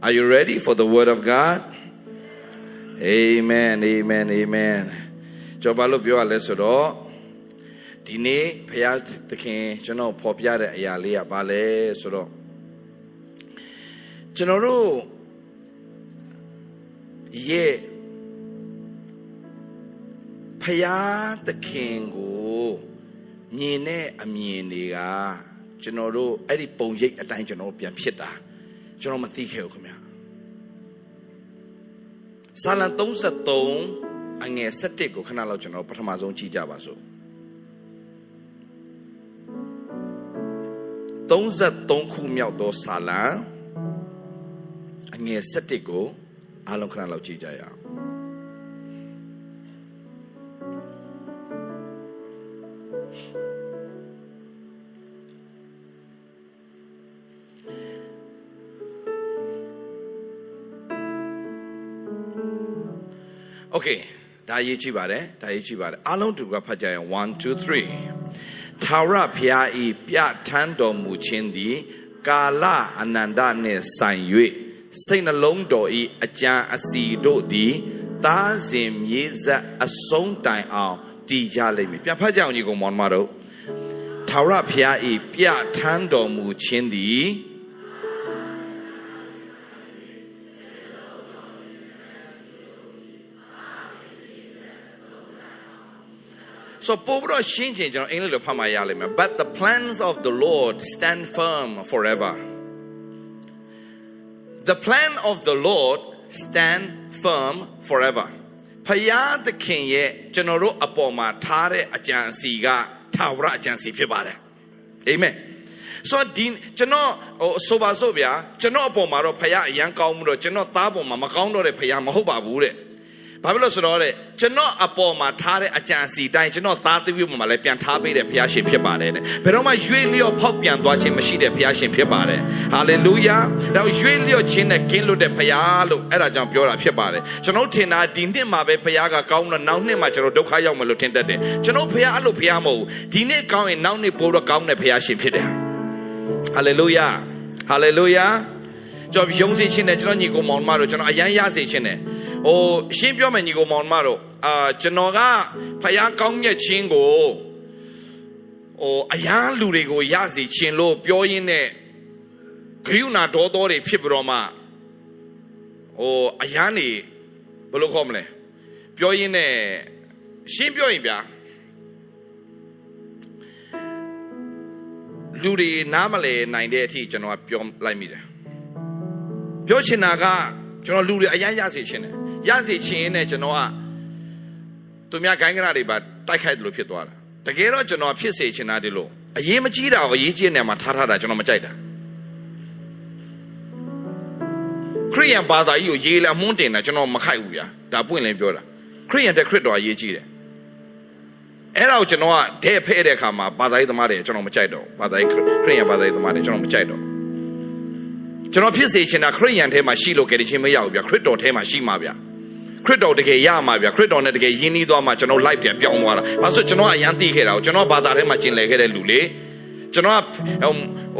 Are you ready for the word of God? Amen, amen, amen. ကျွန်တော်ဘာလို့ပြောရလဲဆိုတော့ဒီနေ့ဘုရားသခင်ကျွန်တော်ဖော်ပြတဲ့အရာလေးကဘာလဲဆိုတော့ကျွန်တော်တို့ရဲ့ဘုရားသခင်ကိုမြင်တဲ့အမြင်တွေကကျွန်တော်တို့အဲ့ဒီပုံရိပ်အတိုင်းကျွန်တော်ပြန်ဖြစ်တာကျွန်တော်မသိခဲ့ဘူးခင်ဗျာစာလံ33အငယ်7ကိုခဏလောက်ကျွန်တော်ပထမဆုံးကြည့်ကြပါစို့33ခုမြောက်သောစာလံအငယ်7ကိုအားလုံးခဏလောက်ကြည့်ကြရအောင်Okay ဒါရေးကြည့်ပါတယ်အားလုံးတူကဖတ်ကြရအောင်1 2 3ထာဝရဘုရား၏ပြဋ္ဌာန်းတော်မူခြင်းသည်ကာလအနန္တနှင့်ဆိုင်၍စိတ်နှလုံးတော်၏အကြံအစီတို့သည်သားစဉ်မြေဆက်အဆုံးတိုင်အောင်တည်ကြလိမ့်မည်ပြန်ဖတ်ကြအောင်ညီကောင်မောင်မတို့ထာဝရဘုရား၏ပြဋ္ဌာန်းတော်မူခြင်းသည်So, but the plans of the Lord stand firm forever. The plan of the Lord stand firm forever. ဖယားသခင်ရဲ့ကျွန်တော်တို့အပေါ်မှာထားတဲ့အကြံအစီကထာဝရအကြံအစီဖြစ်ပါတယ်။ Amen. So ဒီကျွန်တော်ဆိုပါစို့ဗျာကျွန်တော်အပေါ်မှာတော့ဖယားအရန်ကောင်းမှုတော့ကျွန်တော်သားပေါ်မှာမကောင်းတော့တဲ့ဖယားမဟုတ်ပါဘူးတဲ့။ဘာဖြစ်လို့ဆိုတော့ကျွန်တော်အပေါ်မှာထားတဲ့အကြံအစီတိုင်းကျွန်တော်သားသမီးပေါ်မှာလည်းပြန်ထားပေးတဲ့ဘုရားရှင်ဖြစ်ပါတယ်တဲ့ဘယ်တော့မှရွေ့လျော့ဖောက်ပြန်သွားခြင်းမရှိတဲ့ဘုရားရှင်ဖြစ်ပါတယ်ဟာလေလုယာဒါရွေ့လျော့ခြင်းနဲ့ကင်းလွတ်တဲ့ဘုရားလို့အဲ့ဒါကြောင့်ပြောတာဖြစ်ပါတယ်ကျွန်တော်ထင်တာဒီနှစ်မှာပဲဘုရားကကောင်းတော့နောက်နှစ်မှာကျွန်တော်ဒုက္ခရောက်မယ်လို့ထင်တတ်တယ်ကျွန်တော်ဘုရားအဲ့လိုဘုရားမဟုတ်ဒီနှစ်ကောင်းရင်နောက်နှစ်ပို့တော့ကောင်းတဲ့ဘုရားရှင်ဖြစ်တယ်ဟာလေလုယာဟာလေလုယာကျွန်တော်ယုံကြည်ခြင်းနဲ့ကျွန်တော်ညီကိုမောင်မတို့ကျွန်တော်အယမ်းရစေခြင်းနဲ့ရှင်းပြောမယ်ညီကိုမောင်မတို့ကျွန်တော်ကဖယားကောင်းမြတ်ခြင်းကိုအယမ်းလူတွေကိုရစေခြင်းလို့ပြောရင်းနဲ့ဂရုဏာတော်တော်တွေဖြစ်ပြီးတော့မှအယမ်းနေဘယ်လိုခေါ်မလဲပြောရင်းနဲ့ရှင်းပြောရင်ဗျာလူတွေနားမလည်နိုင်တဲ့အထိကျွန်တော်ကပြောလိုက်မိတယ်ပြောချင်တာကကျွန်တော်လူတွေအယမ်းရစေခြင်းနဲ့ရစေခြင်းနဲ့ကျွန်တော်ကသူများဂိုင်းကရတွေပါတိုက်ခိုက်တယ်လို့ဖြစ်သွားတာတကယ်တော့ကျွန်တော်ဖြစ်စေချင်တာဒီလိုအရေးမကြီးတာကိုအရေးကြီးတဲ့နေရာမှာထားတာကျွန်တော်မကြိုက်တာခရိယန်ဘာသာကြီးကိုရေးလာမှုန်းတင်တာကျွန်တော်မခိုက်ဘူးဗျာဒါပွင့်လင်းပြောတာခရိယန်တဲ့ခရစ်တော်အရေးကြီးတယ်အဲ့ဒါကိုကျွန်တော်ကတဲ့ဖဲ့တဲ့အခါမှာဘာသာရေးသမားတွေကျွန်တော်မကြိုက်တော့ဘာသာရေးခရိယန်ဘာသာရေးသမားတွေကျွန်တော်မကြိုက်တော့ကျွန်တော်ဖြစ်စေချင်တာခရစ်ယာန်ထဲမှာရှိလို့ကြည်ချင်းမရဘူးဗျာခရစ်တော်ထဲမှာရှိမှာဗျာခရစ်တော်တကယ်ရမှာဗျာခရစ်တော်နဲ့တကယ်ယဉ်နီးသွားမှာကျွန်တော် life တွေပြောင်းသွားတာဘာလို့ကျွန်တော်အရန်သိခဲ့တာကိုကျွန်တော်ဘာသာထဲမှာကျင်လည်ခဲ့တဲ့လူလေကျွန်တော်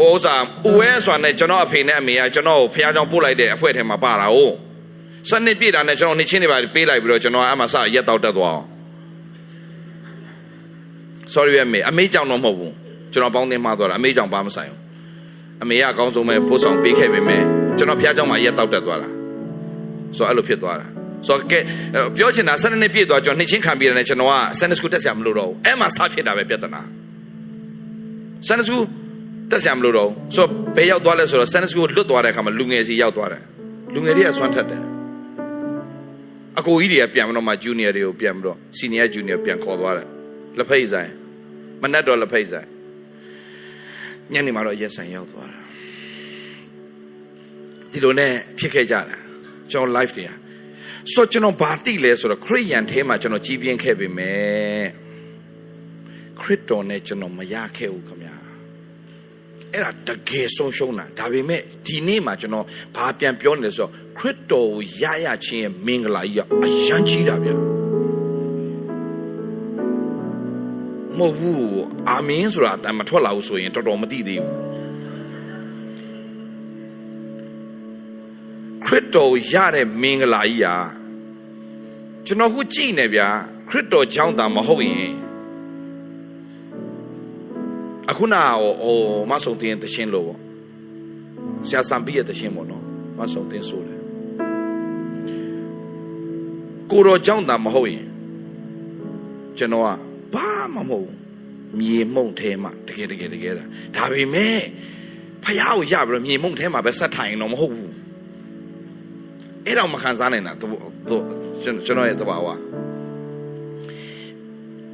ဥစားဦးဝဲဆိုတာနဲ့ကျွန်တော်အဖေနဲ့အမေကကျွန်တော်ကိုဖះเจ้าပို့လိုက်တဲ့အဖွဲထဲမှာပါတာ哦စနစ်ပြည့်တာနဲ့ကျွန်တော်နေချင်းတွေပါပေးလိုက်ပြီးတော့ကျွန်တော်အမှစရက်တောက်တက်သွားအောင် sorry အမေကြောင့်တော့မဟုတ်ဘူးကျွန်တော်ပေါင်းသင်းမှားသွားတာအမေကြောင့်ဘာမဆိုင်ဘူးအမေကအကောင်းဆုံးပဲပို့ဆောင်ပေးခဲ့ပေမဲ့ကျွန်တော်ဖះเจ้าမှာရက်တောက်တက်သွားတာဆိုတော့အဲ့လိုဖြစ်သွားတာဆိုတော့ပြောချင်တာစနစ်ပြည့်သွားကျွန်တော်နှိချင်းခံပြီးတယ်ကျွန်တော်ကစနစ်စကူတက်ဆရာမလို့တော့ဘူးအဲ့မှာစဖြစ်တာပဲပြဿနာစနစ်စကူတက်ဆရာမလို့တော့ဆိုတော့ဘယ်ရောက်သွားလဲဆိုတော့စနစ်စကူလွတ်သွားတဲ့အခါမှာလူငယ်စီရောက်သွားတယ်လူငယ်တွေကဆွမ်းထက်တယ်အကိုကြီးတွေကပြန်ပြီးတော့မှဂျူနီယာတွေကိုပြန်ပြီးတော့စီနီယာဂျူနီယာပြန်ခေါ်သွားတယ်လက်ဖိတ်ဆိုင်မနက်တော့လက်ဖိတ်ဆိုင်ညနေမှာတော့ရက်ဆိုင်ရောက်သွားတာဒီလိုနဲ့ဖြစ်ခဲ့ကြတာကျွန်တော် live တွေကဆိုတော့ကျွန်တော်ဘာသိလဲဆိုတော့ခရစ်ယာန်ထဲမှာကျွန်တော်ကြီးပြင်းခဲ့ပေမဲ့ခရစ်တော်နဲ့ကျွန်တော်မရခဲ့ဘူးခင်ဗျာအဲ့ဒါတကယ်ဆုံးရှုံးတာဒါပေမဲ့ဒီနေ့မှာကျွန်တော်ဘာပြန်ပြောနေလဲဆိုတော့ခရစ်တော်ကိုရခြင်းရဲ့မင်္ဂလာကြီးအယမ်းကြီးတာဗျာမဟုတ်ဘူးအာမင်ဆိုတာအတန်မထွက်လာဘူးဆိုရင်တော်တော်မသိသေးဘူးခ တော်ရတဲ့မင်္ဂလာကြီးဟာကျွန်တော်ခုကြည့်နေဗျာခရစ်တော်ကြောင့်သာမဟုတ်ရင်အခုနမဆုံတင်တခြင်းလို့ပေါ့ဆရာစံပြည့်ရဲ့တခြင်းပေါ့နော်မဆုံတင်ဆိုတယ်ကိုတော်ကြောင့်သာမဟုတ်ရင်ကျွန်တော်ကဘာမှမဟုတ်မြေမှုန့်ထဲမှာတကယ်ဒါပေမဲ့ဖယားကိုရပြီးတော့မြေမှုန့်ထဲမှာပဲဆက်ထိုင်တော့မဟုတ်ဘူးအဲ့တော့မခံစားနိုင်တာကျွန်တော်ရဲ့တဘာဝ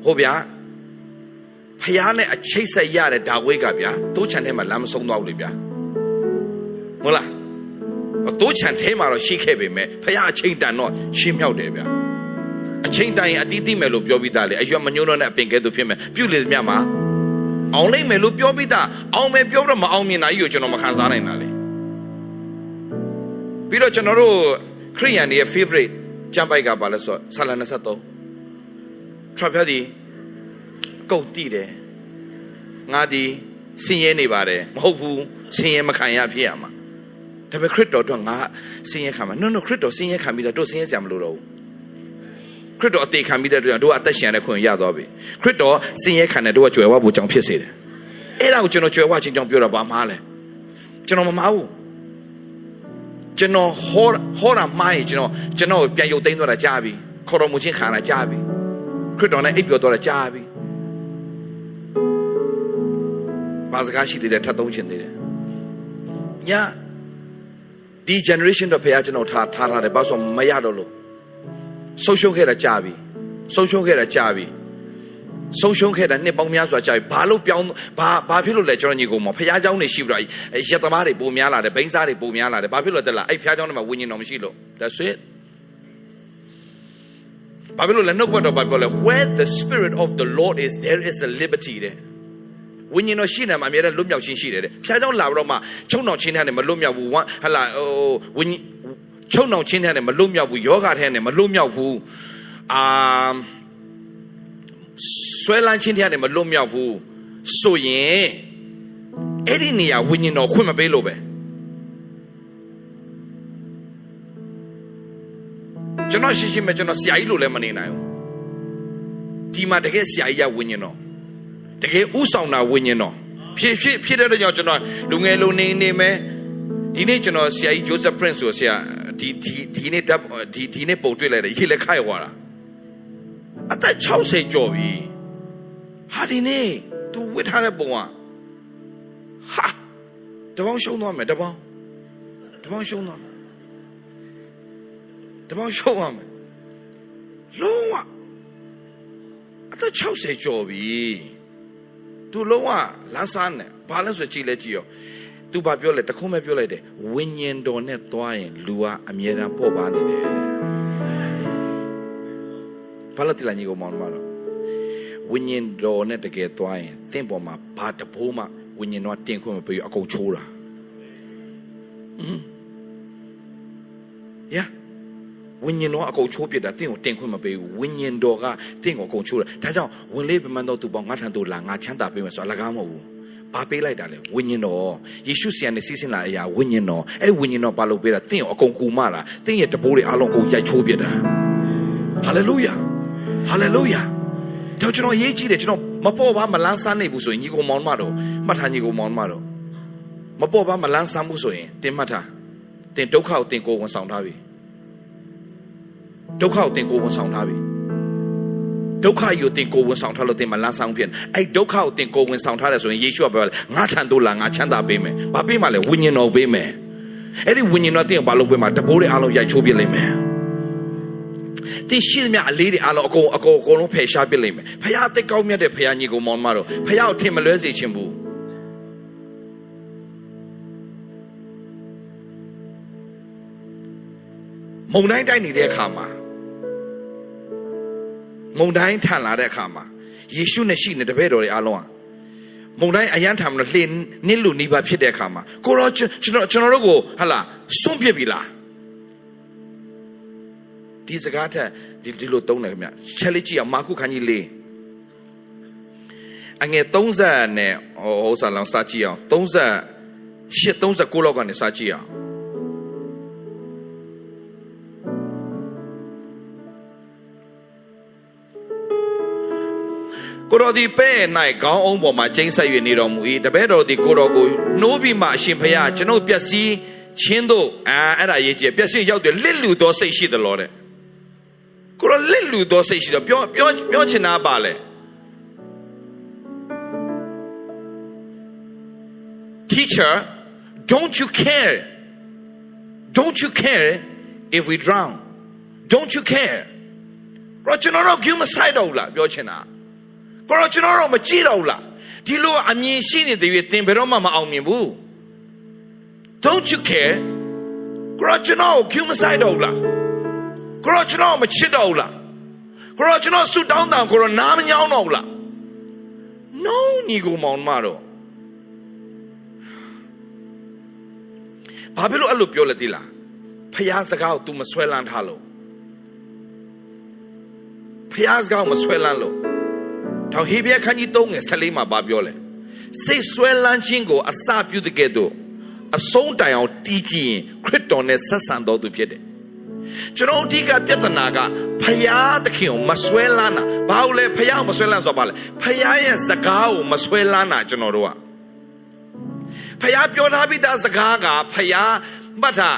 ဟုတ်ဗျာဖယားနဲ့အချိတ်ဆက်ရတဲ့ဒါဝိဒ်ကဗျာတိုးချန်ထဲမှာလမ်းမဆုံးသွားဘူးလေဗျာဟုတ်လားတိုးချန်ထဲမှာတော့ရှိခဲ့ပေမဲ့ဖယားအချိန်တန်တော့ရှင်းမြောက်တယ်ဗျာအချိန်တန်ရင်အတီးတီးမယ်လို့ပြောပြီးသားလေအရွက်မညှိုးတော့နဲ့အပင်ကဲသူဖြစ်မယ်ပြုလေသမျှမှာအောင်လိုက်မယ်လို့ပြောပြီးသားအောင်မယ်ပြောတော့မအောင်မြင်တာကြီးကိုကျွန်တော်မခံစားနိုင်တာလေပြီးတော့ကျွန်တော်တို့ခရိယန်တွေရဲ့ favorite ကျမ်းပိုက်ကပါလဲဆိုဆာလ23ထရဖျားဒီကုန်တည်တယ်ငါဒီဆင်းရဲနေပါတယ်မဟုတ်ဘူးဆင်းရဲမခံရဖြစ်ရမှာဒါပေမဲ့ခရစ်တော်တော့ငါဆင်းရဲခံမှာ no ခရစ်တော်ဆင်းရဲခံပြီးတော့တို့ဆင်းရဲစရာမလိုတော့ဘူးခရစ်တော်အသေးခံပြီးတဲ့တို့တို့အသက်ရှင်တဲ့ခွင့်ရသွားပြီခရစ်တော်ဆင်းရဲခံတဲ့တို့ကကြွယ်ဝဖို့ကြောင့်ဖြစ်စေတယ်အဲ့ဒါကိုကျွန်တော်ကြွယ်ဝခြင်းကြောင့်ပြောတာဘာမှားလဲကျွန်တော်မမှားဘူးကျွန်တော်ဟောတာမှားရင်ကျွန်တော်ပြန်ရုပ်သိမ်းသွားတာကြားပြီခေါ်တော်မူခြင်းခံတာကြားပြီခရစ်တော်နဲ့အိပ်ပျော်သွားတာကြားပြီဘာစကားရှိသေးတယ်ထပ်သုံးချင်သေးတယ်ညာဒီ generation တော့ဖခင်ကျွန်တော်ထားတယ်ဘာလို့မရတော့လို့ဆုံးရှုံးခဲ့တာကြာပြီဆုံးရှုံးခဲ့တာနှစ်ပေါင်းများစွာကြာပြီဘာလို့ပြောင်းဘာဖြစ်လို့လဲကျွန်တော်ညီကောင်မဖခင်เจ้าနေရှိပြီးတော့ရက်သမားတွေပုံများလာတယ်ဘိန်းစားတွေပုံများလာတယ်ဘာဖြစ်လို့တက်လာအဲ့ဖခင်เจ้าတွေမှာဝိညာဉ်တော်မရှိလို့ that's it ဘာဖြစ်လို့လဲနှုတ်ဘတ်တော်ဘာပြောလဲ where the spirit of the Lord is there is a liberty တဲ့ဝိညာဉ်တော်ရှိနေမှာအမြဲတမ်းလွတ်မြောက်ခြင်းရှိတယ်တဲ့ဖခင်เจ้าလာတော့မှချုံနှောင်ချင်းတဲ့မလွတ်မြောက်ဘူးဟလာဝိညာဉ်ချုံနှောင်ချင်းတဲ့မလွတ်မြောက်ဘူးယောဂတဲ့မလွတ်မြောက်ဘူးဆွဲလန်းချင်းတဲ့မလွတ်မြောက်ဘူးဆိုရင်အဲ့ဒီနေရာဝိညာဉ်တော်ခွင့်မပေးလို့ပဲကျွန်တော်ရှိမဲ့ကျွန်တော်ဆရာကြီးလို့လည်းမနေနိုင်ဘူးဒီမှာတကယ်ဆရာကြီးကဝိညာဉ်တော်တကယ်ဥဆောင်တာဝိညာဉ်တော်ဖြစ်တဲ့ကြောင့်ကျွန်တော်လူငယ်လိုနေမယ်ဒီနေ့ကျွန်တော်ဆရာကြီး Joseph Prince ဆိုဆရာဒီနေ့ပုံတွေ့လိုက်တယ်ရေးလက်ခိုက်သွားတာအသက်60ကျော်ပြီဟာဒီနေ့ तू ဝစ်ထားတဲ့ပုံကဟာတပေါင်းရှုံးသွားမယ်တပေါင်းရှုံးသွားမယ်လုံးဝအသက်60ကျော်ပြီသူလုံးဝလမ်းစားနေဘာလဲဆိုကြည့်လဲကြည့်ရောသူဘာပြောလဲတခုံးပဲပြောလိုက်တယ်ဝိညာဉ်တော်နဲ့သွားရင်လူကအမြဲတမ်းပေါ့ပါနေတယ်ဘာလို့တိလာညီကိုမောင်းမှာတော့ဝိညာဉ်တော်နဲ့တကယ်သွားရင်တင့်ပေါ်မှာဘာတဘိုးမှဝိညာဉ်တော်တင်ခွင့်မပေးဘူးအကုန်ချိုးတာဝိညာဉ်တော်အကုန်ချိုးပြတာတင့်ကိုတင်ခွင့်မပေးဘူးဝိညာဉ်တော်ကတင့်ကိုအကုန်ချိုးတာဒါကြောင့်ဝင်လေးပမန်တော်သူပေါင်းငါထံသို့လာငါချမ်းသာပေးမယ်ဆိုတာလကားမဟုတ်ဘူးဘာပေးလိုက်တာလဲဝိညာဉ်တော်ယေရှုဆီကနေစီးဆင်းလာတဲ့အရာဝိညာဉ်တော်အဲ့ဝိညာဉ်တော်ဘာလို့ပေးတာတင့်ကိုအကုန်ကူမတာတင့်ရဲ့တဘိုးတွေအလုံးကိုရိုက်ချိုးပြတာဟာလေလုယာတော့ကျွန်တော်ရေးကြည့်တယ်ကျွန်တော်မပေါ်ပါမလန်းဆန်းနေဘူးဆိုရင်ညီကိုမောင်မတော်မှတ်ထားညီကိုမောင်မတော်မပေါ်ပါမလန်းဆန်းဘူးဆိုရင်တင်မှတ်ထားတင်ဒုက္ခကိုတင်ကိုယ်ဝန်ဆောင်ထားပြီဒုက္ခကိုတင်ကိုယ်ဝန်ဆောင်ထားပြီဒုက္ခကိုတင်ကိုယ်ဝန်ဆောင်ထားလို့တင်မလန်းဆောင်ဖြစ်အဲ့ဒုက္ခကိုတင်ကိုယ်ဝန်ဆောင်ထားတယ်ဆိုရင်ယေရှုကပြောတယ်ငါထံသို့လာငါချမ်းသာပေးမယ်ဘာပေးမှလဲဝိညာဉ်တော်ပေးမယ်အဲ့ဒီဝိညာဉ်တော်တင်ဘာလို့ပေးမှတဘိုးတွေအားလုံးရိုက်ချိုးပြလိမ့်မယ်တင်ရှိသမျှအလေးတွေအားလုံးအကုန်လုံးဖယ်ရှားပြလိမ့်မယ်ဖခင်အသက်ကောင်းမြတ်တဲ့ဖခင်ညီကိုမောင်မတော်ဖခင်ကိုထင်မလွဲစေချင်ဘူးမုန်တိုင်းတိုက်နေတဲ့အခါမှာမုန်တိုင်းထန်လာတဲ့အခါမှာယေရှုနဲ့ရှိနေတပည့်တော်တွေအားလုံးမုန်တိုင်းအရန်ထန်မလို့လှေနစ်လူနီးပါးဖြစ်တဲ့အခါမှာကိုရောကျွန်တော်တို့ကိုဟလာစွန့်ပစ်ပြီလားဒီစကားထက်ဒီလိုသုံးတယ်ခင်ဗျချက်လေးကြည့်အောင်မာကုခန်းကြီးလေးအငယ်30နဲ့ဟောစာလောင်စာကြည့်အောင်38 39လောက်ကနေစာကြည့်အောင် ကိုတော်ဒီပဲ့၌ခေါင်းအုံးပေါ်မှာကျိန်းဆက်၍နေတော်မူ၏တပည့်တော်ဒီကိုတော်ကိုနှိုးပြီးမှအရှင်ဖျားကျွန်ုပ်ပျက်စီးချင်းတို့အဲ့ဒါရေးကြည့်ပျက်စီးရောက်တယ်လစ်လူသောစိတ်ရှိတယ်လို့တဲ့ကိုတော်လစ်လူသောစိတ်ရှိတော့ပြောချင်တာပါလေ Teacher don't you care if we drown don't you care ကိုကျွန်တော်တို့ကျမဆိုင်တော့လားပြောချင်တာကိုကျွန်တော်တို့မကြည့်တော့လားဒီလိုအမြင်ရှိနေတဲ့၍သင်ဘယ်တော့မှမအောင်မြင်ဘူး Don't you care ကိုကျွန်တော်ကျမဆိုင်တော့လားကိုကျွန်တော်မချစ်တော့လားကိုကျွန်တော်ဆူတောင်းတန်ကိုနားမညောင်းတော့လား No ညီကိုမောင်မတော့ဘာဖြစ်လို့အဲ့လိုပြောလဲတိလားဖျားစကားကို तू မဆွဲလန်းထားလို့ဖျားစကားကိုမဆွဲလန်းလို့တော့ဟေဘရဲခန်းကြီး3ငယ်14မှာဘာပြောလဲစိတ်ဆွဲလန်းခြင်းကိုအစပြုတဲ့ကဲ့သို့အဆုံးတိုင်အောင်တည်ကြည်ရင်ခရစ်တော်နဲ့ဆက်ဆံတော်သူဖြစ်တယ်ကျွန်တော်အဓိကပြဿနာကဖျားသခင်ကိုမဆွဲလန်းတာဘာလို့လဲဖျားကိုမဆွဲလန်းဆိုပါလဲဖျားရဲ့စကားကိုမဆွဲလန်းတာကျွန်တော်တို့ကဖျားပြောထားပြီးသားစကားကဖျားမှတ်တာ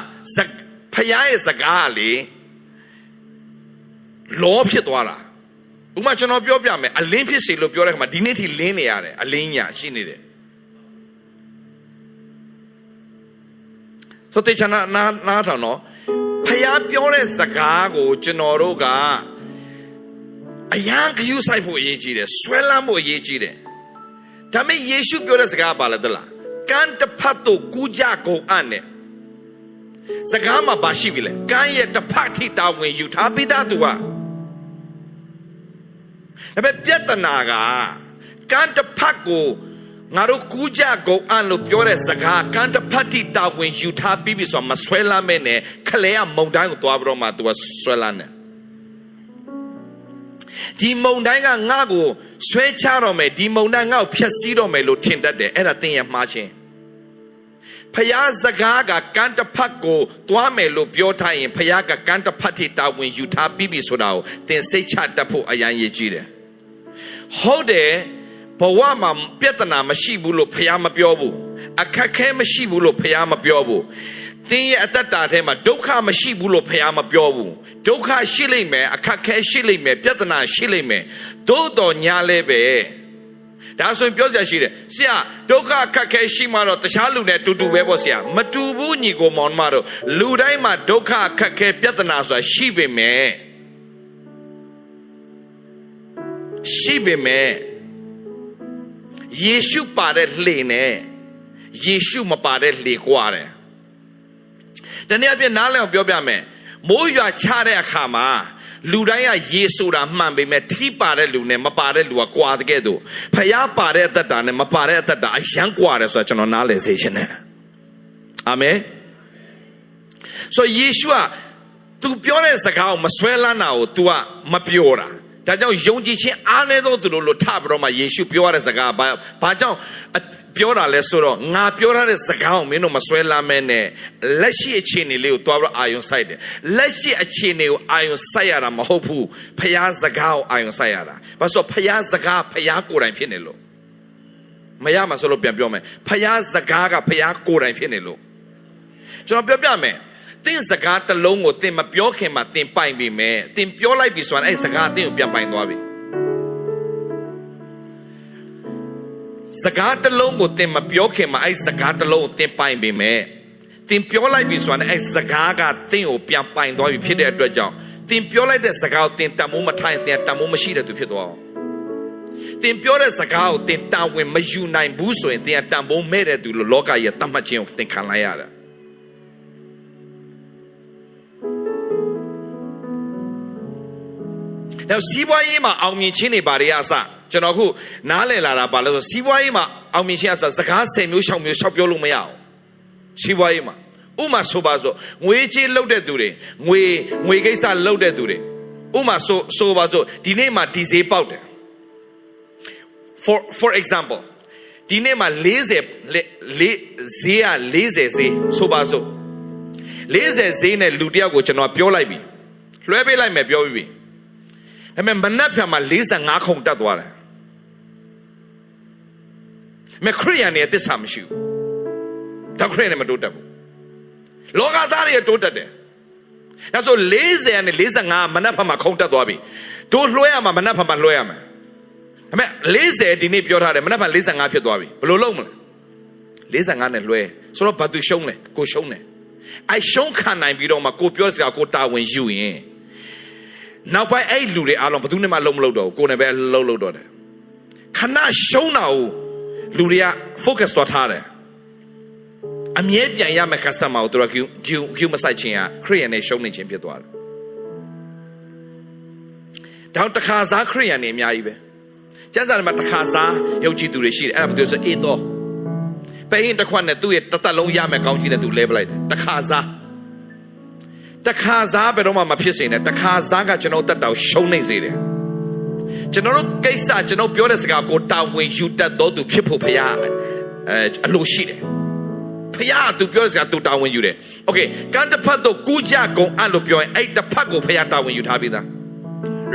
ဖျားရဲ့စကားလေလောဖြစ်သွားတာဥပမာကျွန်တော်ပြောပြမယ်အလင်းဖြစ်စေလို့ပြောတဲ့ခါမှာဒီနေ့ထိလင်းနေရတယ်အလင်းညာရှိနေတယ်ဆိုတဲ့ချာနားထောင်တော့ဖျားပြောတဲ့စကားကိုကျွန်တော်တို့ကအယံဂယုဆိုင်ဖို့အရေးကြီးတယ်ဆွဲလန်းဖို့အရေးကြီးတယ်ဒါပေမဲ့ယေရှုပြောတဲ့စကားပါလဲတလားကန်တဖတ်တို့ကူကြကုန်အပ်နဲ့စကားမှာပါရှိပြီလေကန်ရဲ့တဖတ်ထိတာဝန်ယူထားပြီးသားသူကဒါပေမဲ့ပြဿနာကကန်တဖတ်ကိုငါတို့ကူကြကုန်အပ်လို့ပြောတဲ့စကားကန်တဖတ်ထိတာဝန်ယူထားပြီးပြီဆိုတော့မဆွဲလမ်းမဲနဲ့ခလဲကမုံတိုင်းကိုသွားပြီးတော့မှသူကဆွဲလမ်းတယ်ဒီမုံတိုင်းကငါ့ကိုဆွဲချတော့မယ်ဒီမုံတိုင်းငါ့ကိုဖျက်ဆီးတော့မယ်လို့ထင်တတ်တယ်အဲ့ဒါသင်ရဲ့မှားခြင်းဖျားစကားကကန်တဖတ်ကိုသွားမယ်လို့ပြောထားရင်ဖျားကကန်တဖတ်ထိတာဝန်ယူထားပြီးပြီဆိုတာကိုသင်စိတ်ချတတ်ဖို့အရန်ရည်ကြီးတယ်ဟုတ်တယ်ဘဝမှာပြဿနာမရှိဘူးလို့ဖျားမပြောဘူးအခက်ခဲမရှိဘူးလို့ဖျားမပြောဘူးသင်ရဲ့အတ္တတာထဲမှာဒုက္ခမရှိဘူးလို့ဖျားမပြောဘူးဒုက္ခရှိလိမ့်မယ်အခက်ခဲရှိလိမ့်မယ်ပြဿနာရှိလိမ့်မယ်သို့တော်ညာလဲပဲဒါဆိုရင်ပြောစရာရှိတယ်ဆရာဒုက္ခအခက်ခဲရှိမှတော့တခြားလူနဲ့တူတူပဲပေါ့ဆရာမတူဘူးညီကိုမောင်မတို့လူတိုင်းမှာဒုက္ခအခက်ခဲပြဿနာဆိုတာရှိပေမဲ့ယေရှုပါတဲ့လှေနဲ့ယေရှုမပါတဲ့လှေကွာတယ်တနည်းအားဖြင့်နားလည်အောင်ပြောပြမယ်မိုးရွာချတဲ့အခါမှာလူတိုင်းကရေဆိုတာမှန်ပေမဲ့ထိပါတဲ့လူနဲ့မပါတဲ့လူကကွာတဲ့ကဲ့သို့ဖျားပါတဲ့အတ္တတာနဲ့မပါတဲ့အတ္တတာအယံကွာတယ်ဆိုတာကျွန်တော်နားလည်စေချင်တယ်အာမင်ဆိုယေရှုက तू ပြောတဲ့စကားကိုမဆွဲလန်းတာကို तू ကမပြောတာဒါကြောင့်ယုံကြည်ခြင်းအားနည်းသောသူတို့လို့ထပြီးတော့မှယေရှုပြောရတဲ့စကားဘာကြောင့်ပြောတာလဲဆိုတော့ငါပြောရတဲ့စကားကိုမင်းတို့မဆွဲလမ်းမဲနဲ့လက်ရှိအခြေအနေလေးကိုတွားပြီးအာယုံစိုက်တယ်လက်ရှိအခြေအနေကိုအာယုံစိုက်ရတာမဟုတ်ဘူးဖျားစကားကိုအာယုံစိုက်ရတာဘာလို့ဖျားစကားဖျားကိုယ်တိုင်ဖြစ်နေလို့မရမှာဆိုလို့ပြန်ပြောမယ်ဖျားစကားကဖျားကိုယ်တိုင်ဖြစ်နေလို့ကျွန်တော်ပြောပြမယ်သင်စကားတစ်လုံးကိုသင်မပြောခင်မှာသင်ပိုင်ပြီမဲ့သင်ပြောလိုက်ပြီဆိုရင်အဲ့စကားသင်ကိုပြန်ပိုင်သွားပြီစကားတစ်လုံးကိုသင်မပြောခင်မှာအဲ့စကားတစ်လုံးကိုသင်ပိုင်ပြီမဲ့သင်ပြောလိုက်ပြီဆိုရင်အဲ့စကားကသင်ကိုပြန်ပိုင်သွားပြီဖြစ်တဲ့အတွက်ကြောင့်သင်ပြောလိုက်တဲ့စကားကိုသင်တန်မိုးမထိုင်သင်တန်မိုးမရှိတဲ့သူဖြစ်သွားအောင်သင်ပြောတဲ့စကားကိုသင်တာဝန်မယူနိုင်ဘူးဆိုရင်သင်တန်မိုးမဲ့တဲ့သူလို့လောကရဲ့တတ်မှတ်ခြင်းကိုသင်ခံလိုက်ရတယ်နောက်စီးပွားရေးမှာအောင်မြင်ခြင်းတွေဘာတွေအစကျွန်တော်ခုနားလည်လာတာပါလို့ဆိုစီးပွားရေးမှာအောင်မြင်ခြင်းအစစကား10မျိုး6မျိုး6ပြောလို့မရအောင်စီးပွားရေးမှာဥမာဆိုပါစို့ငွေကြေးလုပ်တဲ့သူတွေငွေကိစ္စလုပ်တဲ့သူတွေဥမာဆိုပါစို့ဒီနေ့မှာဒီဈေးပေါက်တယ် for example ဒီနေ့မှာ40ဈေးက40ဈေးဆိုပါစို့40ဈေးနဲ့လူတယောက်ကိုကျွန်တော်ပြောလိုက်ပြီလွှဲပေးလိုက်မယ်ပြောပြီးပြီဒါပေမဲ့မနက်ဖြန်မှာ45ခုတက်သွားတယ် မခရိယန်ရဲ့သစ္စာမရှိဘူးဒါခရိယန်နဲ့မတိုးတက်ဘူးလောကသားတွေတိုးတက်တယ်ဒါဆို40နဲ့45မနက်ဖက်မှာခုံတက်သွားပြီတို့လွှဲရမှာမနက်ဖက်မှာလွှဲရမှာဒါပေမဲ့40ဒီနေ့ပြောထားတယ်မနက်ဖက်45ဖြစ်သွားပြီဘယ်လိုလုပ်မလဲ45နဲ့လွှဲဆိုတော့ဘာသူရှုံးလဲကိုရှုံးတယ်အဲရှုံးခံနိုင်ပြီးတော့မှကိုပြောစရာကိုတာဝန်ယူရင်နောက်ပိုင်းအဲ့လူတွေအားလုံးဘယ်သူနဲ့မှလုံးမလုပ်တော့ဘူးကိုယ်နဲ့ပဲလုံးတော့တယ်ခဏရှုံးတာကိုလူတွေက focus သွားထားတယ်အမြဲပြန်ရမယ့် customer ကိုတို့က queue မဆိုင်ခြင်းကခရိယန်နဲ့ရှုံးနေခြင်းဖြစ်သွားတယ်ဒါတခါစားခရိယန်နေအများကြီးပဲကျမ်းစာထဲမှာတခါစားယုံကြည်သူတွေရှိတယ်အဲ့ဒါဘာလို့ဆိုအေးတော့ပဲရင်တစ်ခွက်နဲ့သူ့ရဲ့တသက်လုံးရမယ့်ကောင်းချီးနဲ့သူလဲပလိုက်တယ်တခါစားဘယ်တော့မှမဖြစ်စေနဲ့တခါစားကကျွန်တော်တက်တော့ရှုံးနေစေတယ်ကျွန်တော်တို့ကိစ္စကျွန်တော်ပြောတဲ့စကားကိုတာဝန်ယူတတ်တော်သူဖြစ်ဖို့ဖရားအလိုရှိတယ်ဖရားသူပြောတဲ့စကားသူတာဝန်ယူတယ်โอเคကံတစ်ဖက်တော့ကူးကြကုန်အဲ့လိုပြောရင်အဲ့တစ်ဖက်ကိုဖရားတာဝန်ယူထားပြီးသား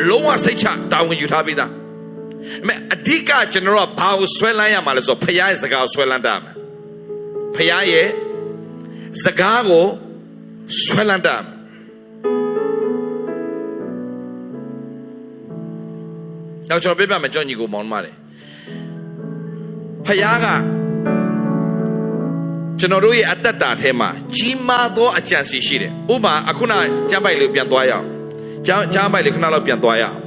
လုံးဝစိတ်ချတာဝန်ယူထားပြီးသားအဓိကကျွန်တော်တို့ဘာကိုဆွဲလန်းရမှာလဲဆိုတော့ဖရားရဲ့စကားကိုဆွဲလန်းတတ်မှာဖရားရဲ့စကားကိုဆွဲလန်းတတ်မှာနောက်ကျွန်တော်ပြပြမယ်ကြောင့်ညီကိုမောင်းပါတယ်ဖရားကကျွန်တော်တို့ရဲ့အတ္တတာထဲမှာကြီးမားသောအကြံစီရှိတယ်ဥပမာအခုနကျမ်းပိုက်လေးပြန်သွားရအောင်ကျမ်းပိုက်လေးခဏလောက်ပြန်သွားရအောင်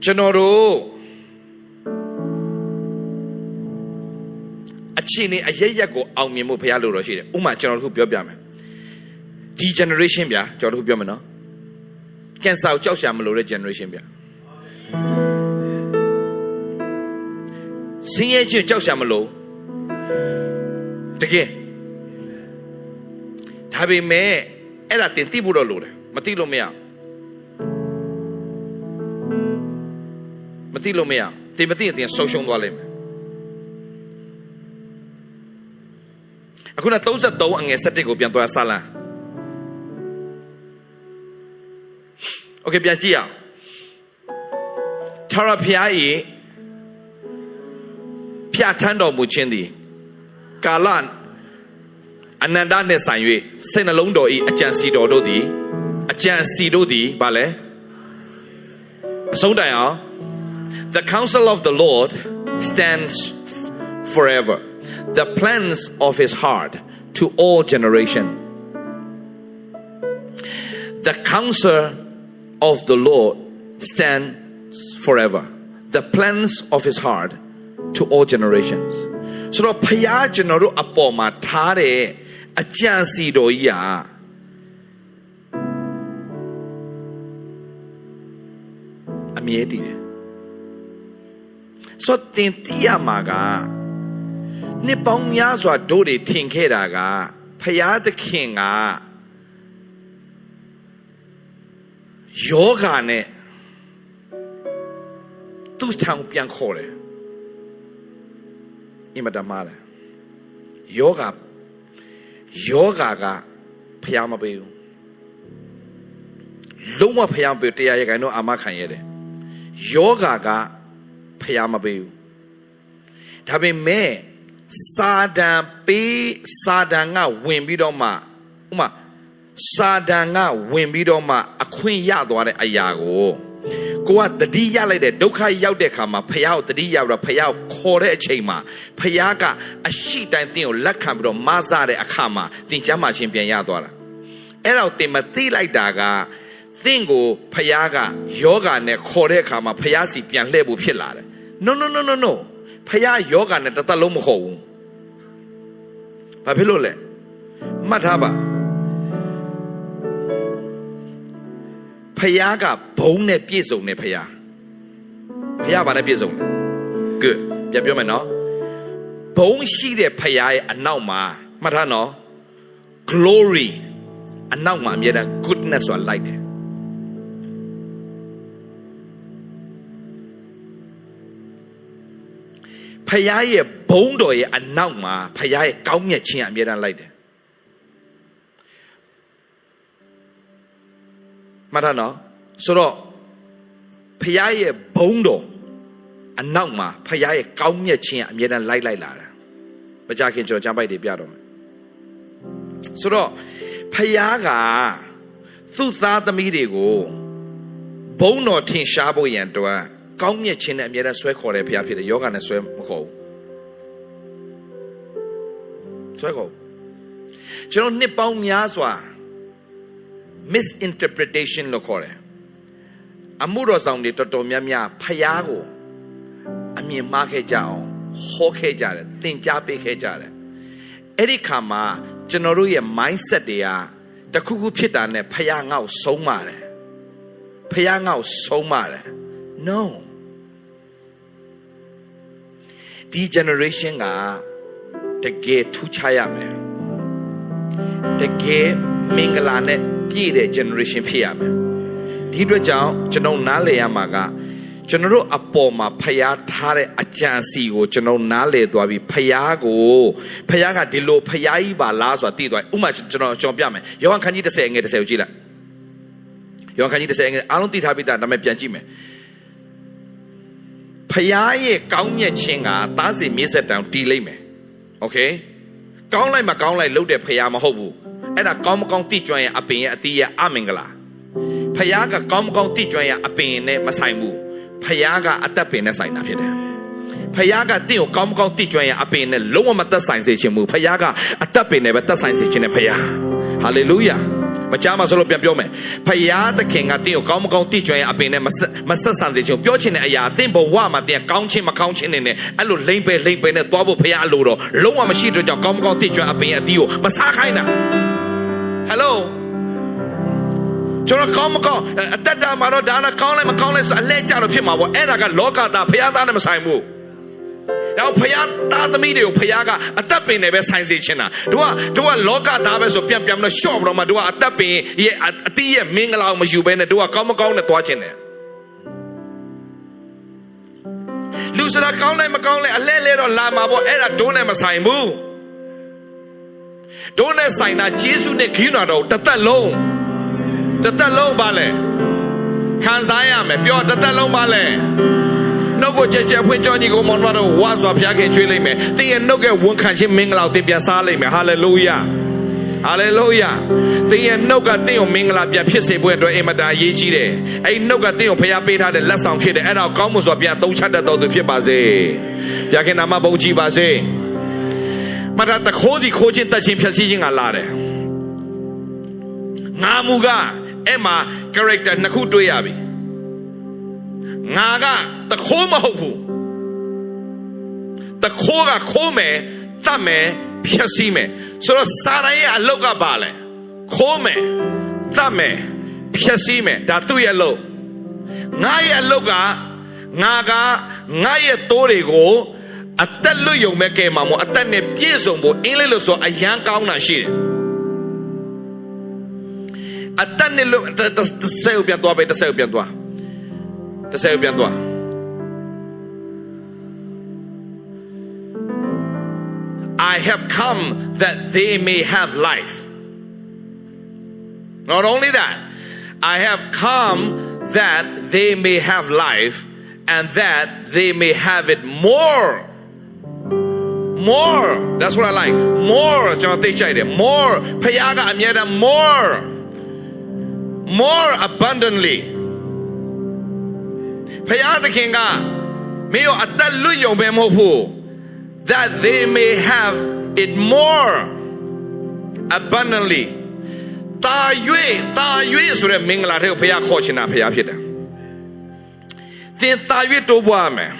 ကျွန်တော်တို့အခြေအနေအရရက်ကိုအောင်မြင်မှုဖရားလိုတော့ရှိတယ်ဥပမာကျွန်တော်တို့ပြောပြမယ်ဒီ generation ဗျာကျွန်တော်တို့ပြောမယ်နော်ကင်ဆာကိုကြောက်ရှာမလို့တဲ့ generation ဗျာဆင်းရဲခြင်းကြောက်ရှာမလို့တကယ်ဒါပေမဲ့အဲ့ဒါတင်သိဖို့တော့လိုတယ်မသိလို့မရတင်မသိရင်တင်ဆုံးရှုံးသွားလိမ့်မယ်အခုန33အငယ်7ကိုပြန်သွားဆာလံโอเคပြန်ကြည့်အောင်ထာဝရဘုရား၏ဖြတ်ထန်းတော်မူခြင်းသည်ကာလအနန္တနှင့်ဆိုင်၍စိတ်နှလုံးတော်၏အကြံစီတို့သည်ဘာလဲအဆုံးတိုင်အောင်The counsel of the Lord stands forever. The plans of his heart to all generations. The counsel of the Lord stands forever. The plans of his heart to all generations. So the ဘုရားကျွန်တော်တို့အပေါ်မှာထားတဲ့အကြံစီတော်ကြီးအမြဲတည်တယ်ဆိုတင်တိယမှာကနှစ်ပေါင်းများစွာတို့တွေထင်ခဲ့တာကဖယားသခင်ကယောဂာနဲ့သူ့ထောင်ပြန်ခေါ်တယ်အင်မတန်မားတယ်ယောဂါကဖယားမပေးဘူးလုံးဝဖယားမပေးတရားရခိုင်တော့အာမခံရတယ်ယောဂါကဖျားမပေးဘူးဒါပေမဲ့စာဒန်ကဝင်ပြီးတော့မှဥမာစာဒန်ကဝင်ပြီးတော့မှအခွင့်ရသွားတဲ့အရာကိုကတတိရလိုက်တဲ့ဒုက္ခရောက်တဲ့အခါမှာဖျားကိုတတိရပြီးတော့ဖျားကိုခေါ်တဲ့အချိန်မှာဖျားကအရှိတိုင်းတင်းကိုလက်ခံပြီးတော့မဆတဲ့အခါမှာတင်ချမ်းမှရှင်ပြန်ရသွားတာအဲ့တော့တင်မသိလိုက်တာကသင်ကိုဖျားကယောဂာနဲ့ခေါ်တဲ့အခါမှာဖျားစီပြန်လှည့်ဖို့ဖြစ်လာတယ်No ဖယားယောဂနဲ့တသက်လုံးမခေါ်ဘူးဘာဖြစ်လို့လဲမှတ်ထားပါဖယားကဘုံနဲ့ပြည့်စုံတယ်ဖယားဘာနဲ့ပြည့်စုံလဲ good ပြန်ပြောမယ်နော်ဘုံရှိတဲ့ဖယားရဲ့အနောက်မှာမှတ်ထားနော် glory အနောက်မှာအမြဲတမ်း goodness ဆိုတာလိုက်တယ်ဖ ဖယားရဲ့ဘုန်းတော်ရဲ့အနောက်မှာဖယားရဲ့ကောင်းမြတ်ခြင်းအမြဲတမ်းလိုက်တယ်မှတ်ထားနော်ဆိုတော့ဖယားရဲ့ဘုန်းတော်အနောက်မှာဖယားရဲ့ကောင်းမြတ်ခြင်းအမြဲတမ်းလိုက်လာတာမကြခင်ကျွန်တော်ကျမ်းပိုက်တွေပြတော့မယ်ဆိုတော့ဖယားကသူ့သားသမီးတွေကိုဘုန်းတော်ထင်ရှားဖို့ရန်အတွက်ကောင်းမြတ်ခြင်းနဲ့အမြဲတမ်းဆွဲခေါ်တဲ့ဖယားဖြစ်တယ်ယောဂနဲ့ဆွဲမခေါ်ဘူးဆွဲခေါ်ကျွန်တော်နှစ်ပေါင်းများစွာ misinterpretation လို့ခေါ်တယ်အမှုတော်ဆောင်တွေတော်တော်များများဖယားကိုအမြင်မှားခဲ့ကြအောင်ဟောခဲ့ကြတယ်သင်ကြားပေးခဲ့ကြတယ်အဲ့ဒီခါမှာကျွန်တော်တို့ရဲ့ mindset တွေကတခုခုဖြစ်တာနဲ့ဖယားငါ့ကိုဆုံးမတယ်ဖယားငါ့ကိုဆုံးမတယ် no ဒီ generation ကတကယ်ထူးခြားရမယ်တကယ်မင်္ဂလာနဲ့ပြည့်တဲ့ generation ဖြစ်ရမယ်ဒီအတွက်ကြောင့်ကျွန်တော်နားလည်ရမှာကကျွန်တော်တို့အပေါ်မှာဖျားထားတဲ့အကြံစီကိုကျွန်တော်နားလည်သွားပြီးဖျားကဒီလိုဖျားကြီးပါလားဆိုတာသိသွားဥပမာကျွန်တော်ပြမယ်ယောဟန်ခန်းကြီး30ငယ်30ကိုကြည့်လိုက်ယောဟန်ခန်းကြီး30ငယ်အားလုံးသိထားပြီးသားဒါပေမဲ့ပြန်ကြည့်မယ်ဖျားရဲ့ကောင်းမြတ်ခြင်းကသားစီမြေဆက်တောင်တီးလိုက်မယ်โอเคကောင်းလိုက်မကောင်းလိုက်လုပ်တဲ့ဖျားမဟုတ်ဘူးအဲ့ဒါကောင်းမကောင်းတိကျွမ်းရဲ့အပင်ရဲ့အတီးရဲ့အမင်္ဂလာဖျားကကောင်းမကောင်းတိကျွမ်းရဲ့အပင်နဲ့မဆိုင်ဘူးဖယားကအသက်ပင်နဲ့ဆိုင်တာဖြစ်တယ်ဖယားကတင့်ကိုကောင်းမကောင်းတိကျွမ်းရအပင်နဲ့လုံးဝမသက်ဆိုင်စေခြင်းမူဖယားကအသက်ပင်နဲ့ပဲသက်ဆိုင်စေခြင်းနဲ့ဖယားဟာလေလုယာမကြားမှာဆိုလို့ပြန်ပြောမယ်ဖယားသခင်ကတင့်ကိုကောင်းမကောင်းတိကျွမ်းရအပင်နဲ့မဆက်ဆံစေခြင်းပြောချင်တဲ့အရာတင့်ဘဝမှာတင့်ကောင်းခြင်းမကောင်းခြင်းနဲ့အဲ့လိုလိမ့်ပဲနဲ့သွားဖို့ဖယားအလိုတော့လုံးဝမရှိတဲ့ကြောင့်ကောင်းမကောင်းတိကျွမ်းအပင်အတီးကိုမစားခိုင်းတာဟယ်လိုကျွန်တော်ကောင်းမကောင်းအတ္တမှာတော့ဒါနဲ့ကောင်းလိုက်မကောင်းလိုက်ဆိုအလဲကြတော့ဖြစ်မှာပေါ့အဲ့ဒါကလောကသားဖယားသားနဲ့မဆိုင်ဘူးတော့ဖယားသားသမီးတွေကိုဖယားကအသက်ပင်နဲ့ပဲဆိုင်စေချင်တာတို့ကလောကသားပဲဆိုပြန်မလို့ရှော့တော့မှတို့ကအသက်ပင်ရဲ့အတိရဲ့မင်္ဂလာကိုမယူဘဲနဲ့တို့ကကောင်းမကောင်းနဲ့သွားချင်တယ်လူစရာကောင်းလိုက်မကောင်းလိုက်အလဲတော့လာမှာပေါ့အဲ့ဒါတို့နဲ့မဆိုင်ဘူးတို့နဲ့ဆိုင်တာဂျေစုနဲ့ခရစ်တော်တော်တစ်သက်လုံးပါလေခံစားရမယ်ပြောတစ်သက်လုံးပါလေနှုတ်ကိုကြဲဖွင့်ကြောညီကိုမောင်တော်ဝါစွာဖျားခင်ချွေးလိုက်မယ်သင်ရဲ့နှုတ်ကဝန်ခံခြင်းမင်္ဂလာကိုသင်ပြန်စားလိုက်မယ်ဟာလေလုယာသင်ရဲ့နှုတ်ကသင်ကိုမင်္ဂလာပြန်ဖြစ်စေဖို့အတွက်အင်မတန်အရေးကြီးတယ်အဲ့ဒီနှုတ်ကသင်ကိုဖျားပေးထားတဲ့လက်ဆောင်ဖြစ်တယ်အဲ့ဒါကိုကောင်းမှုစွာပြန်သုံးချတတ်တော်သူဖြစ်ပါစေဖျားခင်နာမဘုန်းကြီးပါစေမတာတခိုးဒီခိုးခြင်းတတ်ခြင်းဖြတ်စည်းခြင်းကလာတယ်ငါမူကအဲ့မှာ character နှစ်ခုတွေ့ရပြီငါကတခိုးမဟုတ်ဘူးတခိုးကခိုးမယ်တတ်မယ်ဖြတ်စည်းမယ်ဆိုတော့စာရန်ရဲ့အလုပ်ကပါလဲခိုးမယ်တတ်မယ်ဖြတ်စည်းမယ်ဒါသူ့ရဲ့အလုပ်ငါရဲ့အလုပ်ကငါရဲ့တိုးတွေကိုအသက်လွတ်ယုံမဲ့ကဲမှာမို့အသက်နဲ့ပြည့်စုံဖို့အင်းလေးလို့ဆိုအရန်ကောင်းတာရှိတယ်အတန်နဲ့လို့တစ်ဆယ်ပြန်သွားပဲတစ်ဆယ်ပြန်သွား I have come that they may have life. Not only that, I have come that they may have life and that they may have it more. That's what I like. More ကျွန်တော်သိချင်တယ် more ဖယားကအမြဲတမ်း more abundantly ဖယားသခင်ကမင်းတို့အသက်လွတ်ယုံပဲမဟုတ်ဘူး that they may have it more abundantly တာ၍ဆိုတဲ့မင်္ဂလာတွေကိုဖယားခေါ်ချင်တာဖယားဖြစ်တယ်သင်တာ၍တိုးပွားမယ်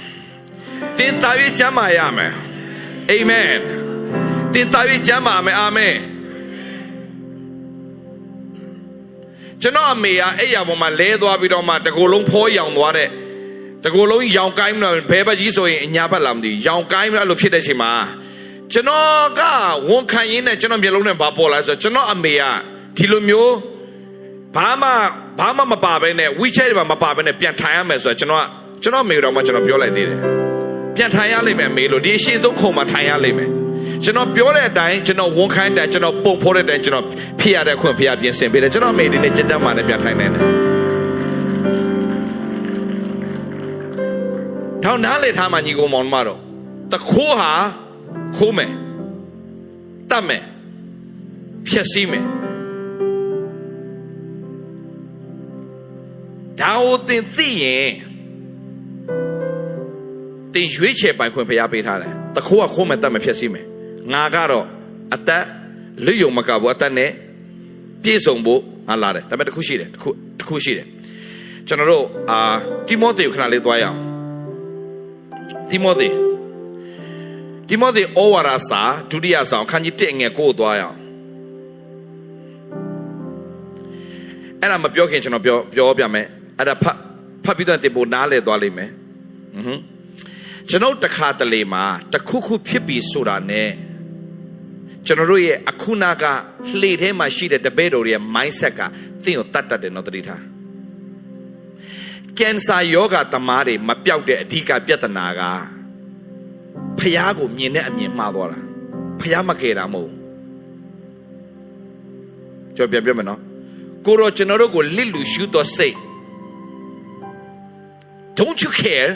သင်တာ၍ကျမ်းမာရမယ် amen သင်တာ၍ကျမ်းမာမယ် amenကျွန်တော်အမေကအဲ့ရပေါ်မှာလဲသွားပြီးတော့မှတကိုယ်လုံးဖောရောင်သွားတဲ့တကိုယ်လုံးရောင်ကိုင်းမလို့ဘဲဘက်ကြီးဆိုရင်အညာဘက်လာမသိရောင်ကိုင်းမလို့ဖြစ်တဲ့အချိန်မှာကျွန်တော်ကဝန်ခံရင်းနဲ့ကျွန်တော်မျိုးလုံးနဲ့ဘာပေါ်လာဆိုကျွန်တော်အမေကဒီလိုမျိုးဘာမှမပါဘဲနဲ့ WeChat တွေမှာမပါဘဲနဲ့ပြန်ထိုင်ရမယ်ဆိုတော့ကျွန်တော်အမေတော်မှကျွန်တော်ပြောလိုက်သေးတယ် ပြန်ထိုင်ရလိမ့်မယ်မေလို့ဒီအရှိဆုံးခုံမှာထိုင်ရလိမ့်မယ်ကျွန်တော်ပြောတဲ့အတိုင်းကျွန်တော်ဝန်ခိုင်းတဲ့အတိုင်းကျွန်တော်ပုံဖော်တဲ့အတိုင်းကျွန်တော်ဖြစ်ရတဲ့အခွင့်ဖျားပြင်ဆင်ပေးတယ်ကျွန်တော်မေဒီနေ့ကြက်ကြက်မှလည်းပြန်ထိုင်နေတယ်ထောင်နားလေထားမှညီကောင်မောင်မတော်တခိုးဟာခိုးမယ်တတ်မယ်ဖြက်စီးမယ်ဒါကိုသင်သိရင်သင်ရွေးချယ်ပိုင်ခွင့်ဖျားပေးထားတယ်တခိုးကခိုးမယ်တတ်မယ်ဖြက်စီးမယ်ငါကတော့အသက်လွတ်ယုံမကဘူးအသက်နဲ့ပြည့်စုံဖို့ငါလာတယ်ဒါပေမဲ့တစ်ခုရှိတယ်တစ်ခုရှိတယ်ကျွန်တော်တို့တိမောသေကိုခဏလေးသွားရအောင်တိမောသေဩဝါဒစာဒုတိယဆောင်ခန်းကြီး1 ငယ် 9ကိုသွားရအောင်အဲ့ဒါမပြောခင်ကျွန်တော်ပြောပြမယ်အဲ့ဒါဖတ်ပြီးတော့တင်ဖို့နားလဲသွားလိမ့်မယ်ကျွန်တော်တခါတလေမှာတခုခုဖြစ်ပြီးဆိုတာနဲ့ကျွန်တော်တို့ရဲ့အခုနာကလှေထဲမှာရှိတဲ့တပည့်တော်ရဲ့ mindset ကသင်ကိုတတ်တတ်တယ်နော်တတိထားကင်ဆာယောဂသမားတွေမပြောက်တဲ့အဓိကပြဿနာကဖျားကိုမြင်တဲ့အမြင်မှားသွားတာဖျားမကယ်တာမဟုတ်ကျွန်တော်ပြမယ်နော်ကိုရောကျွန်တော်တို့ကိုလစ်လူရှုတော့စိတ် Don't you care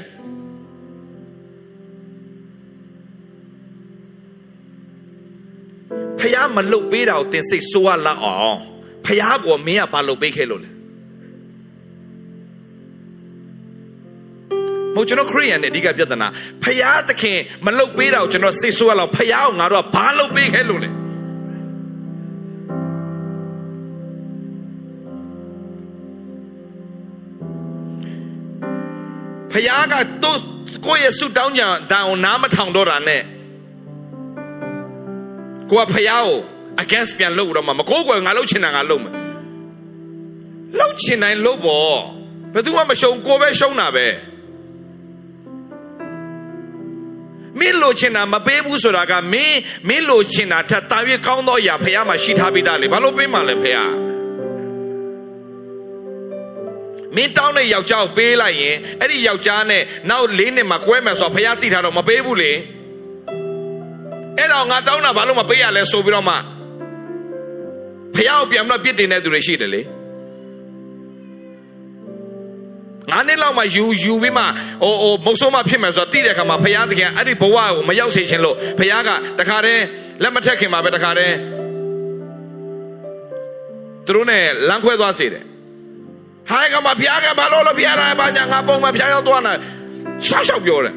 ဖျားမလုတ်ပေးတာကိုသင်စိတ်ဆိုးရလောက်အောင်ဖျားကိုမင်းကဘာလုတ်ပေးခဲ့လို့လဲမဟုတ်ကျွန်တော်ခရိယန်နဲ့အဓိကပြဿနာဖျားသခင်မလုတ်ပေးတာကိုကျွန်တော်စိတ်ဆိုးရလောက်ဖျားကိုငါတို့ကဘာလုတ်ပေးခဲ့လို့လဲဖျားကတော့ကိုယ့်ရဲ့ဆုတောင်းကြံတန်အောင်နားမထောင်တော့တာနဲ့ကိုကဖျားကို against ပြန်လုပ်တော့မှမကိုးကွယ်ငါလုပ်ချင်တာငါလုပ်မယ်လုပ်ချင်တိုင်းလုပ်ပေါ့ဘယ်သူမှမရှုံကိုပဲရှုံးတာပဲမင်းလိုချင်တာမပေးဘူးဆိုတာကမင်းလိုချင်တာထက်တာ၍ကောင်းသောအရာဖျားမှာရှိထားပြီးသားလေဘာလို့ပေးမှလဲဖျားမင်းတောင်းတဲ့ယောက်ျားကိုပေးလိုက်ရင်အဲ့ဒီယောက်ျားနဲ့နောက်4 နှစ်မှာကွဲမယ်ဆိုတော့ဖျားသိထားတော့မပေးဘူးလေအဲ့တော့ငါတောင်းတာဘာလို့မပေးရလဲဆိုပြီးတော့မှဖျားကိုပြန်ပြီးပြစ်တင်တဲ့သူတွေရှိတယ်လေ9 နှစ်လောက်မှယူပြီးမှမုတ်ဆိုးမှဖြစ်မယ်ဆိုတော့သိတဲ့အခါမှာဖျားတကယ်အဲ့ဒီဘဝကိုမရောက်စေချင်လို့ဖျားကတခါတည်းလက်မထက်ခင်မှာပဲတခါတည်းသူတို့နဲ့လမ်းခွဲသွားစေတယ်ဟာကမှဖျားကဘာလို့လဲဖျားရဘာညာငါပုံမှန်ဖျားရောက်သွားတာရှောက်ပြောတယ်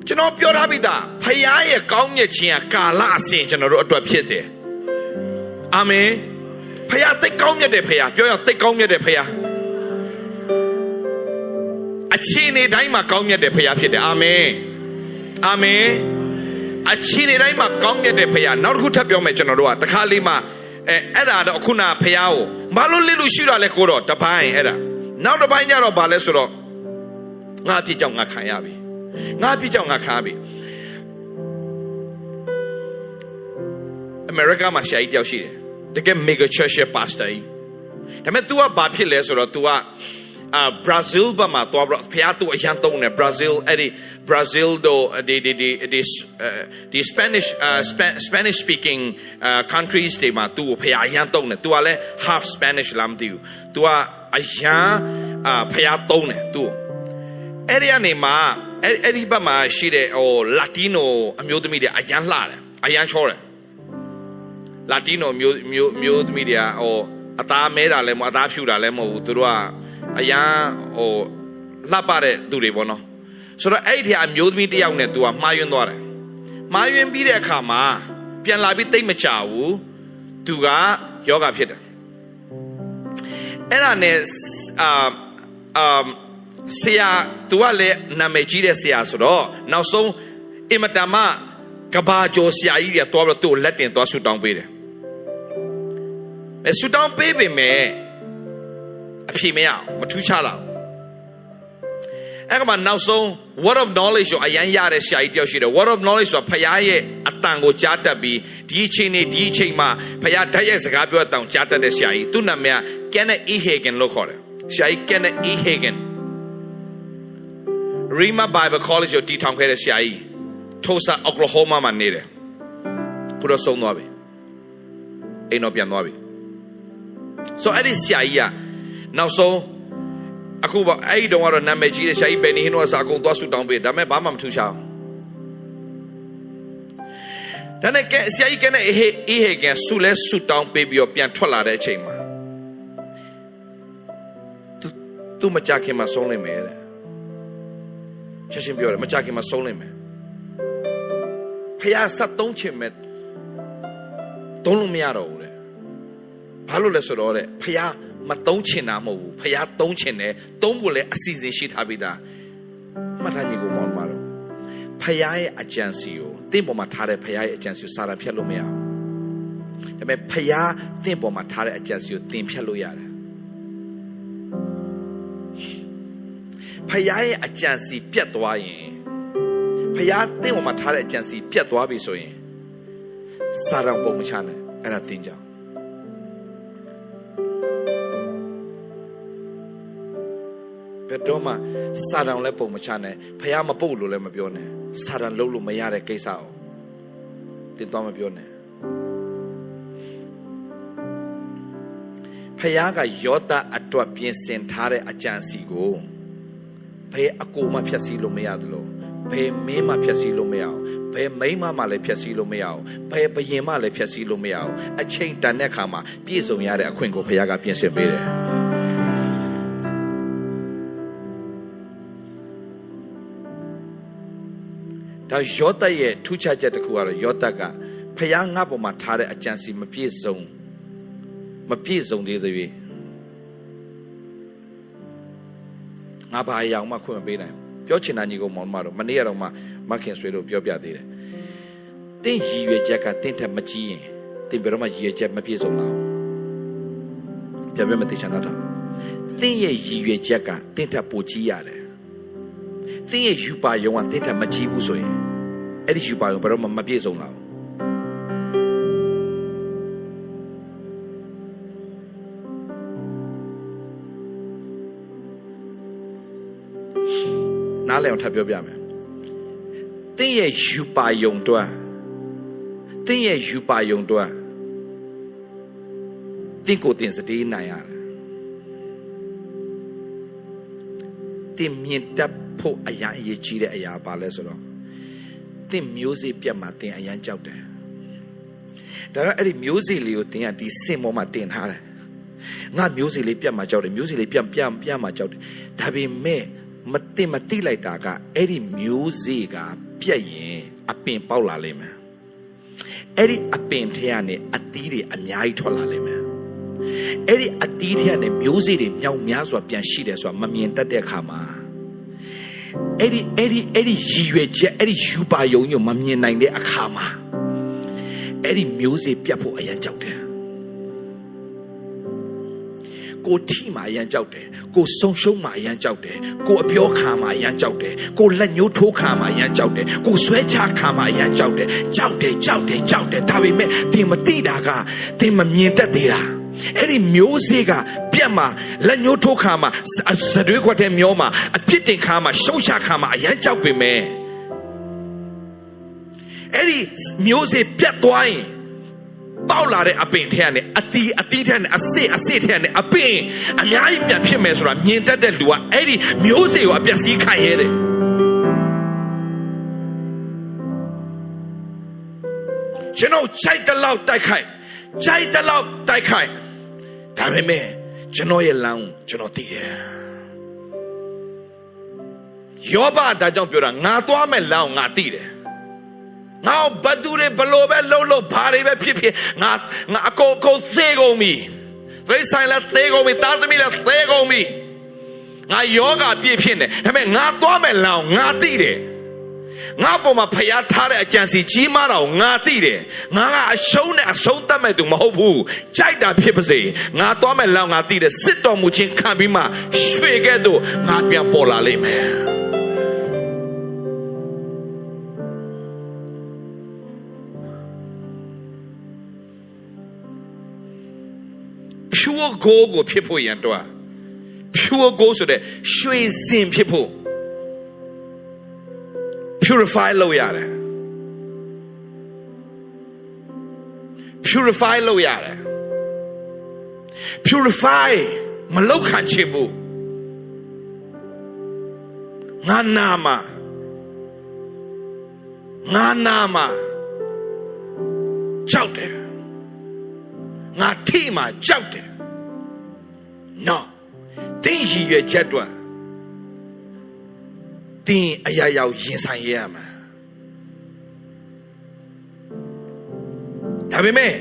ကျွန်တော်ပြောထားပြီးသားဖျားရဲ့ကောင်းမြတ်ခြင်းကကာလအစဉ်ကျွန်တော်တို့အတွက်ဖြစ်တယ်အာမင်ဖျားသိကောင်းမြတ်တယ်ဖျားပြောရသိကောင်းမြတ်တယ်ဖျားအခြေအနေတိုင်းမှာကောင်းမြတ်တယ်ဖျားဖြစ်တယ်အာမင်အာမင်အခြေအနေတိုင်းမှာကောင်းမြတ်တယ်ဖျားနောက်တစ်ခုထပ်ပြောမယ်ကျွန်တော်တို့ကတခါလေးမှာအဲ့ဒါတော့ခုနဖျားကိုဘာလို့လစ်လို့ရှိတာလဲကိုတော့တပိုင်းအဲ့ဒါနောက်တစ်ပိုင်းကျတော့ဘာလဲဆိုတော့ငါအဖြစ်ကြောင့်ငါခံရပြီငါအဖြစ်ကြောင့်ငါခံရပြီအမေရိကမှာဆရာကြီးတယောက်ရှိတယ်တကယ် mega church pastor ကြီးဒါပေမဲ့ तू ကဘာဖြစ်လဲဆိုတော့ तू ကBrazil ဘာမှာတော့ဖျား तू အရန်တုံးတယ် Brazil အဲ့ဒီ Brazil တို့ဒီ Spanish speaking countries တွေမှာ तू ဖျားအရန်တုံးတယ် तू ကလည်း half Spanish လားမသိဘူး तू ကအရန်ဖျားတုံးတယ် तू အဲ့ဒီကနေမှာအဲ့ဒီဘက်မှာရှိတဲ့Latino အမျိုးသမီးတွေအရန်လှတယ်အရန်ချောတယ်Latino မျိုးသမီးတွေအသားမဲတာလည်းမဟုတ်အသားဖြူတာလည်းမဟုတ်ဘူးသူတို့ကအရန်လှပတဲ့သူတွေပေါ့နော်ဆိုတော့အဲ့ဒီအမျိုးသမီးတယောက်နဲ့သူကမှားယွင်းသွားတယ်မှားယွင်းပြီးတဲ့အခါမှာပြန်လာပြီးတိတ်မချဘူးသူကယောဂဖြစ်တယ်အဲ့ဒါနဲ့ဆရာသူကလည်းနာမည်ကြီးတဲ့ဆရာဆိုတော့နောက်ဆုံးအင်မတန်မှကဘာကျော်ဆရာကြီးတွေတော့သူ့လက်တင်သွားဆူတောင်းပေးတယ်ဆူတောင်းပေးပေမဲ့အဖြေမရအောင်မထူးခြားတော့အဲ့ကမှနောက်ဆုံး word of knowledge ကိုအရန်ရတဲ့ဆရာကြီးတယောက်ရှိတယ် word of knowledge ဆိုတာဖခင်ရဲ့အ tango chata bi di chini di chima phaya daya saka pyo tang chata de sia yi tu nam ya Kenneth E Hagen lo khor de sia yi Kenneth E Hagen Rima Bible College yo ti thong khae de sia yi Tulsa Oklahoma ma ne de ku do song twa bi ai no pyan twa bi so adi sia yi ya naw songအခုပေါ့အဲ့ဒီတော့ကတော့နာမည်ကြီးတဲ့ဆရာကြီးဘယ်နေဟင်းတော့စာအကုန်သွားဆူတောင်းပေးဒါပေမဲ့ဘာမှမထူးခြားဒါနဲ့ကဲဆရာကြီးကလည်းအေးဟဲကဆူလဲဆူတောင်းပေးပြီးတော့ပြန်ထွက်လာတဲ့အချိန်မှာသူမကြခင်မှာဆုံးလိုက်မယ်တဲ့ချက်ချင်းပြောတယ်မကြခင်မှာဆုံးလိုက်မယ်ဖျား73ချင်မဲ့သုံးလို့မရတော့ဘူးတဲ့ဘာလို့လဲဆိုတော့တဲ့ဖျားမသုံးချင်တာမဟုတ်ဘူးဖျားသုံးချင်တယ်သုံးဖို့လည်းအစီအစဉ်ရှိထားပြီးသားမှတ်ထားညီကိုမောင်မတော်ဖျားရဲ့အကြံစီကိုတင့်ပေါ်မှာထားတဲ့ဖျားရဲ့အကြံစီကိုစာရန်ဖြတ်လို့မရဘူးဒါပေမဲ့ဖျားတင့်ပေါ်မှာထားတဲ့အကြံစီကိုတင်ဖြတ်လို့ရတယ်ဖျားရဲ့အကြံစီပြတ်သွားရင်ဖျားတင့်ပေါ်မှာထားတဲ့အကြံစီပြတ်သွားပြီဆိုရင်စာရန်ပုံမချနဲ့အဲ့ဒါတင်ကြဘယ်တော့မှစာတန်လည်းပုံမချနဲ့ဖះမပုတ်လို့လည်းမပြောနဲ့စာတန်လုံးလို့မရတဲ့ကိစ္စအောင်တင်တော့မပြောနဲ့ဖះကယောသအတွက်ပြင်ဆင်ထားတဲ့အကြံစီကိုဘယ်အကူမှဖျက်ဆီးလို့မရသလိုဘယ်မင်းမှဖျက်ဆီးလို့မရအောင်ဘယ်မိန်းမမှလည်းဖျက်ဆီးလို့မရအောင်ဘယ်ဘယင်မှလည်းဖျက်ဆီးလို့မရအောင်အချိန်တန်တဲ့အခါမှာပြည့်စုံရတဲ့အခွင့်ကိုဖះကပြင်ဆင်ပေးတယ်ဒါယောသရဲ့ထူးခြားချက်တစ်ခုကတော့ယောသကဖျားငါ့ပေါ်မှာထားတဲ့အကြံစီမပြည့်စုံသေးသေး၍ငါဘာအရာမှခွင့်မပေးနိုင်ဘူးပြောချင်တာညီကောင်မောင်မတော်မနေ့ကတော့မခင်ဆွေတို့ပြောပြသေးတယ်တင့်ရည်ရွယ်ချက်ကတင့်ထက်မကြီးရင်တင့်ဘယ်တော့မှရည်ရွယ်ချက်မပြည့်စုံတော့ပြောပြမသိချင်တော့တင့်ရဲ့ရည်ရွယ်ချက်ကတင့်ထက်ပိုကြီးရတယ်တင့်ရဲ့ယူပါယုံကတင့်ထက်မကြီးဘူးဆိုရင်အဲ့ဒီယူပါယုံဘယ်တော့မှမပြည့်စုံတော့နားလည်အောင်ထပ်ပြောပြမယ်တင့်ရဲ့ယူပါယုံတော့တင့်ရဲ့ယူပါယုံတော့တင့်ကိုတင်စတေးနိုင်ရတယ်တင်မြင်တတ်ဖို့အရာအရေးကြီးတဲ့အရာပါလဲဆိုတော့တင်မျိုးစေ့ပြတ်မှာတင်အရန်ကြောက်တယ်ဒါတော့အဲ့ဒီမျိုးစေ့လေးကိုတင်ကဒီစင်ပေါ်မှာတင်ထားတယ်ငါမျိုးစေ့လေးပြတ်မှာကြောက်တယ်မျိုးစေ့လေးပြတ်မှာကြောက်တယ်ဒါပေမဲ့မတိလိုက်တာကအဲ့ဒီမျိုးစေ့ကပြတ်ရင်အပင်ပေါက်လာလိမ့်မယ်အဲ့ဒီအပင်ထဲကနေအသီးတွေအများကြီးထွက်လာလိမ့်မယ်အဲ့ဒီအသီးထဲကနေမျိုးစေ့တွေမြောက်များစွာပြန်ရှိတယ်ဆိုတာမမြင်တတ်တဲ့အခါမှာအဲ့ဒီရည်ရွယ်ချက်အဲ့ဒီယူပါယုံညမမြင်နိုင်တဲ့အခါမှာအဲ့ဒီမျိုးစေ့ပြတ်ဖို့အရန်ကြောက်တယ်ကိုထိမှအရန်ကြောက်တယ်ကိုဆုံရှုံမှအရန်ကြောက်တယ်ကိုအပြောခံမှအရန်ကြောက်တယ်ကိုလက်ညှိုးထိုးခံမှအရန်ကြောက်တယ်ကိုဆွဲချခံမှအရန်ကြောက်တယ်ကြောက်တယ်ဒါပေမဲ့သင်မသိတာကသင်မမြင်တတ်သေးတာအဲ့ဒီမျိုးစေ့ကပြတ်မှာလက်ညှိုးထိုးခါမှာစတွေးခွက်တဲ့မျောမှာအပြစ်တင်ခါမှာရှုံချခါမှာအရန်ကြောက်ပေမဲ့အဲ့ဒီမျိုးစေ့ပြတ်သွားရင်ပေါက်လာတဲ့အပင်ထဲကနေအသီးထဲကနေအစစ်ထဲကနေအပင်အများကြီးပြန်ဖြစ်မယ်ဆိုတာမြင်တတ်တဲ့လူကအဲ့ဒီမျိုးစေ့ကိုအပြတ်စီးခံရတယ်ကျွန်တော်ခြိုက်တလောက်တိုက်ခိုက်ဒါပေမဲ့ကျွန်တော်ရဲ့လမ်းကျွန်တော်သိတယ်ယောဘဒါကြောင့်ပြောတာငါသွားမဲ့လမ်းငါသိတယ်ငါဘတ်သူတွေဘလို့ပဲလှုပ်ဘာတွေပဲဖြစ်ငါအကုန်သေးကုန်ပြီသိဆိုင်လာသေးကုန်ပြီတာသမီးလာသေးကုန်ပြီငါယောဂပြည့်ဖြစ်နေဒါပေမဲ့ငါသွားမဲ့လမ်းငါသိတယ်ငါပေါ်မှာဖျားထားတဲ့အကြံစီကြီးမားတာကိုငါသိတယ်ငါကအရှုံးနဲ့အဆုံးသတ်မဲ့သူမဟုတ်ဘူးကြိုက်တာဖြစ်ပါစေငါသွားမဲ့လောက်ငါသိတယ်စစ်တော်မူခြင်းခံပြီးမှရွှေကဲ့သို့ငါပြန်ပေါ်လာလိမ့်မယ် gold ကိုဖြစ်ဖို့ရန်တော့ pure gold ဆိုတဲ့ရွှေစင်ဖြစ်ဖို့ purify လုပ်ရတယ် purify လုပ်ရတယ် purify မလုပ်ခံချင်ဘူးငါနာမှာကြောက်တယ်ငါထိမှာကြောက်တယ် no တင်းရည်ရွယ်ချက်တော့တင်းအရာရောက်ရင်ဆိုင်ရရမှာဒါပေမဲ့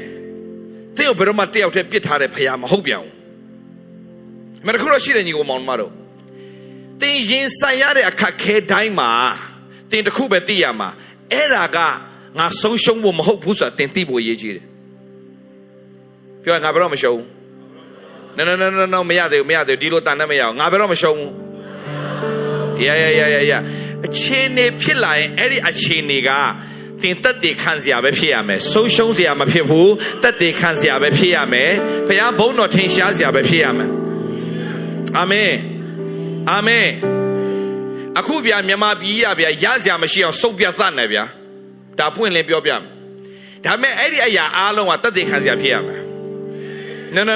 တင်းကိုဘယ်တော့မှတယောက်တည်းပြစ်ထားတဲ့ဖရားမဟုတ်ပြန်ဘူးမင်းတို့ကတော့ရှိတယ်ညီကိုမောင်မတို့တင်းရင်ဆိုင်ရတဲ့အခက်ခဲတိုင်းမှာတင်းတစ်ခုပဲသိရမှာအဲ့ဒါကငါဆုံးရှုံးဖို့မဟုတ်ဘူးဆိုတာတင်းသိဖို့အရေးကြီးတယ်ပြောငါဘယ်တော့မရှုံးဘူး no မရသေးဘူးဒီလိုတန်နဲ့မရအောင်ငါဘယ်တော့မရှုံးဘူး အခြေအနေဖြစ်လာရင်အဲ့ဒီအခြေအနေကတင်တက်တည်ခံစရာပဲဖြစ်ရမယ်ဆုံးရှုံးစရာမဖြစ်ဘူးတက်တည်ခံစရာပဲဖြစ်ရမယ်ဘုရားဘုန်းတော်ထင်ရှားစရာပဲဖြစ်ရမယ်အာမင်အခုဗျာမြန်မာပြည်ရဗျာရစရာမရှိအောင်စုပ်ပြတ်သတ်နေဗျာဒါပွင့်လင်းပြောပြမယ်ဒါပေမဲ့အဲ့ဒီအရာအားလုံးကတက်တည်ခံစရာဖြစ်ရမယ်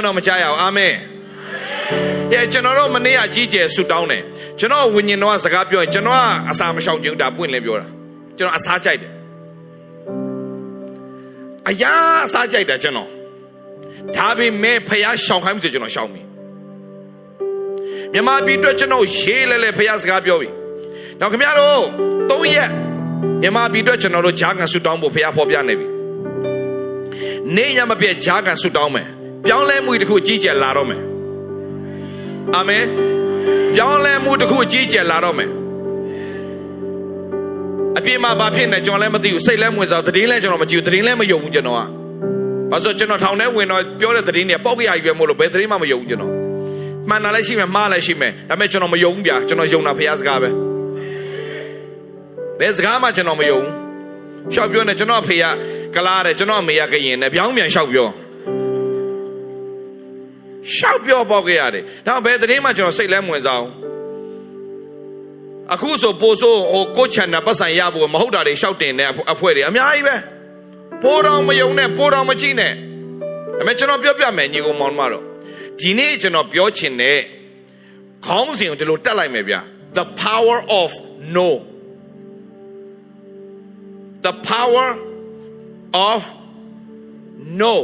no မကြားရအောင်အာမင်ကျွန်တော်တို့မနေ့အကြီးကျယ်ဆူတောင်းတယ်ကျွန်တော်ဝိညာဉ်တော်ကစကားပြောရင်ကျွန်တော်ကအစာမရှောင်ချင်ဘူးဒါပွင့်လင်းပြောတာကျွန်တော်အစားကြိုက်တယ်အရာအစားကြိုက်တာကျွန်တော်ဒါပေမဲ့ဖျားရှောင်ခိုင်းမှုဆိုကျွန်တော်ရှောင်ပြီမြန်မာပြည်အတွက်ကျွန်တော်ရေးလဲဖျားစကားပြောပြီနောက်ခင်ဗျားတို့3ရက်မြန်မာပြည်အတွက်ကျွန်တော်တို့ဂျာကန်ဆူတောင်းဖို့ဖျားဖော်ပြနေပြီနေညမပြည့်ဂျာကန်ဆူတောင်းမယ်ပြောင်းလဲမှုတစ်ခုကြီးကျယ်လာတော့မယ်အာမင်ပြောင်းလဲမှုတစ်ခုကြီးကျယ်လာတော့မယ်အပြစ်မှာဘာဖြစ်နေကျွန်တော်လည်းမသိဘူးစိတ်လည်းမဝင်စားသတင်းလည်းကျွန်တော်မကြည့်ဘူးသတင်းလည်းမယုံဘူးကျွန်တော်ကဘာလို့ကျွန်တော်ထောင်ထဲဝင်တော့ပြောတဲ့သတင်းတွေပေါက်ပြရရွယ်မို့လို့ဘယ်သတင်းမှမယုံဘူးကျွန်တော်မှန်တာလည်းရှိမယ်မှားလည်းရှိမယ်ဒါပေမဲ့ကျွန်တော်မယုံဘူးဗျာကျွန်တော်ယုံတာဖရားစကားပဲဘယ်စကားမှကျွန်တော်မယုံဘူးရှောက်ပြောနေကျွန်တော်ဖေကကလားတယ်ကျွန်တော်အမေကကရင်နဲ့ပြောင်းပြန်ရှောက်ပြောပေါက်ခဲ့ရတယ်ဒါဘယ်သတင်းမှကျွန်တော်စိတ်လည်းမဝင်စားဘူးအခုဆိုပို့ဆိုကိုချန်နာပတ်ဆိုင်ရဖို့မဟုတ်တာတွေရှောက်တင်တဲ့အဖွဲတွေအများကြီးပဲပိုးတော်မယုံနဲ့ပိုးတော်မကြည့်နဲ့ဒါပေမဲ့ကျွန်တော်ပြောပြမယ်ညီကောင်မောင်တို့ဒီနေ့ကျွန်တော်ပြောချင်တဲ့ခေါင်းစဉ်ကိုဒီလိုတက်လိုက်မယ်ဗျာ the power of no the power of no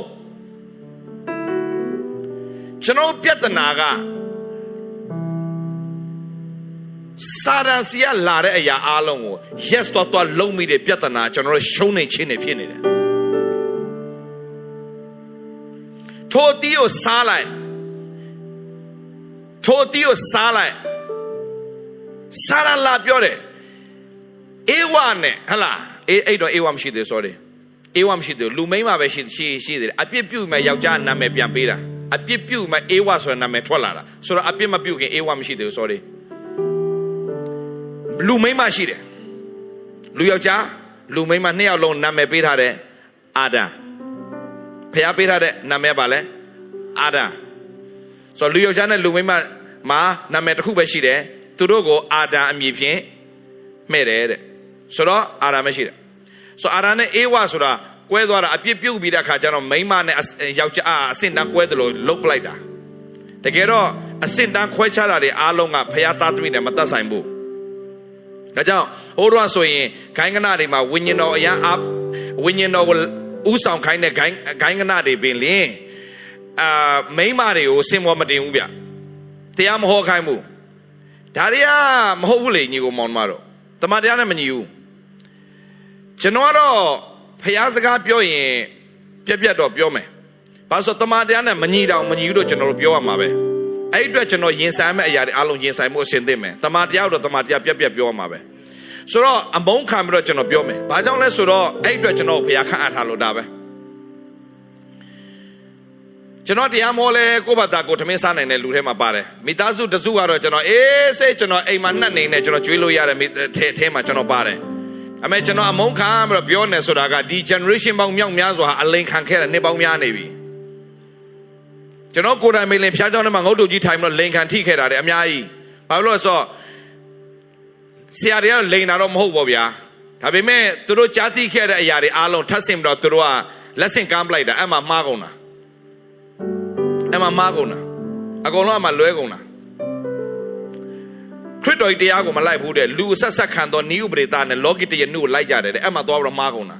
ကျွန်တော်ပြဿနာကစာရန်စီကလာတဲ့အရာအလုံးကို yes တော့လုံးမိတဲ့ပြဿနာကျွန်တော်တို့ရှုံးနေချင်းနေဖြစ်နေတယ်ထိုတီးကိုစားလိုက်စားရလာပြောတယ်အေဝါနဲ့ဟလာအဲ့တော့အေဝါမရှိသေး sorry အေဝါမရှိသေးလူမိန်းမပဲရှိသေးတယ်အပြစ်ပြုမဲ့ယောက်ျားနာမည်ပြန်ပေးတာအပြစ်ပြုမဲ့အေဝါဆိုတဲ့နာမည်ထွက်လာတာဆိုတော့အပြစ်မပြုခင်အေဝါမရှိသေးဘူး sorry လူမိန်းမရှိတယ်လူယောက်ျားလူမိန်းမ2ယောက်လုံးနာမည်ပေးထားတဲ့အာဒံဖျားပေးထားတဲ့နာမည်ပါလဲအာဒံဆိုတော့လူယောက်ျားနဲ့လူမိန်းမမှာနာမည်တစ်ခုပဲရှိတယ်သူတို့ကိုအာဒံအမည်ဖြင့်မှဲ့တယ်တဲ့ဆိုတော့အာဒံမရှိတယ်ဆိုတော့အာဒံနဲ့အေဝါဆိုတာကွဲသွားတာအပြစ်ပြုတ်ပြီးတဲ့အခါကျတော့မိန်းမနဲ့ယောက်ျားအဆင့်တန်းကွဲတယ်လို့လုတ်ပလိုက်တာတကယ်တော့အဆင့်တန်းခွဲခြားတာတွေအားလုံးကဖျားသားသမီးနဲ့မသက်ဆိုင်ဘူးဒါကြောင့်ဟိုတော့ဆိုရင်ဂိုင်းကနတွေမှာဝိညာဉ်တော်အရန်ဝိညာဉ်တော်ကိုဥဆောင်ခိုင်းတဲ့ဂိုင်းကနတွေပင်လင်းမိန်းမတွေကိုစင်ပေါ်မတင်ဘူးဗျတရားမဟောခိုင်းဘူးဒါတွေကမဟုတ်ဘူးလေညီကိုမောင်မတော်တမန်တရားနဲ့မညီဘူးကျွန်တော်ကတော့ဖျားစကားပြောရင်ပြက်တော့ပြောမယ်ဘာလို့ဆိုတမန်တရားနဲ့မညီတော့မညီဘူးလို့ကျွန်တော်တို့ပြောရမှာပဲအဲ့အတွက်ကျွန်တော်ရင်ဆိုင်မဲ့အရာတွေအားလုံးရင်ဆိုင်မှုအဆင်သင့်မယ်တမန်တရားတော့တမန်တရားပြက်ပြောရမှာပဲဆိုတော့အမုန်းခံပြီးတော့ကျွန်တော်ပြောမယ်ဘာကြောင့်လဲဆိုတော့အဲ့အတွက်ကျွန်တော်ဖျားခန့်အပ်ထားလို့ဒါပဲကျွန်တော်တရားမောလဲကိုယ့်ဘာသာကိုထမင်းစားနိုင်တဲ့လူထဲမှာပါတယ်မိသားစုတစုကတော့ကျွန်တော်စိတ်ကျွန်တော်အိမ်မှာနှက်နေနဲ့ကျွန်တော်ကျွေးလို့ရတဲ့ထဲမှာကျွန်တော်ပါတယ်အမေကျွန်တော်အမုန်းခံပြီးတော့ပြောနေဆိုတာကဒီ generation ပေါင်းမြောက်များစွာအလိန်ခံခဲ့တဲ့နှစ်ပေါင်းများနေပြီ ကျွန်တော်ကိုယ်တိုင်မလင်ဖျားเจ้าနဲ့မှာငုတ်တုတ်ကြီးထိုင်ပြီးတော့လိန်ခံထိခဲ့တာတယ်အများကြီးဘာလို့လဲဆိုတော့ဆရာတွေကလိန်တာတော့မဟုတ်ပါဗျာဒါပေမဲ့သူတို့ကြားသိခဲ့တဲ့အရာတွေအားလုံးထပ်ဆင်ပြီးတော့သူတို့ကလက်ဆင့်ကမ်းပလိုက်တာအဲ့မှာမှားကုန်တာအဲ့မှာမှားကုန်တာအကုန်လုံးအမှလွဲကုန်တာခရစ်တော်တရားကိုမလိုက်ဘူးတဲ့လူဆက်ဆက်ခံတော့နိဥပဒေသားနဲ့လောကီတရနုကိုလိုက်ကြတယ်တဲ့အဲ့မှာသွားပြီးတော့မှားကုန်တာ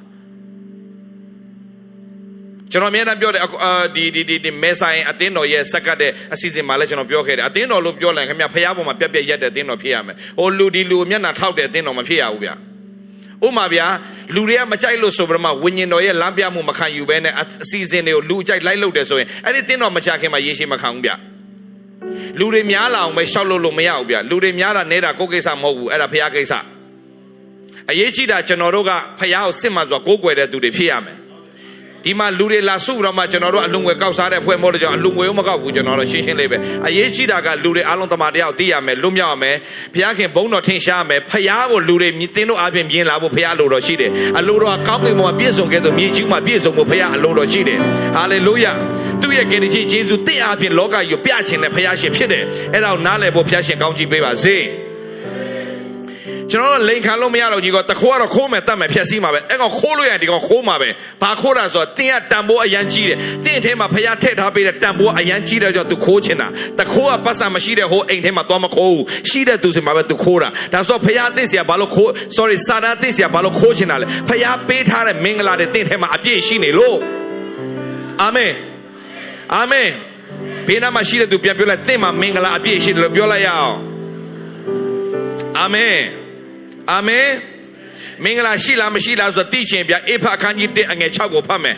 ကျွန်တော်အများနဲ့ပြောတယ်ဒီမဲဆိုင်အတင်းတော်ရဲ့စက္ကတ်တဲ့အစီအစဉ်မှာလည်းကျွန်တော်ပြောခဲ့တယ်အတင်းတော်လို့ပြောလိုက်ခင်ဗျာဖះပေါ်မှာပြက်ပြက်ရက်တဲ့အတင်းတော်ဖြစ်ရမယ်ဟိုလူဒီလူမျက်နှာထောက်တဲ့အတင်းတော်မဖြစ်ရဘူးဗျာဥမာဗျာလူတွေကမကြိုက်လို့ဆိုပြီးတော့မှဝိညာဉ်တော်ရဲ့လမ်းပြမှုမခံယူဘဲနဲ့အစီအစဉ်တွေကိုလူအကြိုက်လိုက်လုပ်တယ်ဆိုရင်အဲ့ဒီတင်းတော်မချခင်မှာရေရှည်မခံဘူးဗျာလူတွေများလာအောင်ပဲရှောက်လို့မရဘူးဗျာလူတွေများတာနေတာကိုယ်ကိစ္စမဟုတ်ဘူးအဲ့ဒါဖះကိစ္စအရေးကြီးတာကျွန်တော်တို့ကဖះကိုစစ်မှန်စွာကိုးကွယ်တဲ့သူတွေဖြစ်ရမယ်ဒီမှာလူတွေလာစုတော့မှကျွန်တော်တို့အလုံငွေကောက်စားတဲ့ဖွဲ့မို့လို့ကြောင့်အလုံငွေမကောက်ဘူးကျွန်တော်တို့ရှင်းရှင်းလေးပဲအရေးကြီးတာကလူတွေအားလုံးတမန်တရားကိုသိရမယ်လွတ်မြောက်ရမယ်ဘုရားခင်ဘုန်းတော်ထင်ရှားမယ်ဖះကိုလူတွေသင်တို့အားဖြင့်မြင်လာဖို့ဘုရားလိုတော်ရှိတယ်အလိုတော်ကောင်းကင်ဘုံမှာပြည့်စုံခဲ့သောမြေကြီးမှာပြည့်စုံဖို့ဘုရားအလိုတော်ရှိတယ်ဟာလေလုယသူ့ရဲ့ကယ်တင်ခြင်းယေရှုသင်အားဖြင့်လောကကြီးကိုပြချင်တဲ့ဘုရားရှင်ဖြစ်တယ်အဲ့ဒါကိုနားလည်ဖို့ဘုရားရှင်ကောင်းချီးပေးပါစေကျွန်တော်တို့လိန်ခံလို့မရတော့ကြီးကတခိုးကတော့ခိုးမယ်တတ်မယ်ဖြက်စီးမှာပဲအဲ့ကောင်ခိုးလို့ရရင်ဒီကောင်ခိုးမှာပဲဘာခိုးတာဆိုတော့တင်းကတန်ဖိုးအရန်ကြီးတယ်တင်းအထဲမှာဖះထည့်ထားပေးတဲ့တန်ဖိုးအရန်ကြီးတဲ့ကြောင့်သူခိုးချင်တာတခိုးကပတ်စံမရှိတဲ့ဟိုအိမ်ထဲမှာသွားမခိုးဘူးရှိတဲ့သူစီမှာပဲသူခိုးတာဒါဆိုဖះအသစ်စီကဘာလို့ခိုး sorry စာနာအသစ်စီကဘာလို့ခိုးချင်တာလဲဖះပေးထားတဲ့မင်္ဂလာတွေတင်းထဲမှာအပြည့်ရှိနေလို့အာမင်အာမင်ဘေးနားမှာရှိတဲ့သူပြန်ပြောလိုက်တင်းမှာမင်္ဂလာအပြည့်ရှိတယ်လို့ပြောလိုက်ရအောင်အာမင်အာမင်မင်္ဂလာရှိလားမရှိလားဆိုတော့သိချင်ဗျာအေဖအခန်းကြီး1အငယ်6ကိုဖတ်မယ်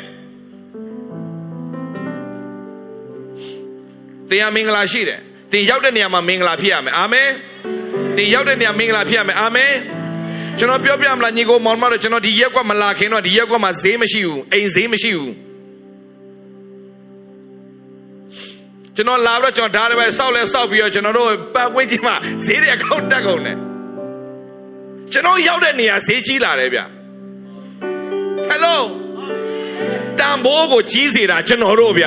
တရားမင်္ဂလာရှိတယ်သင်ရောက်တဲ့နေရာမှာမင်္ဂလာဖြစ်ရမယ်အာမင်သင်ရောက်တဲ့နေရာမင်္ဂလာဖြစ်ရမယ်အာမင်ကျွန်တော်ပြောပြမလားညီကိုမောင်မတို့ကျွန်တော်ဒီရက်ကွက်မလာခင်တော့ဒီရက်ကွက်မှာဈေးမရှိဘူးအိမ်ဈေးမရှိဘူးကျွန်တော်လာတော့ကျွန်တော်ဓာတ်တွေပဲစောက်လဲစောက်ပြီးတော့ကျွန်တော်တို့ပတ်ဝန်းကျင်မှာဈေးတွေအကောင့်တက်ကုန်တယ်ကျွန်တော်ရောက်တဲ့နေရာဈေးကြီးလာတယ်ဗျဟယ်လိုတန်ဖိုးကိုကြီးစေတာကျွန်တော်တို့ဗျ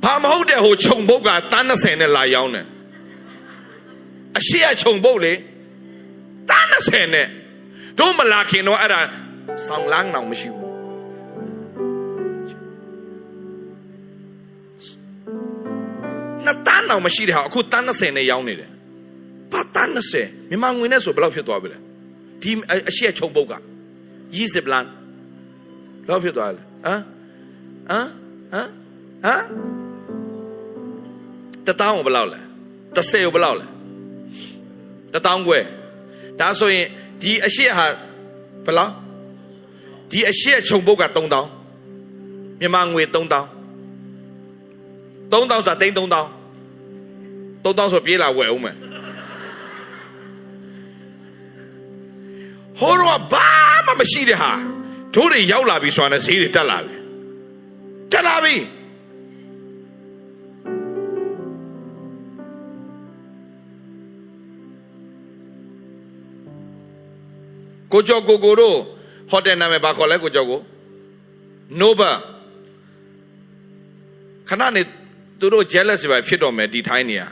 ဘာမဟုတ်တဲ့ဟိုခြုံပုတ်ကတန်း20နဲ့လာရောင်းတယ်အရှိအခြုံပုတ်လေတန်း20နဲ့တို့မလာခင်တော့အဲ့ဒါဆောင်းလန်းတော့မရှိဘူးနှစ်တန်းတော့မရှိတဲ့ဟာအခုတန်း20နဲ့ရောင်းနေတယ်ဘာတန်း20မြန်မာငွေနဲ့ဆိုဘယ်လောက်ဖြစ်သွားပြီလဲဒီအရှိချုံပုတ်က20လမ်းလောက်ဖြစ်သွားလဲတတောင်းကိုဘယ်လောက်လဲ30ကိုဘယ်လောက်လဲတတောင်းခွဲဒါဆိုရင်ဒီအရှိဟာဘယ်လောက်ဒီအရှိချုံပုတ်က3000မြန်မာငွေ3000ဆိုတိန်း3000ဆိုပြေးလာဝယ်အောင်မယ်ဟိုတော့ဘာမှမရှိတဲ့ဟာတို့တွေရောက်လာပြီဆိုတာနဲ့ဈေးတွေတက်လာပြီကိုကျော်ကိုတို့ဟိုတယ်နာမည်ဘာခေါ်လဲကိုကျော်ကို Nova ခဏနေသူတို့ jealous ပဲဖြစ်တော့မယ်ဒီထိုင်းနေရ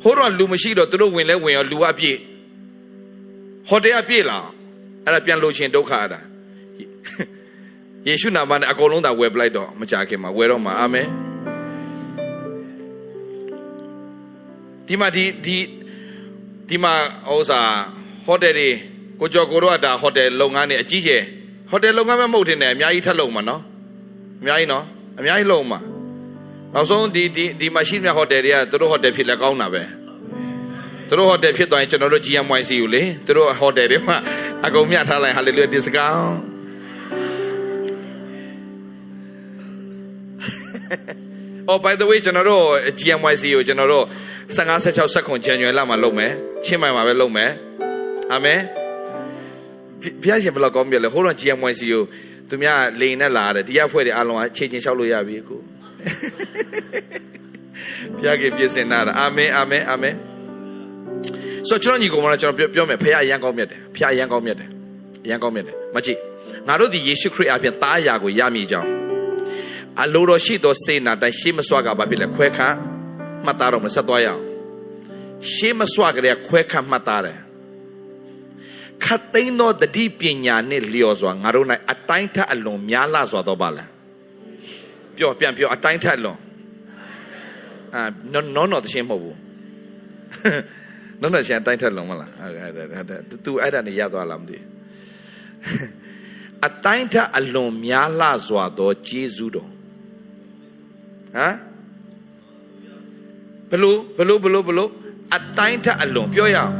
ဟိုတော့လူမရှိတော့သူတို့ဝင်လဲဝင်ရောလူအပြည့်ဟိုတယ်အပြည့်လာအဲ့ဒါပြန်လို့ချင်းဒုက္ခအဲ့ဒါယေရှုနာမနဲ့အကုန်လုံးသာဝယ်ပလိုက်တော့မကြခင်မှာဝယ်တော့မှာအာမင်ဒီမှာဒီမှာဥစားဟိုတယ်တွေကိုကျော်ကိုတို့ကဒါဟိုတယ်လုပ်ငန်းနေအကြီးကျယ်ဟိုတယ်လုပ်ငန်းမဟုတ်တင်တယ်အများကြီးထပ်လုပ်မှာနော်အများကြီးလုပ်မှာနောက်ဆုံးဒီမှာရှိတဲ့ဟိုတယ်တွေကသူတို့ဟိုတယ်ဖြစ်လဲကောင်းတာပဲသူတို့ဟိုတယ်ဖြစ်သွားရင်ကျွန်တော်တို့ GMYC ကိုလေသူတို့ဟိုတယ်တွေမှာအကုန်မြထားလိုက် hallelujah discount Oh by the way ကျွန်တော်တို့ GMYC ကိုကျွန်တော်တို့15 16 19 January လမှာလုပ်မယ်ချင်းမိုင်မှာပဲလုပ်မယ်အာမင်ဘုရားရှင်ဘယ်လောက်ကောင်းမြတ်လဲဟိုတော့ GMYC ကိုသူများလိန်နဲ့လာတယ်ဒီရဖွဲ့တွေအားလုံးကချိန်ချင်းလျှောက်လို့ရပြီအခုဘုရားကြီးပြည့်စင်တာအာမင်အာမင်အာမင်ဆိုကျွန်တော်ညီကောင်မကျွန်တော်ပြောမယ်ဖခင်အရန်ကောင်းမြတ်တယ်ဖခင်အရန်ကောင်းမြတ်တယ်မကြည့် ငါတို့ဒီယေရှုခရစ်အပြင်သားအရာကိုရမည်ကြောင်းအလိုတော်ရှိသောစေနာတိုင်းရှေးမစွာကဘာဖြစ်လဲခွဲခန့်မှတ်သားတော့မဆက်သွားရအောင်ရှေးမစွာကလေးခွဲခန့်မှတ်သားတယ်ခတ်သိမ်းသောတတိပညာနှင့်လျော်စွာငါတို့၌အတိုင်းထက်အလွန်များလာစွာတော့ပါလဲပြောပြန်ပြောအတိုင်းထက်အလွန်နော်တခြင်းမဟုတ်ဘူးနော်ရှင်အတိုင်းထက်လွန်မလားသူအဲ့ဒါနေရသွားလားမသိအတိုင်းထက်အလွန်များလာစွာသောကျေးဇူးတော်ဟမ်ဘလို့အတိုင်းထက်အလွန်ပြောရအောင်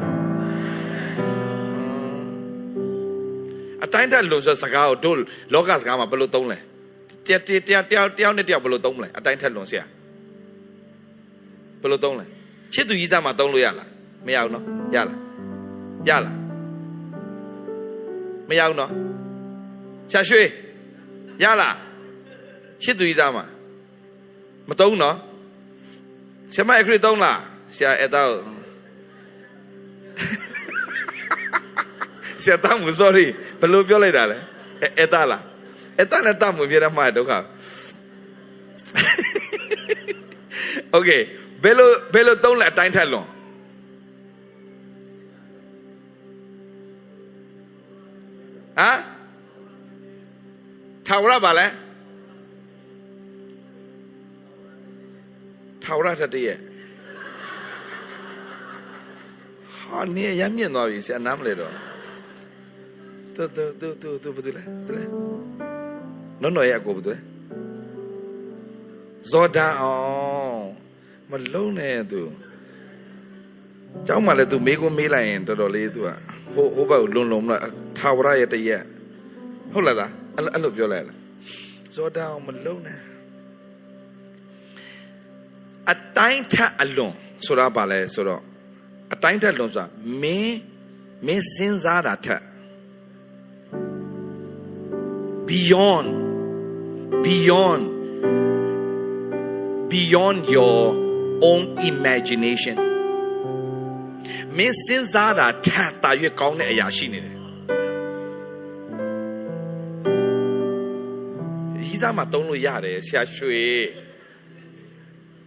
အတိုင်းထက်လွန်ဆိုစကားကိုတို့လောကစကားမှာဘယ်လိုသုံးလဲတယောက်နဲ့တယောက်ဘယ်လိုသုံးလဲအတိုင်းထက်လွန်ဆရာဘယ်လိုသုံးလဲချစ်သူကြီးစားမှာသုံးလို့ရလားမရဘူးနော်ရလားမရဘူးနော်ရှာရွှေရလားချစ်သူကြီးစားမှာမသုံးနော်ဆရာမအခရီးသုံးလားဆရာအဲ့တော့ဆရာတောင်းမ sorry ဘယ်လိုပြောလိုက်တာလဲအဲ့ဒါလားအဲ့ဒါနဲ့တောင်းမပြရမှာဒုက္ခ okay ဘယ်လိုသုံးလဲအတိုင်းထက်လွန်ဟမ်ထာဝရပါလဲထာဝရတည်းရဲ့ဟာနေရမြင့်သွားပြီဆရာနားမလဲတော့တူဘာလဲနော်ရဲ့အကိုဘာလဲဇောဒန်အောင်မလုံးနဲ့သူကျောင်းမှာလည်းသူမေးခွန်းမေးလိုက်ရင်တော်တော်လေးသူကဟိုဘက်ကိုလုံမလားထာဝရရဲ့တရက်ဟုတ်လားအဲ့လိုပြောလိုက်လားဇောဒန်အောင်မလုံးနဲ့အတိုင်းထက်အလွန်ဆိုတာပါလဲဆိုတော့အတိုင်းထက်လွန်ဆိုတာမင်းစဉ်းစားတာထက် beyond your own imagination မင်းစဉ်းစားတာထက်တာရွေးကောင်းတဲ့အရာရှိနေတယ်ဒီစားမှာသုံးလို့ရတယ်ဆရာရွှေ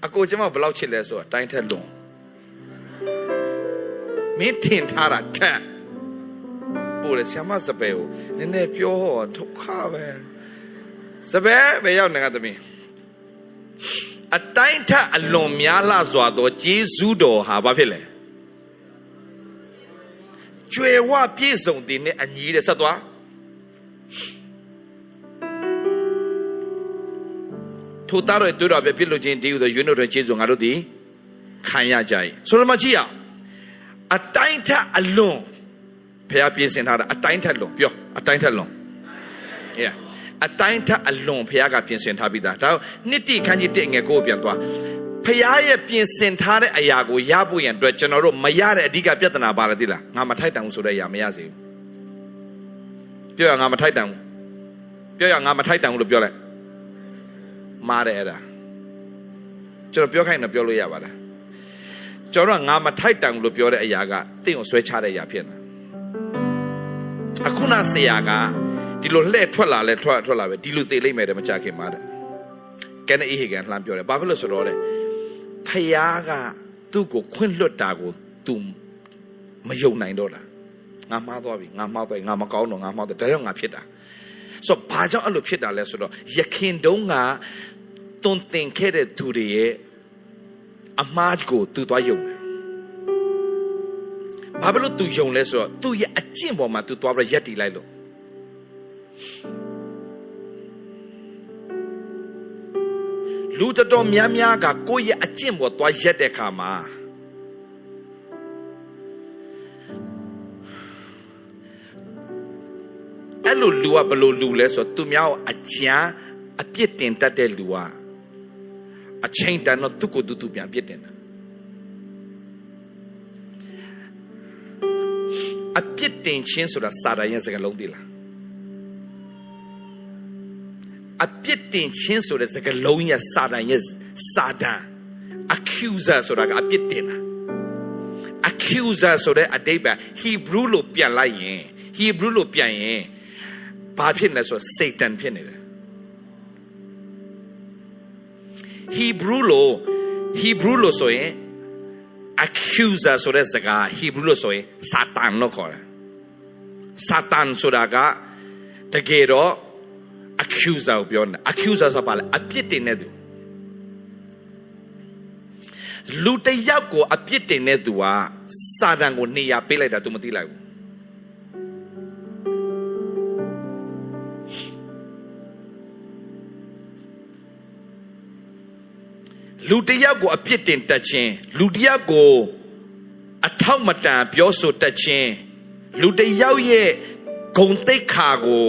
အကိုကျမဘယ်လောက်ချစ်လဲဆိုတော့အတိုင်းထက်လွန်မင်းထင်ထားတာထက်ပို့တယ်ဆရာမစပယ်ကိုနည်းနည်းပြောဒုက္ခပဲစပယ်ပဲရောက်နေငါသမီးအတိုင်းထက်အလွန်များလာစွာသောကျေးဇူးတော်ဟာဘာဖြစ်လဲကျွယ်ဝပြည့်စုံတဲ့နဲ့အညီတဲ့ဆက်သွားထိုသားတော်တွေ့တော်ပဲပြည့်လို့ခြင်းတည်ဟူသောရွေးနှုတ်တော်ကျေးဇူးငါတို့သည်ခံရကြ၏ဆိုတော့မကြည့်ရအတိုင်းထက်အလွန်ဖះပြင်ဆင်ထားတာအတိုင်းထက်လွန်ပြောအတိုင်းထက်လွန်အတိုင်းထက်အလွန်ဖះကပြင်ဆင်ထားပြီးသားဒါနှစ်တိခန်းကြီး1ငယ်ကိုပြန်သွားဖះရဲ့ပြင်ဆင်ထားတဲ့အရာကိုရဖို့ရန်အတွက်ကျွန်တော်တို့မရတဲ့အဓိကပြဿနာပါလဲသိလားငါမထိုက်တန်ဘူးဆိုတဲ့အရာမရစေဘူးပြောရငါမထိုက်တန်ဘူးပြောရငါမထိုက်တန်ဘူးလို့ပြောလိုက်မားတယ်အဲ့ဒါကျွန်တော်ပြောခိုင်းတော့ပြောလို့ရပါလားကျွန်တော်ကငါမထိုက်တန်ဘူးလို့ပြောတဲ့အရာကတင့်ကိုဆွဲချတဲ့အရာဖြစ်နေအခုနဆရာကဒီလိုလှည့်ထွက်လာလဲထွက်လာပဲဒီလိုသေလိမ့်မယ်တဲ့မကြခင်မှာတဲ့ကဲနေအေးဟေကန်လှမ်းပြောတယ်ဘာဖြစ်လို့ဆိုတော့တဲ့ဖယားကသူ့ကိုခွင့်လွတ်တာကိုသူမယုံနိုင်တော့လားငါမှားသွားပြီငါမကောင်းတော့ငါမှားတယ်ဒါကြောင့်ငါဖြစ်တာဆိုတော့ဘာကြောင့်အဲ့လိုဖြစ်တာလဲဆိုတော့ယခင်တုန်းကတွန်တင်ခဲ့တဲ့သူတွေရဲ့အမှားကိုသူသွားယုံတယ်ဘာဖြစ်လို့သူယုံလဲဆိုတော့သူ့ရဲ့အကျင့်ပေါ်မှာသူသွားပြီးရက်တည်လိုက်လို့လူတော်များကကိုယ့်ရဲ့အကျင့်ပေါ်သွားရက်တဲ့အခါမှာအဲ့လိုလူကဘယ်လိုလူလဲဆိုတော့သူများကိုအကြမ်းအပြစ်တင်တတ်တဲ့လူကအချိန်တန်တော့သူ့ကိုသူပြန်အပြစ်တင်တာအပြစ်တင်ခြင်းဆိုတာစာတန်ရဲ့စကားလုံးတည်းလားအပြစ်တင်ခြင်းဆိုတဲ့စကားလုံးရဲ့စာတန် accuser ဆိုတာကအပြစ်တင်တာ accuser ဆိုတဲ့အဓိပ္ပာယ် Hebrew လို့ပြန်လိုက်ရင် Hebrew လို့ပြန်ရင် ဘာဖြစ်လဲဆိုစေတန်ဖြစ်နေတယ် Hebrew လို့ဆိုရင် accuser ဆိုတဲ့စကား Hebrew လို့ဆိုရင်စာတန်လို့ခေါ်တယ်စာတန်ဆိုတာကတကယ်တော့ accuser ကိုပြောနေတာ accuser ဆိုတာဘာလဲအပြစ်တင်တဲ့သူလူတစ်ယောက်ကိုအပြစ်တင်တဲ့သူကစာတန်ကိုနေရာပေးလိုက်တာ तू မသိလိုက်ဘူးလူတစ်ယောက်ကိုအပြစ်တင်တတ်ခြင်းလူတစ်ယောက်ကိုအထောက်မတန်ပြောဆိုတတ်ခြင်းလူတစ်ယောက်ရဲ့ဂုဏ်သိက္ခာကို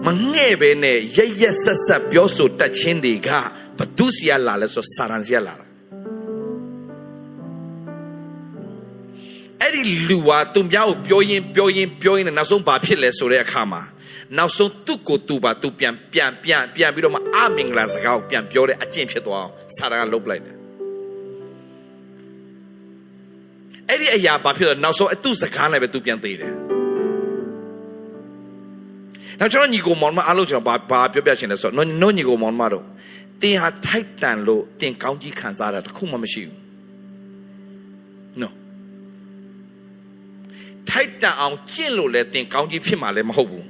မငဲ့ပဲနဲ့ရက်ဆက်ပြောဆိုတတ်ခြင်းတွေကဘသူစီရလာလဲဆိုစာရန်စီရလာတာအဲ့ဒီလူဟာသူများကိုပြောရင်နောက်ဆုံးဘာဖြစ်လဲဆိုတဲ့အခါမှာနောက်ဆုံးသူ့ကိုသူပါသူပြန်ပြီးတော့မှအမင်္ဂလာစကားကိုပြန်ပြောတဲ့အကျင့်ဖြစ်သွားအောင်စာရန်ကလုပ်လိုက်တယ်အဲ့ဒီအရာဘာဖြစ်တော့နောက်ဆုံးသူ့စကားနဲ့ပဲသူပြန်သေးတယ်နောက်ကျွန်တော်ညီကိုမောင်မအားလို့ကျွန်တော်ဘာပြောပြချင်လဲဆိုတော့နော်ညီကိုမောင်မတို့တင်ဟာထိုက်တန်လို့တင်ကောင်းကြီးခံစားတာတခုမှမရှိဘူးနော်ထိုက်တန်အောင်ကျင့်လို့လဲတင်ကောင်းကြီးဖြစ်မှာလည်းမဟုတ်ဘူး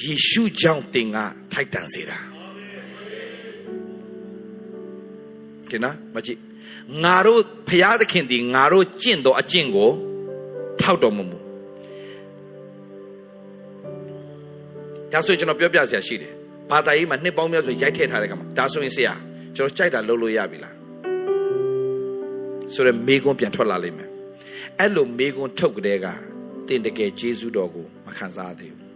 ယေရှုကြောင့်တင်ကထိုက်တန်စေတာကဲနော်မကြည့်ငါတို့ဖျားသခင်ဒီငါတို့ကျင့်တော့အကျင့်ကိုထောက်တော်မမူဒါဆိုရင်ကျွန်တော်ပြောပြစရာရှိတယ်ဘာသာရေးမှာနှစ်ပေါင်းများစွာရိုက်ထည့်ထားတဲ့ကမှာဒါဆိုရင်ဆရာကျွန်တော်ကြိုက်တာလုပ်လို့ရပြီလားဆိုတော့မေကွန်းပြန်ထွက်လာလိမ့်မယ်အဲ့လိုမေကွန်းထုတ်ကြတဲ့ကတင်တကယ်ယေရှုတော်ကိုမခံစားသေးဘူး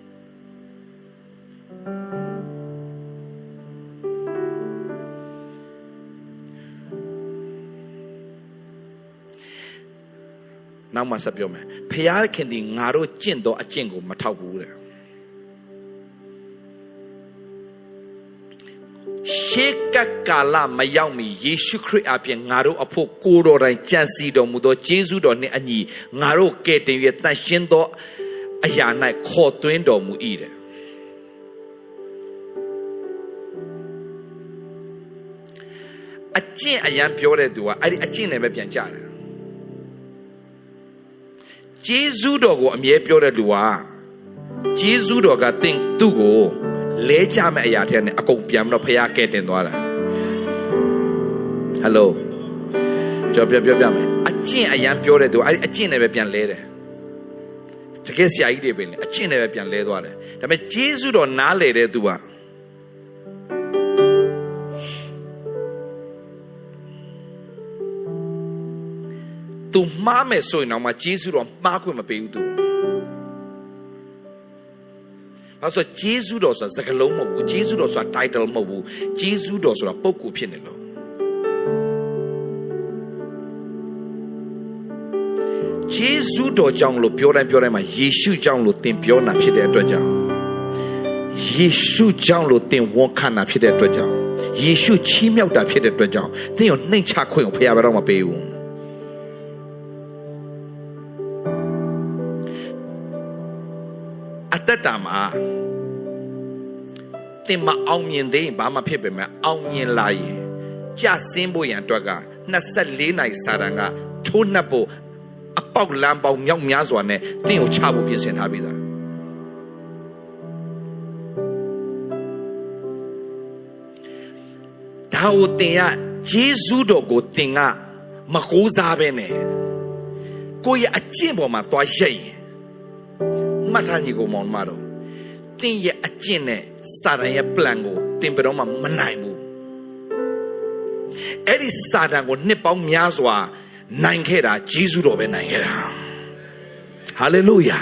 နောက်မှဆက်ပြောမယ်ဖျားခင်ဒီငါတို့ကျင့်တော့အကျင့်ကိုမထောက်ဘူးတဲ့ရှေးကကာလမရောက်မီယေရှုခရစ်အပြင်ငါတို့အဖို့ကိုယ်တော်တိုင်ကြံစီတော်မူသောယေရှုတော်နှင့်အညီငါတို့ကဲ့တင်၍တန်ရှင်းသောအရာ၌ခေါ်သွင်းတော်မူ၏တဲ့အကျင့်အရန်ပြောတဲ့သူကအဲ့ဒီအကျင့်နဲ့ပဲပြန်ကြတယ်ယေရှုတော်ကိုအမြဲပြောတဲ့လူဟာယေရှုတော်ကသူ့ကိုလဲကြမဲ့အရာထဲနဲ့အကုန်ပြန်ပြီးတော့ဖျားကဲတင်သွားတာဟယ်လိုကျွန်တော်ပြောပြမယ်အကျင့်အရန်ပြောတဲ့သူအဲ့ဒီအကျင့်နဲ့ပဲပြန်လဲတယ်တကယ်ဆရာကြီးတွေပဲလေအကျင့်နဲ့ပဲပြန်လဲသွားတယ်ဒါပေမဲ့ယေရှုတော်နားလေတဲ့သူကသူမှားမယ်ဆိုရင်တော့မှယေရှုတော်မှားခွင့်မပေးဘူးသူဘာလို့ယေရှုတော်ဆိုတာစကားလုံးမဟုတ်ဘူးယေရှုတော်ဆိုတာ title မဟုတ်ဘူးယေရှုတော်ဆိုတာပုဂ္ဂိုလ်ဖြစ်နေလို့ယေရှုတော်ကြောင့်လို့ပြောတိုင်းမှာယေရှုကြောင့်လို့သင်ပြောတာဖြစ်တဲ့အတွက်ကြောင့်ယေရှုကြောင့်လို့သင်ဝန်ခံတာဖြစ်တဲ့အတွက်ကြောင့်ယေရှုချီးမြှောက်တာဖြစ်တဲ့အတွက်ကြောင့်သင်ကိုနှိမ်ချခွင့်ကိုဖခင်ဘယ်တော့မှမပေးဘူးအတ္တတာမှာတင်မအောင်မြင်သေးရင်ဘာမှဖြစ်ပေမဲ့အောင်မြင်လာရင်ကြဆင်းဖို့ရန်အတွက်က24နိုင်စာတန်ကထိုးနှက်ဖို့အပေါက်လမ်းပေါက်မြောက်များစွာနဲ့တင်ကိုချဖို့ပြင်ဆင်ထားပြီးသားဒါကိုတင်ရယေရှုတော်ကိုတင်ကမကိုးစားပဲနဲ့ကိုယ့်ရဲ့အကျင့်ပေါ်မှာသွားရက်ရင်မှတ်ထားညီကိုမောင်မတော်တင်ရဲ့အကျင့်နဲ့စာတန်ရဲ့ plan ကိုတင်ဘယ်တော့မှမနိုင်ဘူးအဲ့ဒီစာတန်ကိုနှစ်ပေါင်းများစွာနိုင်ခဲ့တာယေရှုတော်ပဲနိုင်ခဲ့တာဟာလေလုယာ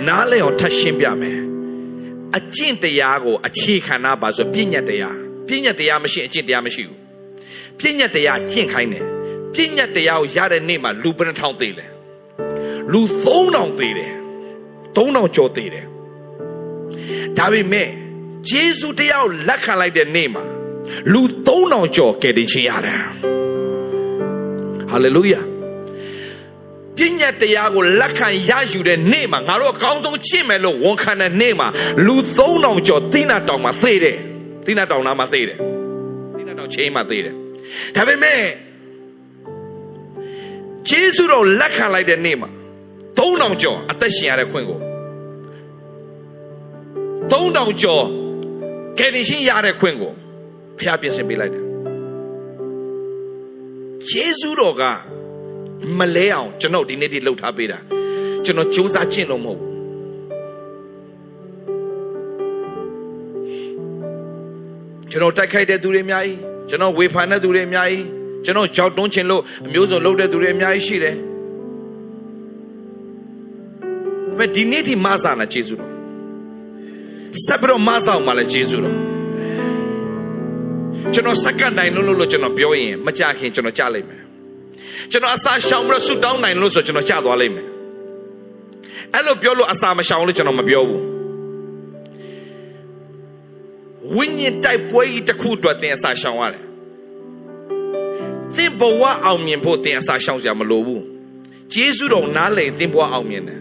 နားလည်အောင်ထပ်ရှင်းပြမယ်အကျင့်တရားကိုအခြေခံတာပါဆိုပြည့်ညတ်တရားမရှိအကျင့်တရားမရှိဘူးပြည့်ညတ်တရားကျင့်ခိုင်းတယ်ပြည့်ညတ်တရားကိုရတဲ့နေ့မှာလူဘယ်နှထောင်သေးလဲလူ3000သေးတယ်3000ကျော်သေးတယ်ဒါပေမဲ့ယေရှုတရားကိုလက်ခံလိုက်တဲ့နေ့မှာလူ3000ကျော်ကယ်တင်ခြင်းရတယ်ဟာလေလုယာ ပညာတရားကိုလက်ခံရယူတဲ့နေ့မှာငါတို့အကောင်းဆုံးချင့်မယ်လို့ဝန်ခံတဲ့နေ့မှာလူ3000ကျော်သီးနှံတောင်မှာသေတယ်သီးနှံတောင်နာမှာသေတယ်သီးနှံတောင်ချင်းမှာသေတယ်ဒါပေမဲ့ဂျေဇုတော်လက်ခံလိုက်တဲ့နေ့မှာ3000ကျော်အသက်ရှင်ရတဲ့ခွင့်ကို3000ကျော်ကယ်တင်ရှင်ရတဲ့ခွင့်ကိုဖျားပြင်ဆင်ပေးလိုက်တယ်ဂျေဇုတော်ကမလဲအောင်ကျွန်တော်ဒီနေ့ဒီလှုပ်ထားပေးတာကျွန်တော်စူးစမ်းကျင့်လို့မဟုတ်ဘူးကျွန်တော်တိုက်ခိုက်တဲ့သူတွေအများကြီးကျွန်တော်ဝေဖန်တဲ့သူတွေအများကြီးကျွန်တော်ကြောက်တွန်းချင်လို့အမျိုးစုံလုပ်တဲ့သူတွေအများကြီးရှိတယ်ဒါပေမဲ့ဒီနေ့ဒီမဆာနာဂျေဇုတော်ဆက်ပြီးတော့မဆာအောင်မလဲဂျေဇုတော်ကျွန်တော်စက္ကန့်တိုင်းလို့ကျွန်တော်ပြောရင်မကြခင်ကျွန်တော်ကြားလိုက်မယ်ကျွန်တော်အစာရှောင်ပြီးတော့ဆူတောင်းနိုင်လို့ဆိုကျွန်တော်ကြာသွားလိမ့်မယ်အဲ့လိုပြောလို့အစာမရှောင်လို့ကျွန်တော်မပြောဘူးဝိညာဉ်တိုက်ပွဲကြီးတစ်ခုအတွက်သင်အစာရှောင်ရတယ်သင်ဘဝအောင်မြင်ဖို့သင်အစာရှောင်စရာမလိုဘူးဂျေဇုတော်နားလည်သင်ဘဝအောင်မြင်တယ်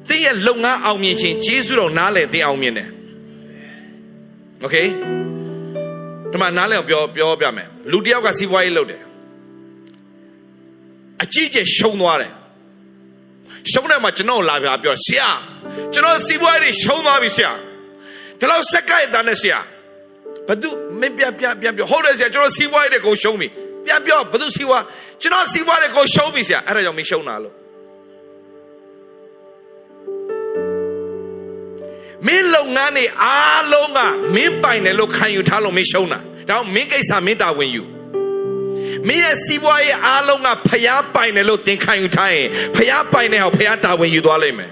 သင်ရဲ့လုပ်ငန်းအောင်မြင်ခြင်းဂျေဇုတော်နားလည်သင်အောင်မြင်တယ်โอเคဒီမှာနားလည်အောင်ပြောပြမယ်လူတစ်ယောက်ကစီးပွားရေးလုပ်တယ်အကြီးကျယ်ရှုံးသွားတယ်ရှုံးတယ်မှာကျွန်တော်လာပြပြောဆရာကျွန်တော်စီးပွားရေးရှုံးသွားပြီဆရာဒီလောက်စက္ကန့်တန်းနဲ့ဆရာဘာသူမင်းပြပြောဟုတ်တယ်ဆရာကျွန်တော်စီးပွားရေးကိုရှုံးပြီပြန်ပြောဘာသူစီးပွားကျွန်တော်စီးပွားရေးကိုရှုံးပြီဆရာအဲ့ဒါကြောင့်မင်းရှုံးတာလို့မင်းလုပ်ငန်းတွေအားလုံးကမင်းပိုင်တယ်လို့ခံယူထားလို့မင်းရှုံးတာဒါမင်းကိစ္စမင်းတာဝန်ယူမင်းရဲ့စီးပွားရေးအားလုံးကဖျားပိုင်တယ်လို့သင်ခံယူထားရင်ဖျားပိုင်တဲ့ဟောဖျားတာဝန်ယူသွားလိမ့်မယ်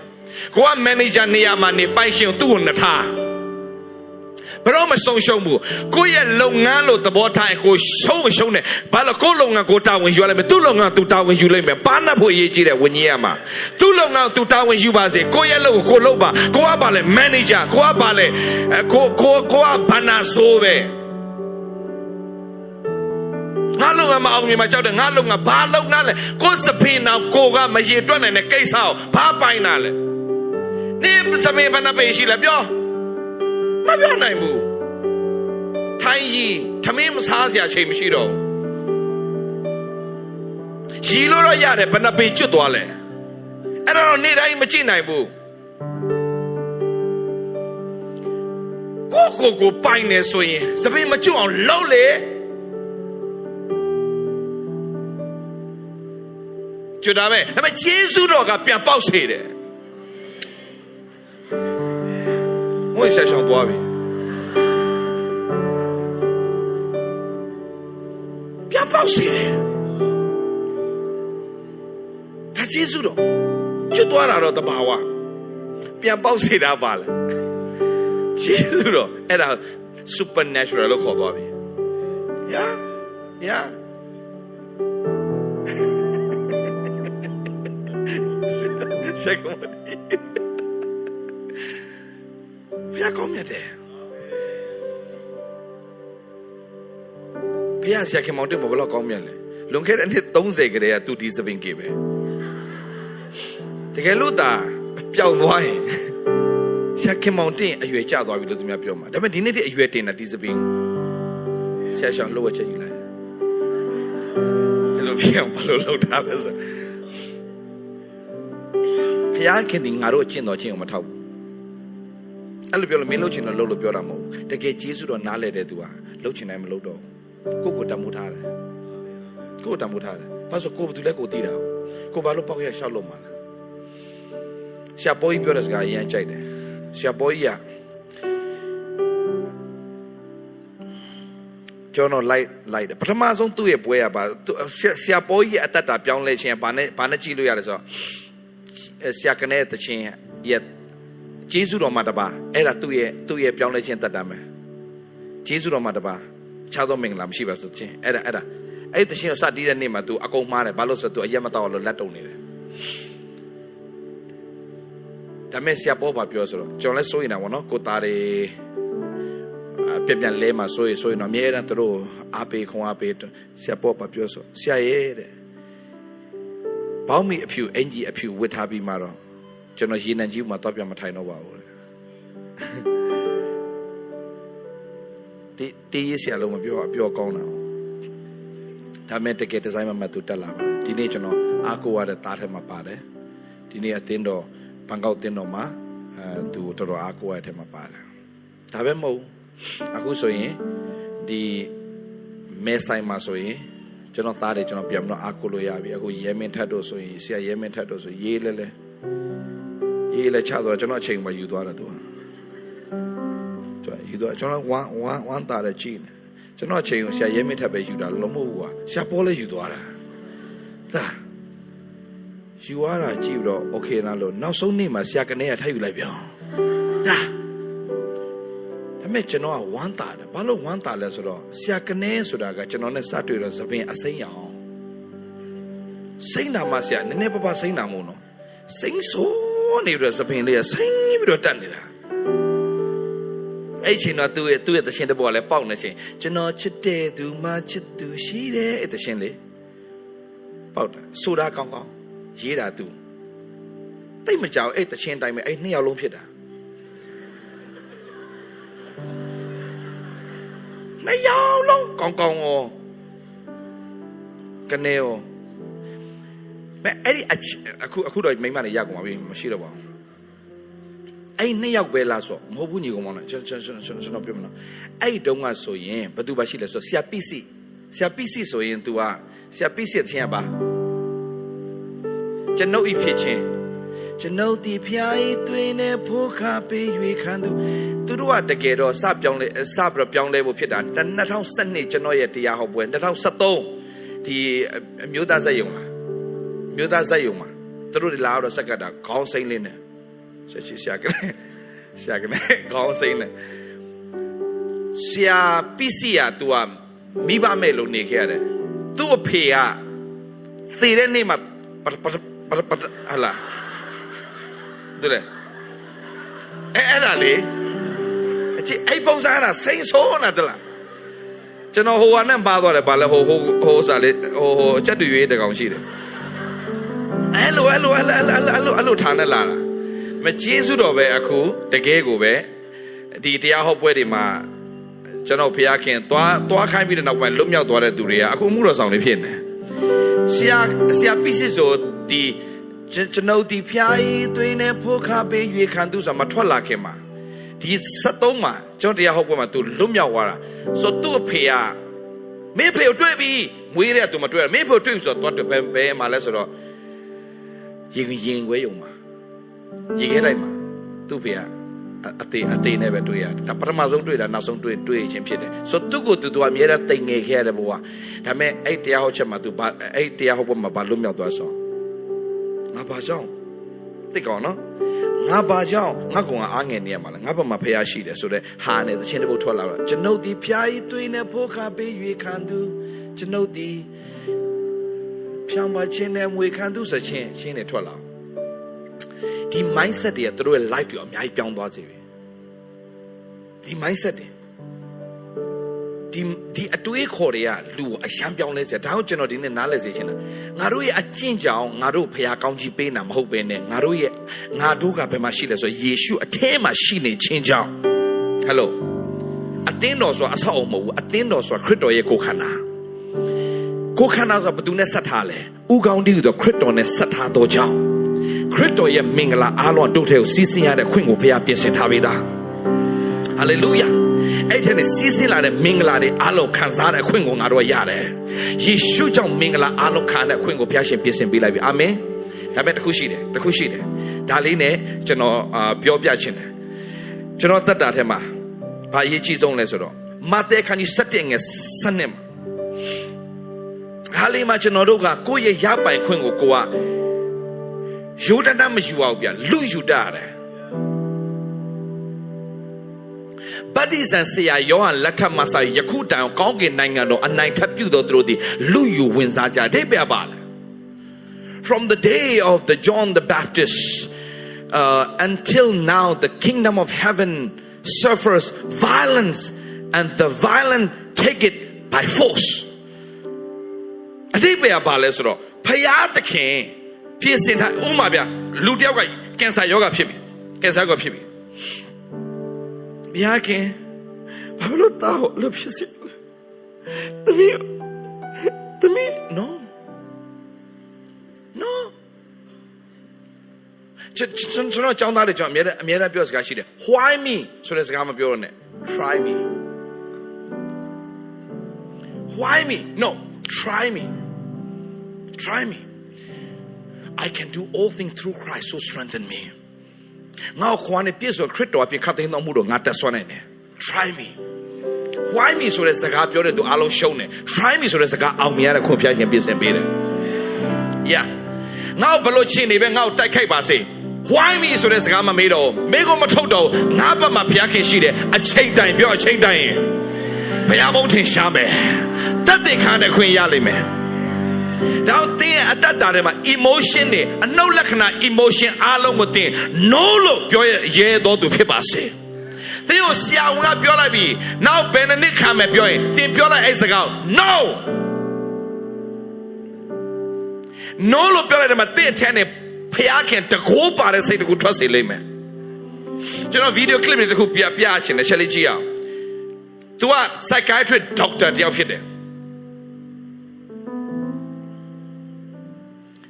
ကိုကမန်နေဂျာနေရာမှာနေပိုင်ရှင်သူ့ကိုနှထားဘယ်တော့မှဆုံးရှုံးဘူးကိုယ့်ရဲ့လုပ်ငန်းလို့သဘောထားကိုရှုံးတယ်ဘာလို့ကိုယ့်လုပ်ငန်းကိုတာဝန်ယူရလိမ့်မယ်သူ့လုပ်ငန်းသူတာဝန်ယူလိမ့်မယ်ပါနှပ်ဖို့အရေးကြီးတယ်ဝิญญาณမှာသူ့လုပ်ငန်းသူတာဝန်ယူပါစေကိုယ့်ရဲ့လုပ်ကိုလုပ်ပါကိုကပါလေမန်နေဂျာကိုကပါလေကိုကဘာနာဆိုးပဲငါလုပ်ငန်းမအောင်မြင်မှာကြောက်တယ်ငါလုပ်ငန်းဘာလုပ်ငန်းလဲကိုစပင်းအောင်ကိုကမရေတွက်နိုင်တဲ့ကိစ္စကိုဘာပိုင်တာလဲနေစပင်းဘာနာပေးရှိလဲပြောမပြောနိုင်ဘူးထိုင်းကြီးထမင်းမစားစရာချိန်မရှိတော့ရီလို့တော့ရတယ်ဘယ်နှပေကျွတ်သွားလဲအဲ့တော့နေ့တိုင်းမကြည့်နိုင်ဘူးကိုပိုင်နေဆိုရင်စပင်းမကျွတ်အောင်လှုပ်လေကျွတ်တာပဲဒါပေမဲ့ဂျေဇုတော်ကပြန်ပေါက်စေတယ်ငွေဆက်ဆောင်သွားပြီပြန်ပေါက်စေတယ်ဒါဂျေဇုတော်ကျွတ်သွားတာတော့တဘာဝပြန်ပေါက်စေတာပါလေဂျေဇုတော်အဲ့ဒါ supernatural လို့ခေါ်သွားပြီyeah second one ဘုရားကောင်းမြတ်တယ်ဘုရားဆရာခင်မောင်တင်ဘယ်လောက်ကောင်းမြတ်လဲလွန်ခဲ့တဲ့နှစ်30ကတည်းကသူဒီစပင်ကေပဲတကယ်လို့သာပျောက်သွားရင်ဆရာခင်မောင်တင်အရွယ်ကျသွားပြီလို့သူများပြောမှာဒါပေမဲ့ဒီနေ့တည်းအရွယ်တင်တာဒီစပင်ဆရာရှောင်းလို့ဝချက်ယူလိုက်ဒီလိုပြောဘာလို့လောက်တာလဲဆိုဘုရားခင်ဒီငါတို့အကျင့်တော်ချင်းကိုမထောက်ဘူးအဲ့လိုပြောလို့မင်းလှုပ်ချင်တော့လှုပ်လို့ပြောတာမဟုတ်ဘူးတကယ်ဂျေဇုတော်နားလဲတဲ့သူကလှုပ်ချင်တိုင်းမလှုပ်တော့ကိုတမိုးထားတယ်ကိုတမိုးထားတယ်ဘာလို့ကိုဘသူလဲကိုသိတာကိုဘာလို့ပေါက်ရရှောက်လို့မှာလဲဆရာပေါ်ကြီးပြောတဲ့စကားအရင်ကြိုက်တယ်ဆရာပေါ်ကြီးကကျွန်တော်လိုက်တယ်ပထမဆုံးသူ့ရဲ့ပွဲကပါဆရာပေါ်ကြီးရဲ့အတ္တပြောင်းလဲခြင်းဘာနဲ့ကြည့်လို့ရလဲဆိုတော့ဆရာကနေတခြင်းရဲ့ဂျေဇုတော်မှာတပါအဲ့ဒါသူ့ရဲ့ပြောင်းလဲခြင်းတတ်တာမယ်ဂျေဇုတော်မှာတပါခြားသောမင်္ဂလာမရှိပါဆိုခြင်းအဲ့တခြင်းကိုစတီးတဲ့နေ့မှာ तू အကုန်မှားတယ်ဘာလို့ဆိုတော့ तू အရက်မတော့လို့လက်တုံနေတယ်ဒါမဲ့ဆရာပေါ်ပါပြောဆိုတော့ကျွန်တော်လည်းစိုးရင်တာဗောနော်ကိုသားတွေပြန်လဲမှာစိုးရင်တော့အမြဲတမ်းတို့အားပေးခွန်အားပေးဆရာပေါ်ပါပြောဆိုဆရာရဲ့တဲ့ ဘောင်းမီအဖြူအင်ကြီးအဖြူဝတ်ထားပြီးမှတော့ကျွန်တော်ရေနံကြီးမှာတော့ပြမထိုင်တော့ပါဘူးတေးရစရာလုံးမပြောကောင်းတာဒါမဲ့တကယ်ဒီဇိုင်းမှာသူတက်လာပါတယ်ဒီနေ့ကျွန်တော်အားကိုးရတဲ့သားထဲမှာပါတယ်ဒီနေ့အတင်းတော်ဘန်ကောက်တင်းတော်မှာသူတော်တော်အားကိုးရတဲ့ထဲမှာပါတယ်ဒါပဲမဟုတ်အခုဆိုရင်ဒီမဲဆိုင်မှာဆိုရင်ကျွန်တော်သားတယ်ကျွန်တော်ပြန်တော့အားကိုးလို့ရပြီအခုရဲမင်းထတ်တို့ဆိုရင်ဆရာရဲမင်းထတ်တို့ဆိုရေးလဲချတော့ကျွန်တော်အချိန်မှယူသွားတယ်သူယူသွားကျွန်တော်ဝမ်းတာတဲ့ကြည့်နေကျွန်တော်အချိန်ကိုဆရာရဲမင်းထတ်ပဲယူတာလုံးမဟုတ်ဘူးဆရာပေါ်လဲယူသွားတာဒါယူရတာကြည့်ပြီးတော့โอเคလားလို့နောက်ဆုံးနေ့မှာဆရာကနေကထပ်ယူလိုက်ပြန်ဒါမဲ့ကျွန်တော်ကဝမ်းတာတယ်ဘာလို့ဝမ်းတာလဲဆိုတော့ဆရာကနေဆိုတာကကျွန်တော်နဲ့စတွေ့တော့သပင်အစိမ်းရအောင်စိမ်းတာမှဆရာနည်းနည်းပါးစိမ်းတာမို့နော်စိမ်းဆိုးနေပြီးတော့သပင်လေးကစိမ်းပြီးတော့တက်နေတာအဲ့ချိန်တော့သူ့ရဲ့တခြင်းတစ်ပေါ်ကလည်းပေါက်နေချိန်ကျွန်တော်ချစ်တဲ့သူမှချစ်သူရှိတယ်အဲ့တခြင်းလေးပေါက်တာဆိုတာကောင်းရေးတာသူတိတ်မကြောက်အဲ့တခြင်းတိုင်းပဲအဲ့နှစ်ယောက်လုံးဖြစ်တာနှစ်ယောက်လုံးကောင်းရောကနေရောမဲ့အဲ့ဒီအခုတော့မိမနဲ့ရောက်ကုန်ပါပြီမရှိတော့ပါဘူးအဲ့နှစ်ယောက်ပဲလားဆိုမဟုတ်ဘူးညီကောင်မောင်လားကျွန်တော်ပြောမလို့အဲ့တုန်းကဆိုရင်ဘသူပါရှိလဲဆိုဆရာပိစီဆိုရင် तू ကဆရာပိစီတခြင်းပါကျွန်ုပ်ဤဖြစ်ခြင်းကျွန်ုပ်ဒီဖျားဤတွင်နဲ့ဖိုးခါပေး၍ခံသူတို့ကတကယ်တော့စပြောင်းလဲဖို့ဖြစ်တာ2012ကျွန်တော်ရဲ့တရားဟောပွဲ2013ဒီမြို့သားဇက်ယုံမှာသူတို့လာတော့စက်ကတာခေါင်းစိမ့်လေးနဲ့ဆရာကနေခေါင်းစိမ့်နဲ့ဆရာပိစီယာ तू ကမိဘမဲ့လို့နေခဲ့ရတယ်သူ့အဖေကသေတဲ့နေ့မှာဟလာ对嘞，那里，这ပုံစံ那စိန်ဆိုးနေတယ်လားကျွန်တော်ဟိုကနေပါသွားတယ်ဗာလဲဟိုစားလေးစက်တူရွေးတကောင်ရှိတယ်အဲ့လိုထားနေလာတာမကျေးဇူးတော်ပဲအခုတကယ်ကိုပဲဒီတရားဟောပွဲတွေမှာကျွန်တော်ဖျားခင်သွားခိုင်းပြီးတဲ့နောက်ပိုင်းလွတ်မြောက်သွားတဲ့သူတွေကအခုမှုတော်ဆောင်တွေဖြစ်နေဆရာပိစစ်ဆိုဒီကျွန်ုပ်ဒီဖျားရီသွေးနဲ့ဖိုးခါပေးရွေခံသူဆိုမှထွက်လာခင်မှာဒီ73မှာကျွန်တော်တရားဟောပွဲမှာသူလွတ်မြောက်သွားတာဆိုသူ့အဖေကမင်းဖေကိုတွေ့ပြီမွေးတဲ့သူမတွေ့မင်းဖေကိုတွေ့ပြီဆိုတော့တွတ်ဘယ်မှာလဲဆိုတော့ရင်ခွဲယုံမှာရင်ခဲတိုင်းမှာသူ့ဖေကအသေးနဲ့ပဲတွေ့ရတယ်ဒါပထမဆုံးတွေ့တာနောက်ဆုံးတွေ့ချင်းဖြစ်တယ်ဆိုတော့သူ့ကိုသူအမြဲတမ်းတိမ်ငယ်ခဲ့ရတဲ့ဘဝဒါပေမဲ့အဲ့တရားဟောချက်မှာသူအဲ့တရားဟောပွဲမှာဘာလွတ်မြောက်သွားဆိုငါဘာကြောင့်သိကောင်းနော်ငါဘာကြောင့်ငါကောင်ကအားငယ်နေရမှာလဲငါဘာမှဖျားရှိတယ်ဆိုတော့ဟာနေသချင်းတစ်ပုတ်ထွက်လာတော့ကျွန်ုပ်ဒီဖျားဤသွေးနဲ့ဖိုးခါပေး၍ခံသူကျွန်ုပ်ဒီဖြောင်းပါခြင်းနဲ့မွေခံသူဆိုချင်းရှင်းနေထွက်လာဒီ mindset တွေကသူတို့ရဲ့ life တွေအများကြီးပြောင်းသွားစေပြီဒီ mindset တွေဒီအတွေးခေါ်တွေကလူကိုအရှမ်းပြောင်းလဲစေဒါကြောင့်ကျွန်တော်ဒီနေ့နားလည်စေချင်တာငါတို့ရဲ့အကျင့်ကြောင့်ငါတို့ဖခင်ကောင်းကြီးပေးတာမဟုတ်ဘဲနဲ့ငါတို့ကဘယ်မှာရှိလဲဆိုယေရှုအထဲမှာရှိနေခြင်းကြောင့်ဟယ်လိုအသင်းတော်ဆိုတာအဆောက်အအုံမဟုတ်ဘူးအသင်းတော်ဆိုတာခရစ်တော်ရဲ့ကိုယ်ခန္ဓာဆိုတာဘယ်သူနဲ့ဆက်ထားလဲဥကောင်းတည်းဆိုခရစ်တော်နဲ့ဆက်ထားတော့ကြောင့်ခရစ်တော်ရဲ့မင်္ဂလာအားလုံးတို့ထဲကိုစီးဆင်းရတဲ့ခွင့်ကိုဖခင်ပြင်ဆင်ထားပေးတာဟာလေလုယာအဲ့ဒီနဲ့စီးဆင်းလာတဲ့မင်္ဂလာတွေအားလုံးခံစားတဲ့အခွင့်ကိုငါတို့ရတယ်ယေရှုကြောင့်မင်္ဂလာအားလုံးခံတဲ့အခွင့်ကိုဘုရားရှင်ပြင်ဆင်ပေးလိုက်ပြီအာမင်ဒါပေမဲ့တစ်ခုရှိတယ်ဒါလေးနဲ့ကျွန်တော်ပြောပြချင်တယ်ကျွန်တော်တက်တာထဲမှာဘာအရေးကြီးဆုံးလဲဆိုတော့မာသဲခန်းကြီး7ငယ်7မှာဟာလေမှာကျွန်တော်တို့ကကိုယ့်ရဲ့ရပိုင်ခွင့်ကိုကိုကယူတတ်မယူအောင်ဗျလူယူတတ်ရတယ်ဗတ္တိဇံဆရာယောဟန်လက်ထက်မှာစာယခုတိုင်ကောင်းကင်နိုင်ငံတော်အနိုင်ထပ်ပြုသောသူတို့သည်လူယူဝင်စားကြတဲ့ပြပါလား From the day of the John the Baptist until now the kingdom of heaven suffers violence and the violent take it by force အတိတ်ပဲပါလဲဆိုတော့ဖယားသခင် ပြင်ဆင်ထားဥမာဗျလူတယောက်ကကင်ဆာယောဂဖြစ်ပြီကင်ဆာယောဂဖြစ်ပြီဘုရားခင်ဘာလို့တောက်လို့ဖြစ်စီသမီး no ကျွန်တော်ကြောင်းသားတွေကြောင့်အမြဲတမ်းပြောစကားရှိတယ် why me ဆိုတဲ့စကားမပြောတော့နဲ့ try me why me no try me I can do all things through Christ who strengthen me ငါခွာနေပြည့်စုံခရစ်တော်အပြင်ခတ်သိမ်းတော်မူတော့ငါတက်ဆွမ်းနိုင်တယ် try me why me ဆိုတဲ့စကားပြောတဲ့သူအားလုံးရှုံးတယ် try me ဆိုတဲ့စကားအောင်မြင်ရတဲ့ခွင့်ဖျားခြင်းပြင်ဆင်ပေးတယ် yeah ငါဘလို့ချင်းနေပဲငါ့ကိုတိုက်ခိုက်ပါစေ why me ဆိုတဲ့စကားမမေးတော့မေးကိုမထုတ်တော့ငါဘက်မှာဖျားခင်ရှိတယ်အချိန်တိုင်းပြောအချိန်တိုင်းဘုရားဘုန်းထင်ရှားမယ်တတ်တဲ့ခါတဲ့ခွင့်ရလိမ့်မယ်တော့တင်းအတ္တတာထဲမှာ emotion နဲ့အနှုတ်လက္ခဏာ emotion အားလုံးကိုတင်း no လို့ပြောရဲတော်သူဖြစ်ပါစေတင်းကိုဆရာဝန်ကပြောလိုက်ပြီနောက်ဘယ်နှစ်ခါမှပြောရင်တင်းပြောလိုက်အဲ့စကား no လို့ပြောလိုက်တယ်မှာတင်းအထက်နဲ့ဖျားခင်တကိုးပါတဲ့စိတ်တကူထွက်စေလိမ့်မယ်ကျွန်တော်ဗီဒီယိုကလစ်တွေတခုပြချင်တယ်ချက်လေးကြည့်အောင် तू က psychiatrist doctor တယောက်ဖြစ်တယ်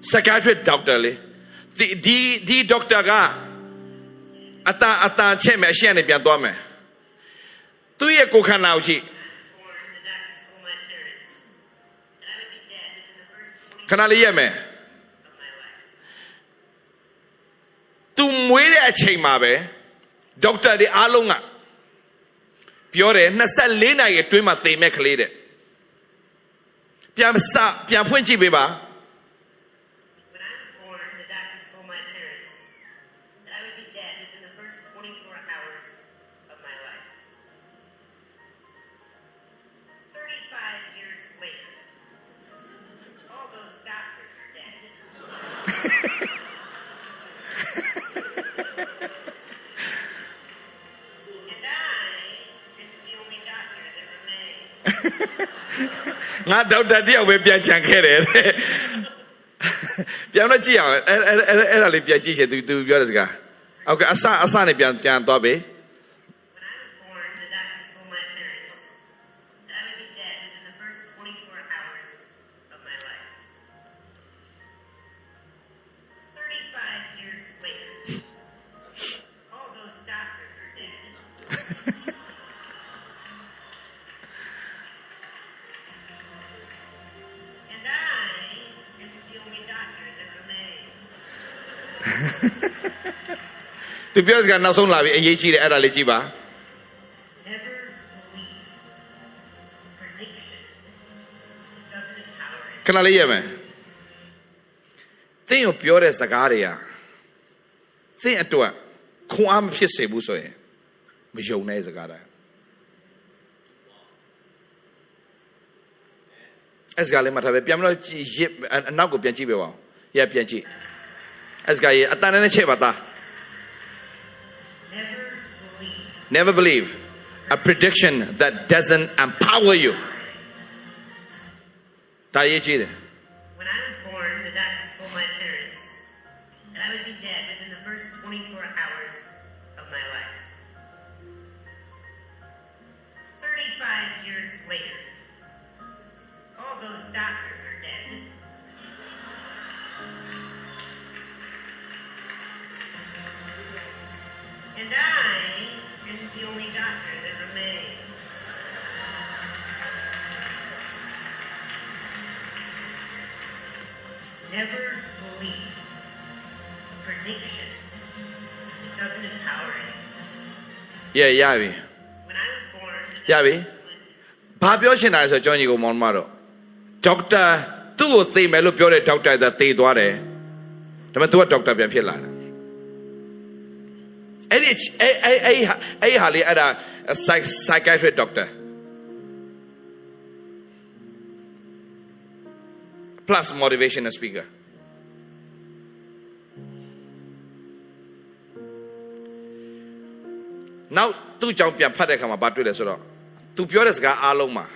psychiatrist doctor လေဒီ doctor ကအတန်ချက်မယ်အရှက်နဲ့ပြန်သွားမယ်သူ့ရဲ့ကိုယ်ခန္ဓာကိုကြည့်ခဏလေးရမယ်သူမွေးတဲ့အချိန်မှာပဲဒေါက်တာတွေအားလုံးကပြောတယ်24နာရီအတွင်းမှာသေမဲ့ကလေးတဲ့ပြန်ဖွင့်ကြည့်ပေးပါငါဒေါက်တာတယောက်ပဲပြန်ချန်ခဲ့တယ်ပြန်တော့ကြည့်အောင်အဲ့ဒါလေးပြန်ကြည့်ချင်သူပြောတဲ့စကားโอเคအစနဲ့ပြန်သွားပြီသူပြောစကားနောက်ဆုံးလာပြီအရေးကြီးတယ်အဲ့ဒါလေးကြည့်ပါခဏလေးရမယ်သင်ကိုပြောတဲ့စကားတွေကသင်အတွက်ခွန်အားမဖြစ်စေဘူးဆိုရင်မယုံတဲ့စကားတိုင်းအဲ့စကားလေးမှထားပဲပြန်မလို့အနောက်ကိုပြန်ကြည့်ပေးပါဦးရပြန်ကြည့်အဲ့စကားရေးအတန်နဲ့ချက်ပါသားNever believe a prediction that doesn't empower you. When I was born, the doctors told my parents that I would be dead within the first 24 hours of my life. 35 years later, all those doctors are dead. And I am the only doctor that remains. Never believe a prediction that doesn't empower you. Yeah, Yavi. When I was born, Yavi. ဘာပြောချင်တာလဲဆိုတော့ကျွန်တော်ညီကောင်မောင်မတော့ဒေါက်တာသူ့ကိုသိမယ်လို့ပြောတဲ့ဒေါက်တာကသေသွားတယ်ဒါပေမဲ့သူကဒေါက်တာပြန်ဖြစ်လာတာအဲ့ဟာလေအဲ့ဒါ psychiatrist doctor plus motivational speaker နောက်သူ့ကြောင့်ပြန်ဖတ်တဲ့အခါမှာဘာတွေ့လဲဆိုတော့သူပြောတဲ့စကားအားလုံးမှာ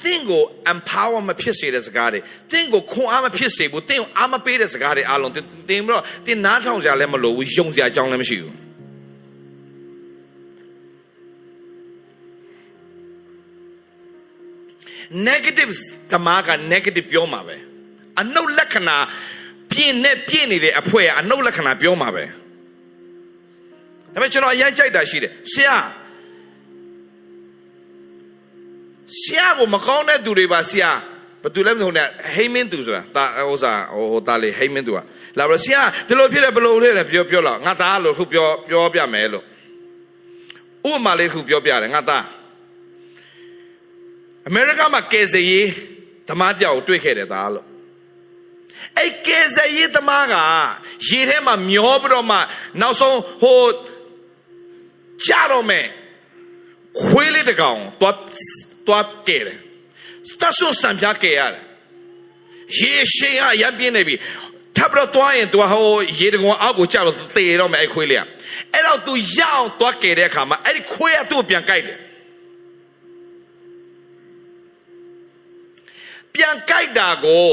Tingo empower မဖြစ်စေတဲ့စကားတွေ Tingo ခွန်အားမဖြစ်စေဘူး Tingo အားမပေးတဲ့စကားတွေအားလုံး တင်ပြီးတော့ တင်နားထောင်ကြလည်းမလိုဘူး ယုံကြအကြောင်းလည်းမရှိဘူး Negative တမားက negative ပြောမှာပဲအနှုတ်လက္ခဏာပြင်းနေတဲ့အဖွဲအနှုတ်လက္ခဏာပြောမှာပဲဒါပေမဲ့ကျွန်တော်အရင်ကြိုက်တာရှိတယ်ဆရာကိုမကောင်းတဲ့သူတွေပါဆရာဘာသူလဲမဟုတ်နဲ့ဟိမင်းသူဆိုတာဒါဥစားဟိုတားလေဟိမင်းသူကလာပြီးဆရာဒီလိုဖြစ်တယ်ဘယ်လိုလဲပြောတော့ငါသားလို့ခုပြောပြမယ်လို့ဥပမာလေးခုပြောပြတယ်ငါသားအမေရိကမှာကယ်ဆယ်ရေးသမားတယောက်ကိုတွေ့ခဲ့တယ်သားလို့အဲ့ကယ်ဆယ်ရေးသမားကရေထဲမှာမျောပြီးတော့မှနောက်ဆုံးဟိုကြားတော့မယ်ခွေးလေးတကောင်သွားကဲတယ်တဆွဆံပြကဲရတယ်ရေရှည်ရပြင်းနေပြီထပ်ပြီးတော့သွားရင်သူဟိုရေတကောင်အောက်ကိုကျတော့သေတော့မယ်အဲ့ခွေးလေးအဲ့တော့သူရအောင်သွားကဲတဲ့အခါမှာအဲ့ဒီခွေးကသူ့ကိုပြန်ကြိုက်တယ်ပြန်ကြိုက်တာကို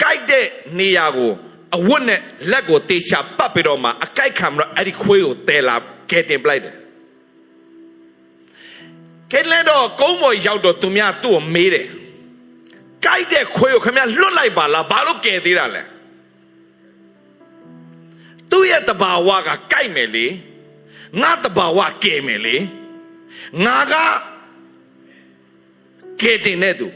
ကြိုက်တဲ့နေရာကိုအဝတ်နဲ့လက်ကိုတေချာပတ်ပြီးတော့မှအကြိုက်ခံပြီးတော့အဲ့ဒီခွေးကိုတဲလာကဲတင်ပလိုက်တယ်ကဲလဲတော့ကုန်းပေါ်ရောက်တော့သူများသူ့ကိုမေးတယ်ကြိုက်တဲ့ခွေးကိုခင်ဗျာလွတ်လိုက်ပါလားဘာလို့ကဲသေးတာလဲသူ့ရဲ့တဘာဝကကြိုက်မယ်လေငါတဘာဝကဲမယ်လေငါကကဲတင်တဲ့သူ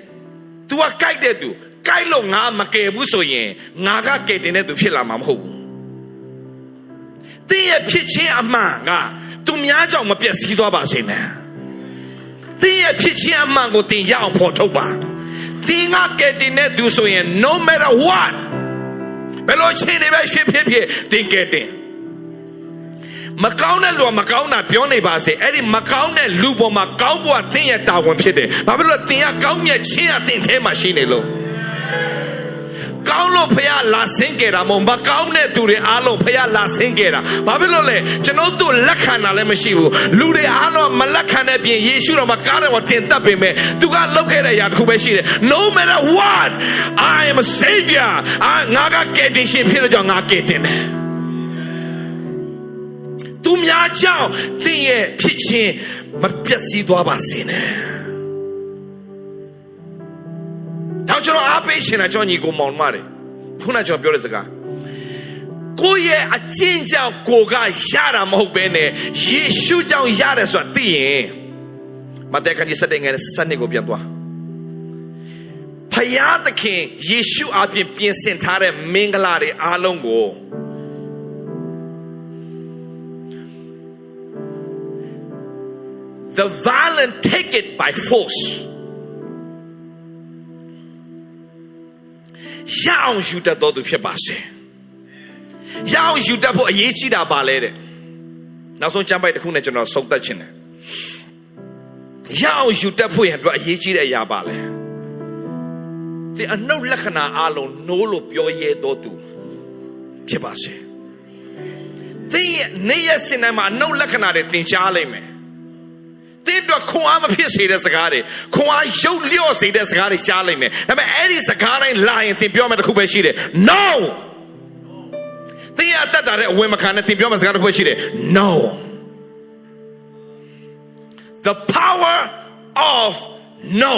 သူကကြိုက်တဲ့သူကြိုက်လို့ငါမကယ်ဘူးဆိုရင်ငါကကယ်တင်တဲ့သူဖြစ်လာမှာမဟုတ်ဘူးတင်းရဲ့ဖြစ်ချင်းအမှန်ကသူများကြောင့်မပြည့်စည်သွားပါစေနဲ့တင်းရဲ့ဖြစ်ချင်းအမှန်ကိုတင်ရအောင်ဖော်ထုတ်ပါတင်းကကယ်တင်တဲ့သူဆိုရင် no matter what ဘယ်လိုချင်းနေပဲဖြစ်တင်းကယ်တင်မကောင်းတဲ့လူကမကောင်းတာပြောနေပါစေအဲ့ဒီမကောင်းတဲ့လူပေါ်မှာကောင်းဖို့ကတင်းရဲ့တာဝန်ဖြစ်တယ်ဘာဖြစ်လို့တင်းကကောင်းမြတ်ချင်းကတင်းထဲမှာရှိနေလို့ကောင်းလို့ဖခင်လာဆင်းကြတာမဟုတ်မကောင်းတဲ့သူတွေအားလုံးဖခင်လာဆင်းကြတာဘာဖြစ်လို့လဲကျွန်တော်တို့လက်ခံတာလည်းမရှိဘူးလူတွေအားလုံးမလက်ခံတဲ့ပြင်ယေရှုတော်မှာကားတယ်ကိုတင်တပ်ပေမဲ့သူကလုပ်ခဲ့တဲ့အရာတစ်ခုပဲရှိတယ် no matter what I am a savior ငါကကယ်တင်ရှင်ဖြစ်လို့ကြောင့်ငါကယ်တင်တယ်သူများကြောင့်တင်းရဲ့ဖြစ်ချင်းမပြတ်စည်းသွားပါစေနဲ့တော့ကျွန်တော်အားပေးရှင်တာကျွန်တော်ညီကိုမောင်မတွေခုနကကျွန်တော်ပြောတဲ့စကားကိုယ့်ရဲ့အကျင့်ကြောင့်ကိုကရတာမဟုတ်ဘဲနဲ့ယေရှုကြောင့်ရတယ်ဆိုတာသိရင်မဿဲခန်းကြီး7ငယ်7ကိုပြန်သွားဖယားသခင်ယေရှုအပြင်ပြင်ဆင်ထားတဲ့မင်္ဂလာတွေအားလုံးကိုThe violent take it by force. ရအောင်ယူတတ်တော်သူဖြစ်ပါစေ။ရအောင်ယူတတ်ဖို့အရေးကြီးတာပါလေတဲ့။နောက်ဆုံးကျမ်းပိုက်တစ်ခုနဲ့ကျွန်တော်ဆုံးသက်ခြင်းတယ်။ရအောင်ယူတတ်ဖို့ရန်အတွက်အရေးကြီးတဲ့အရာပါလေ။ဒီအနှုတ်လက္ခဏာအလုံးနိုးလို့ပြောရဲတော်သူဖြစ်ပါစေ။ဒီနေ့ရက်စင်တိုင်းမှာအနှုတ်လက္ခဏာတွေသင်ကြားလိမ့်မယ်။တင်းတော့ခွန်အားမဖြစ်စေတဲ့စကားတွေခွန်အားရုပ်လျော့စေတဲ့စကားတွေရှားလိုက်မယ်ဒါပေမဲ့အဲ့ဒီစကားတိုင်းလာရင်တင်ပြောမယ်တစ်ခုပဲရှိတယ် no တင်းရတတ်တာတဲ့အဝင်မခံနဲ့တင်ပြောမယ်စကားတစ်ခုပဲရှိတယ် no the power of no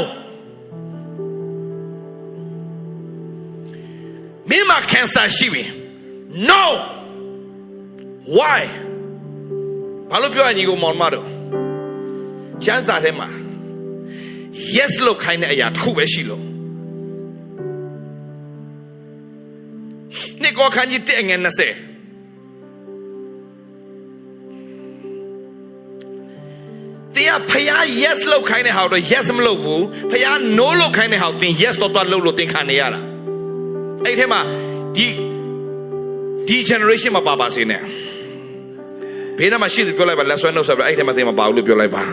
မင်းမကန်ဆာရှိပြီ no why ဘာလို့ပြောရညီကိုမောင်မတို့ကျမ်းစာထဲမှာ yes လို့ခိုင်းတဲ့အရာတစ်ခုပဲရှိလို့နိကောခန်းကြီး1ငယ်20တရားဖယား yes လို့ခိုင်းတဲ့ဟာတော့ yes မလုပ်ဘူးဖယား no လို့ခိုင်းတဲ့ဟာကိုသင် yes တော့လုပ်လို့သင်ခံနေရတာအဲ့ထဲမှာဒီ generation မှာပါစေနဲ့ဘယ်နှမှာရှိတယ်ပြောလိုက်ပါလက်ဆွဲနှုတ်ဆက်ပြီးအဲ့ထဲမှာသင်မပါဘူးလို့ပြောလိုက်ပါ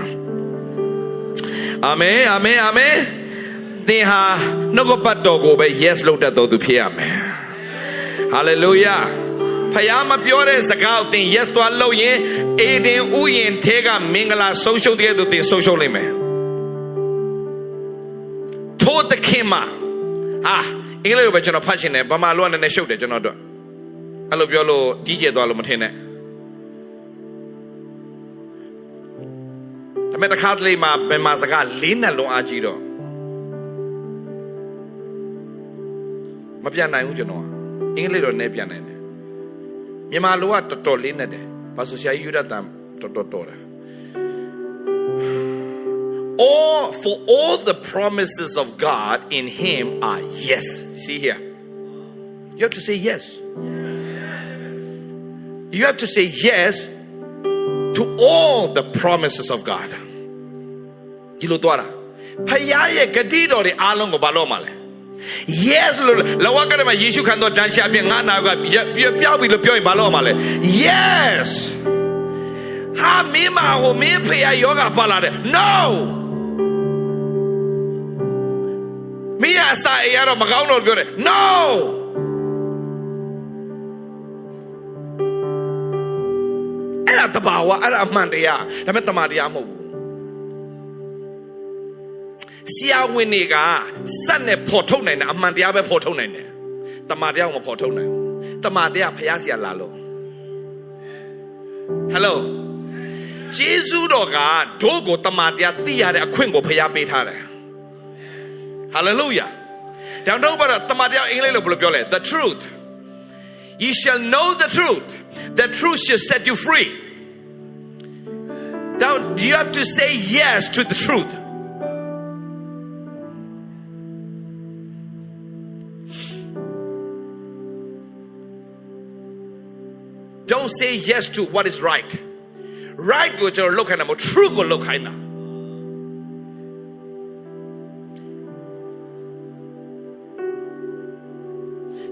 အာမင်အာမင်အာမင်သင်ဟာနှုတ်ကပတ်တော်ကိုပဲ yes လို့တတ်တော်သူဖြစ်ရမယ် hallelujah ဖယားမပြောတဲ့စကားကိုသင် yes သွားလို့ရင်အေဒင်ဥယျာဉ်ထဲကမင်္ဂလာဆုံးရှုံးတဲ့သူသင်ဆုံးရှုံးလိမ့်မယ် ထိုသခင်မှာအင်္ဂလိပ်လိုပဲကျွန်တော်ဖတ်ရှင်တယ်ဗမာလိုကနည်းနည်းရှုပ်တယ်ကျွန်တော်တို့အဲ့လိုပြောလို့ကြီးကျယ်သွားလို့မထင်နဲ့ဒါပေမဲ့တစ်ခါတလေမှာဗမာစကားလေးနဲ့လုံးအားကြီးတော့မပြန်နိုင်ဘူးကျွန်တော်အင်္ဂလိပ်လိုနည်းပြန်နိုင်တယ်မြန်မာလိုကတော်တော်လေးနဲ့တယ်ဘာဆိုဆရာကြီးယူရတာတော်တယ် for all the promises of God in him are yes. See here. You have to say yes. You have to say yes to all the promises of God. ဒီလိုတော့ဖခင်ရဲ့ဂတိတော်တွေအားလုံးကိုဘာလို့မလဲ Yes လို့လောကထဲမှာယေရှုခရစ်တော်တန်ရှာပြငါနာကပြောက်ပြီလို့ပြောရင်ဘာလို့မလဲ Yes ဟာမင်းမဟိုမင်းဖခင်ယောဂပါလာတယ် No မင်းအစာအရာတော့မကောင်းတော့ပြောတယ် No အဲ့ဒါတဘာဝအဲ့ဒါအမှန်တရားဒါပေမဲ့တမန်တရားမဟုတ်ဘူးဆရာဝန်တွေကစက်နဲ့ဖော်ထုတ်နိုင်တယ်အမှန်တရားပဲဖော်ထုတ်နိုင်တယ်တမန်တရားကိုမဖော်ထုတ်နိုင်ဘူးတမန်တရားဖခင်ဆရာလာလို့ Hello ဂျေဇုတော်ကတို့ကိုတမန်တရားသိရတဲ့အခွင့်ကိုဖခင်ပေးထားတယ် Hallelujah တောင်တော့ဘာတမန်တရားအင်္ဂလိပ်လိုဘယ်လိုပြောလဲ The truth you shall know the truth shall set you free now you have to say yes to the truth Don't say yes to what is right. Right go to look at them, true go look at them.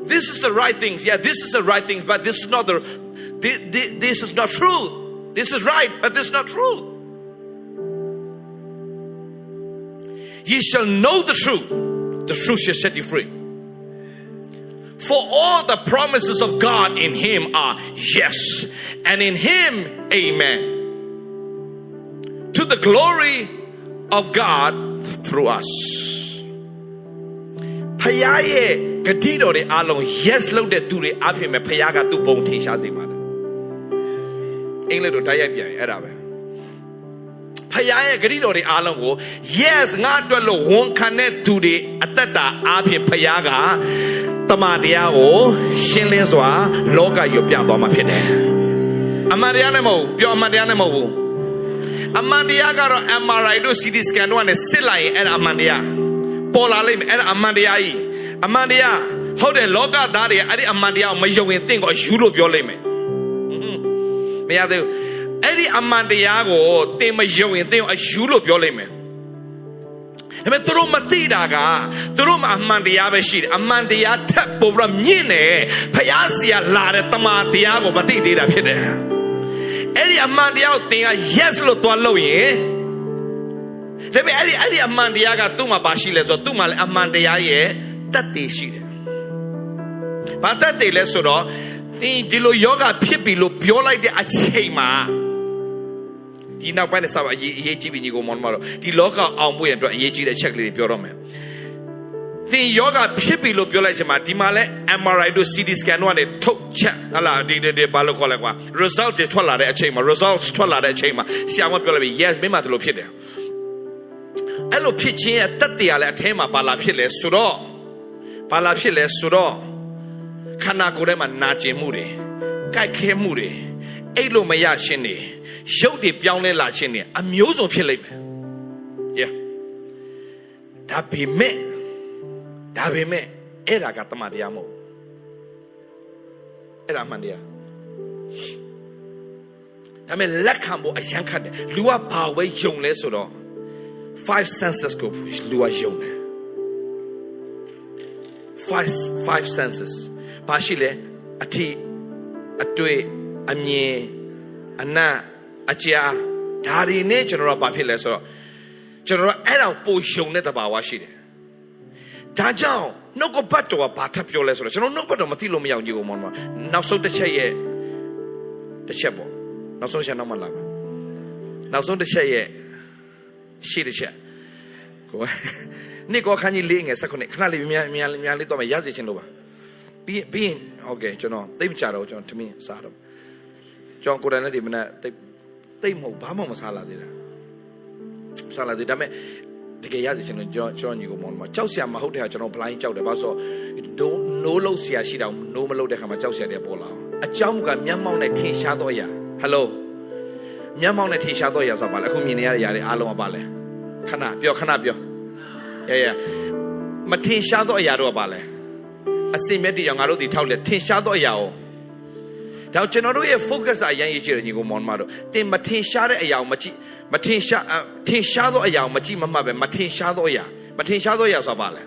This is the right things. Yeah, this is the right things, but this is not this is not true. This is right, but this is not true. Ye shall know the truth. The truth shall set you free. For all the promises of God in him are yes, and in him amen, to the glory of God through us. ဖခင်ရဲ့ဂတိတော်တွေအားလုံး yes လုပ်တဲ့သူတွေအဖြစ်မဲ့ဖခင်ကသူ့ဘုံထင်ရှားစေပါတယ်အင်္ဂလိပ်လိုတိုက်ရိုက်ပြန်ရင်အဲ့ဒါပဲဖခင်ရဲ့ဂတိတော်တွေအားလုံးကို yes ငါအတွက်လို့ဝန်ခံတဲ့သူတွေအသက်တာအဖြစ်ဖခင်ကတမန်တရားကိုရှင်းလင်းစွာလောကရွပြသွားမှာဖြစ်တယ်အမှန်တရားနဲ့မဟုတ်ပြောအမှန်တရားနဲ့မဟုတ်ဘူးအမှန်တရားကတော့ MRI တို့ CT scan တို့ကနေစစ်လိုက်ရင်အဲ့ဒါအမှန်တရားပေါ်လာလိမ့်မယ်အဲ့ဒါအမှန်တရားကြီးအမှန်တရားဟုတ်တယ်လောကသားတွေအဲ့ဒီအမှန်တရားကိုမယုံရင်တင့်ကိုအယူလို့ပြောလိမ့်မယ်မရသေးဘူးအဲ့ဒီအမှန်တရားကိုတင်မယုံရင်တင့်ကိုအယူလို့ပြောလိမ့်မယ်ဒါပေမဲ့သူတို့မသိတာကသူတို့မှာအမှန်တရားပဲရှိတယ်အမှန်တရားထက်ပိုပြီးမြင့်တယ်ဖျားစီကလာတဲ့တမန်တရားကိုမသိသေးတာဖြစ်တယ်အဲ့ဒီအမှန်တရားကိုသင်က yes လို့သွားလို့ရင်ဒါပေမဲ့အဲ့ဒီအမှန်တရားကသူ့မှာပါရှိလဲဆိုတော့သူ့မှာလည်းအမှန်တရားရဲ့တတ်သိရှိတယ်ဘာတတ်သိလဲဆိုတော့ဒီလိုယောဂဖြစ်ပြီလို့ပြောလိုက်တဲ့အချိန်မှာဒီနောက်ပိုင်းနဲ့စပါအရေးကြီးပြီညီကိုမောင်မတော်ဒီလောကအောင်ဖို့ရအတွက်အရေးကြီးတဲ့အချက်ကလေးတွေပြောတော့မယ်သင်ယောဂဖြစ်ပြီလို့ပြောလိုက်ချင်မှာဒီမှာလဲ MRI တို့ CT scan တို့ကနေထုတ်ချက်ဟလာဒီဘာလို့ခေါ်လဲကွာ result တွေထွက်လာတဲ့အချိန်မှာ results ထွက်လာတဲ့အချိန်မှာဆရာမပြောလိုက်ပြီ yes မင်းမတို့လို့ဖြစ်တယ်အဲ့လိုဖြစ်ခြင်းရဲ့တတ်တရားလည်းအထဲမှာဘာလာဖြစ်လဲဆိုတော့ခန္ဓာကိုယ်ထဲမှာနာကျင်မှုတွေကြိုက်ခဲမှုတွေအဲ့လိုမရခြင်းတွေရုပ်တွေပြောင်းလဲလာခြင်းတွေအမျိုးစုံဖြစ်လိမ့်မယ် yeah ဒါပေမဲ့အဲ့ဒါကတမန်တရားမဟုတ်အဲ့ဒါမှန်တရားဒါပေမဲ့လက်ခံဖို့အရန်ခတ်တယ်လူကဘာဝဲယုံလဲဆိုတော့ five senses ကိုလူကယုံတယ် five senses ဘာရှိလဲအထိအတွေ့အမြင်အနတ်အကြာဒါတွေနဲ့ကျွန်တော်တို့ဘာဖြစ်လဲဆိုတော့ကျွန်တော်တို့အဲ့ဒါပိုယုံတဲ့တဘာဝရှိတယ်ဒါကြောင့်နှုတ်ကပတ်တော်ကဘာထပ်ပြောလဲဆိုတော့ကျွန်တော်နှုတ်ပတ်တော်မသိလို့မရအောင်ကြီးကိုမောင်နောက်ဆုံးတစ်ချက်ပေါ့နောက်ဆုံးချက်နောက်မှလာမယ်နောက်ဆုံးတစ်ချက်ရဲ့ရှေ့တစ်ချက် นี่ก็ขันยี่เลี้ยงไงสักคนเนี่ยขนาดเลยมีอะไรตัวมันยากจริงๆรู้ป่ะพี่โอเคจนเต็มจ่าเราจนที่มีสารจนกูได้นั่นดิมันเต็มหัวบ้ามันสาระดีนะสาระดีแต่ไม่ที่แกยากจริงๆจนอยู่กับมันมาเจ้าเสียมาเขาเดี๋ยวจนพลายเจ้าเดี๋ยวบ้าsoโน้เสียชีดาวโน้มาลูกเด็กเขามาเจ้าเสียเดี๋ยวพอแล้วเจ้ามันก็มีมองในที่ชาตัวอย่างฮัลโหลมีมองในที่ชาตัวอย่างสบายแล้วคุณมีเนี่ยอย่างอารมณ์บ้าเลยขนาดเปียวมาทิ้งชาตัวอย่างรู้บ้าเลยอาศัยไม่ดีอย่างเราดีเท่าเลยทิ้งชาตัวอย่างแต่เราจะนรู้โฟกัสอะไรอย่างยี่เจริญยิ่งกว่ามันมาดูแต่มาทิ้งชาตัวอย่างมาทิ้งชาตัวอย่างมาจีมาแบบมาทิ้งชาตัวอย่างสบายเลย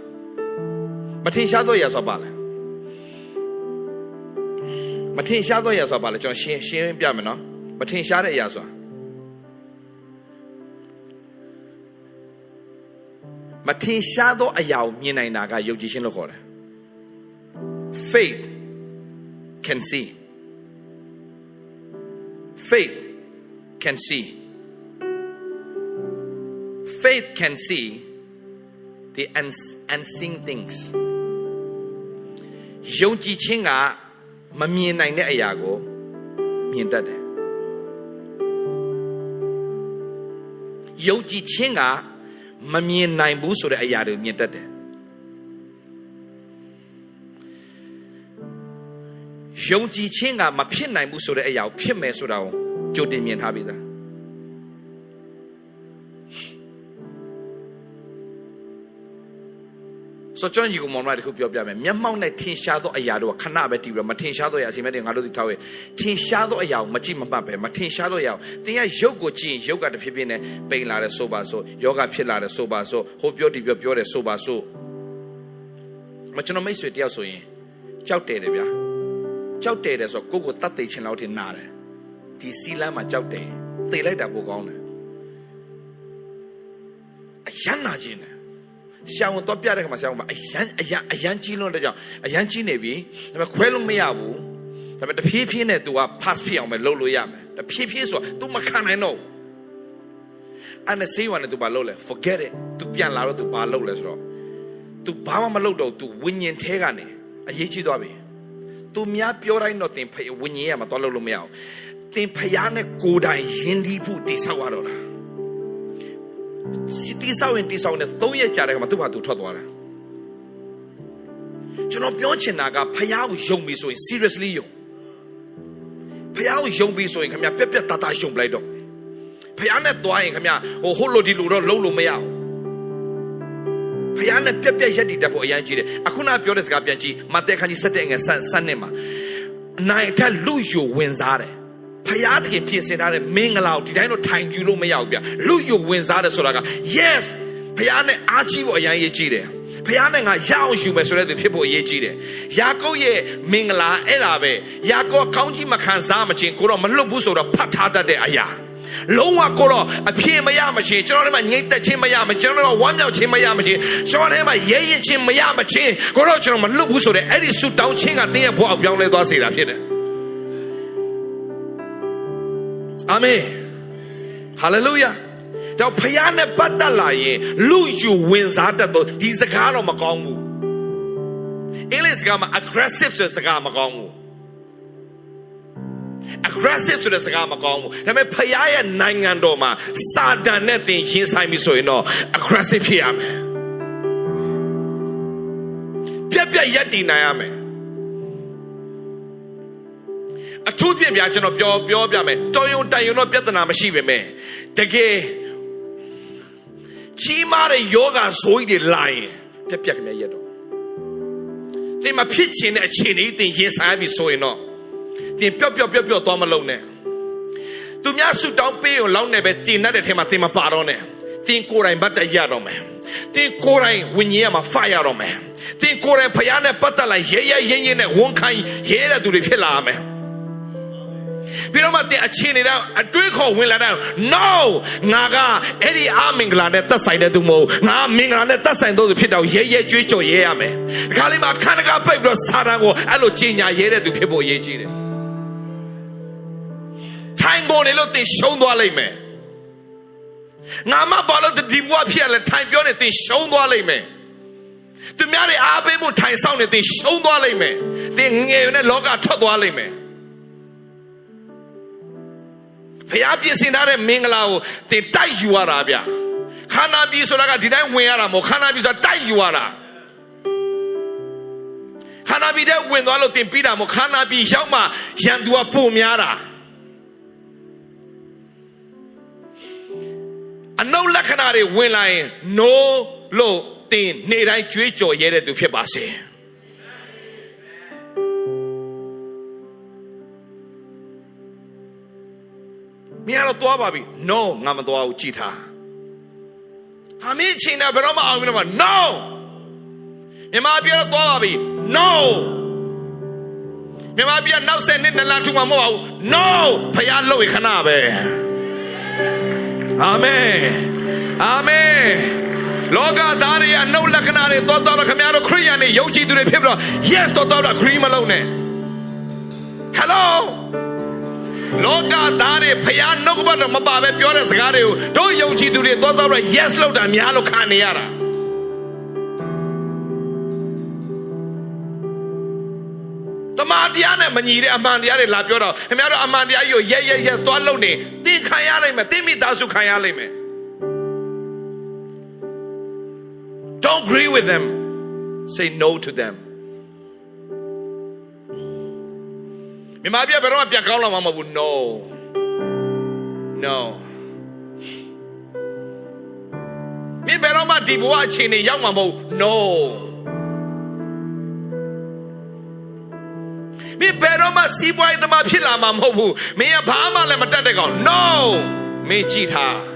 มาทิ้งชาตัวอย่างสบายเลยมาทิ้งชาตัวอย่างสบายเลยจนเชี่ยไม่เปลี่ยนเนาะมาทิ้งชาตัวอย่างสบายมาทิ้งชาตัวอย่างมีในนาการยุติชินโลกเลย faith can see faith can see faith can see the unseen things ယုံကြည်ခြင်းကမမြင်နိုင်တဲ့အရာကိုမြင်တတ်တယ်ယုံကြည်ခြင်းကမမြင်နိုင်ဘူးဆိုတဲ့အရာတွေမြင်တတ်တယ်ယုံကြည်ခြင်းကမဖြစ်နိုင်ဘူးဆိုတဲ့အရာကိုဖြစ်မယ်ဆိုတာကိုကြိုတင်မြင်ထားပြီးသားဆိုတော့ဒီကုမန်လိုက်ခုပြောပြမယ်မျက်မှောက်နဲ့ထင်ရှားသောအရာတို့ခဏပဲတည်ပြီးမထင်ရှားသောအရာအချိန်မဲ့ငါတို့ဒီထားရဲ့ထင်ရှားသောအရာကိုမကြည့်မမှတ်ပဲမထင်ရှားသောအရာကိုတင်ရရုပ်ကိုကြည့်ရင်ရုပ်ကတဖြည်းဖြည်းနဲ့ပိန်လာတဲ့ဆိုပါဆိုယောဂဖြစ်လာတဲ့ဆိုပါဆိုဟိုပြောဒီပြောတဲ့ဆိုပါဆိုမကျွန်တော်မိတ်ဆွေတယောက်ဆိုရင်ကြောက်တယ်ဗျာကြောက်တယ်ဆိုကိုကိုတတ်သိချင်လောက်ထင်နာတယ်ဒီစီလမ်းမှာကြောက်တယ်သိလိုက်တာပိုကောင်းတယ်အယမ်းနာခြင်းတယ်ရှောင်းတော့ပြတဲ့ခါမှာရှောင်းပါအယမ်းကြီးလွန်းတဲ့ကြောင့်အယမ်းကြီးနေပြီဒါပေမဲ့ခွဲလို့မရဘူးဒါပေမဲ့တဖြည်းဖြည်းနဲ့ तू က pass ဖြစ်အောင်ပဲလုပ်လို့ရမယ်တဖြည်းဖြည်းဆိုတော့ तू မခံနိုင်တော့အဲ့နဲ့ဆေးဝါးနဲ့ तू ဘာလုပ်လဲ forget it तू ပြန်လာတော့ तू ဘာလုပ်လဲဆိုတော့ तू ဘာမှမလုပ်တော့ तू ဝิญဉ်ထဲကနေအရေးကြီးသွားပြီ तू များပြောတိုင်းတော့တင်ဝิญဉ်ရမှာတော့လုပ်လို့မရအောင်တင်ဖျားနဲ့ကိုယ်တိုင်ရင်းဒီဖို့တိဆောက်ရတော့လားတိဆောက်ရင်3ရက်ကြာတဲ့ခါမှာသူ့ဘာသူထွက်သွားတာကျွန်တော်ပြောချင်တာကဖျားကိုယုံပြီဆိုရင် seriously ယုံဖျားကိုယုံပြီဆိုရင်ခင်ဗျပြက်တယုံပလိုက်တော့ဖျားနဲ့သွားရင်ခင်ဗျဟိုလိုဒီလိုတော့လုံးလို့မရအောင်ဖျားနဲ့ပြက်ရက်တည်တတ်ဖို့အရင်ကြီးတယ်အခုနပြောတဲ့စကားပြန်ကြည့်မဿဲခန်းကြီး7ငယ်7နှစ်မှာနိုင်ထက်လူယူဝင်စားတယ်ဖျားတခင်ပြင်ဆင်ထားတဲ့မင်္ဂလာကိုဒီတိုင်းတော့ထိုင်ကြည့်လို့မရဘူးဗျလူယူဝင်စားတယ်ဆိုတာက yes ဖျားနဲ့အားကြီးဖို့အရင်ရေးကြည့်တယ်ဖျားနဲ့ငါရအောင်ယူမယ်ဆိုတဲ့သူဖြစ်ဖို့အရေးကြီးတယ်ယာကုပ်ရဲ့မင်္ဂလာအဲ့ဒါပဲယာကုပ်ကောင်းကြီးမခံစားမခြင်းကိုတော့မလွတ်ဘူးဆိုတော့ဖတ်ထားတတ်တဲ့အရာလုံးဝကိုတော့အပြည့်မရမချင်းကျွန်တော်တို့မှာငြိမ့်သက်ခြင်းမရမချင်းကျွန်တော်တို့ဝမ်းမြောက်ခြင်းမရမချင်းကျွန်တော်တို့မှာရဲရင်ခြင်းမရမချင်းကိုတော့ကျွန်တော်မလွတ်ဘူးဆိုတဲ့အဲ့ဒီဆူတောင်းခြင်းကတင်းရဲ့ဘဝအပြောင်းလဲသွားစေတာဖြစ်တယ်အာမင်ဟာလေလုယာတော့ဖျားနဲ့ပတ်သက်လာရင်လူယူဝင်စားတတ်တော့ဒီစကားတော့မကောင်းဘူးအင်္ဂလိပ်စကားမှာ aggressive ဆိုတဲ့စကားမကောင်းဘူး aggressive ဆိုတဲ့စကားမကောင်းဘူးဒါပေမဲ့ဖျားရဲ့နိုင်ငံတော်မှာစာတန်နဲ့တင်ရင်ဆိုင်ပြီဆိုရင်တော့ aggressive ဖြစ်ရမယ်ပြက်ရက်တည်နိုင်ရမယ်အထူးဖြင့်ဗျာကျွန်တော်ပြောပြမယ်တော်ရုံတိုင်ရုံတော့ပြဿနာမရှိပေမဲ့တကယ်ကြီးမားတဲ့ယောဂဇိုးကြီးတွေလာရင်ပြက်ခင်ရရက်တော့တင်မဖြစ်ချင်တဲ့အခြေအနေတင်ရင်ဆိုင်ပြီဆိုရင်တော့တင်ပျော့သွားမလုံးနဲ့သူများဆူတောင်းပေးရင်လောက်နေပဲတင်တဲ့ထဲမှာတင်မပါတော့နဲ့တင်ကိုယ်တိုင်bắtတရတော့မယ်တင်ကိုယ်တိုင်ဝิญဉ်ရမှာဖတ်ရတော့မယ်တင်ကိုယ်တိုင်ဖျားနဲ့ပတ်သက်လိုက်ရဲရင်နဲ့ဝန်ခံရဲတဲ့သူတွေဖြစ်လာမယ်ပြီးတော့မှတဲ့အခြေအနေတော့အတွေးခေါ်ဝင်လာတော့ no ငါကအဲ့ဒီအမင်္ဂလာနဲ့သက်ဆိုင်တဲ့သူမဟုတ်ငါမင်္ဂလာနဲ့သက်ဆိုင်သောသူဖြစ်တော့ရဲကြွေးကြော်ရဲရမယ်ဒီခါလေးမှာခန္ဓာကပိတ်ပြီးတော့စာတန်ကိုအဲ့လိုကြီးညာရဲတဲ့သူဖြစ်ဖို့အရေးကြီးတယ်ထိုင်ကုန်နေလို့တင်ရှုံးသွားလိမ့်မယ် Nama balo the Diwapia and time beyond it, they shown Waleme. To marry Abemo time sound it, they shown Waleme. They knew loga tot Waleme. Payapias in Arab Minglao, they die you Arabia. Canabi Soraga did I wear a mo, Canabi die you ara. Canabi that when all of them pida mo, Canabi Jama, Yandua Pumiara. And no lacanare when I no low thing, need I treat your yet to Pebasi. Miano Tuababi, no, Namadoa Chita. Hamichina Beroma Alvinova, no. Yamabia Tuababi, no. Yamabia now sending the Latumamo, no. Payalo Canabe. Amen. Amen. Loga Daria, no Lacanari, Dottora Camaro Kriani, Yoji to the people. Yes, Dottora Cream alone. Hello. Loga Dari, Payan, no one of Mababe, Pure Sagario, do Yoji to the Dottora, yes, Loda, Mialo Caniara. The Mandiana, Maniri, Amandiari, Lapura, Amaro Amandia, yes, Dolone, the Kayalime, Timmy Dasu Kayalime. Don't agree with them, say no to them. Mimabia Beroma Piacola Mama would no. No. Mi Beroma Dibuachini, young Mamo, no. Me Beroma Siboy the Mapila Mamobu, me a Pama Lematego, no, me cheetah.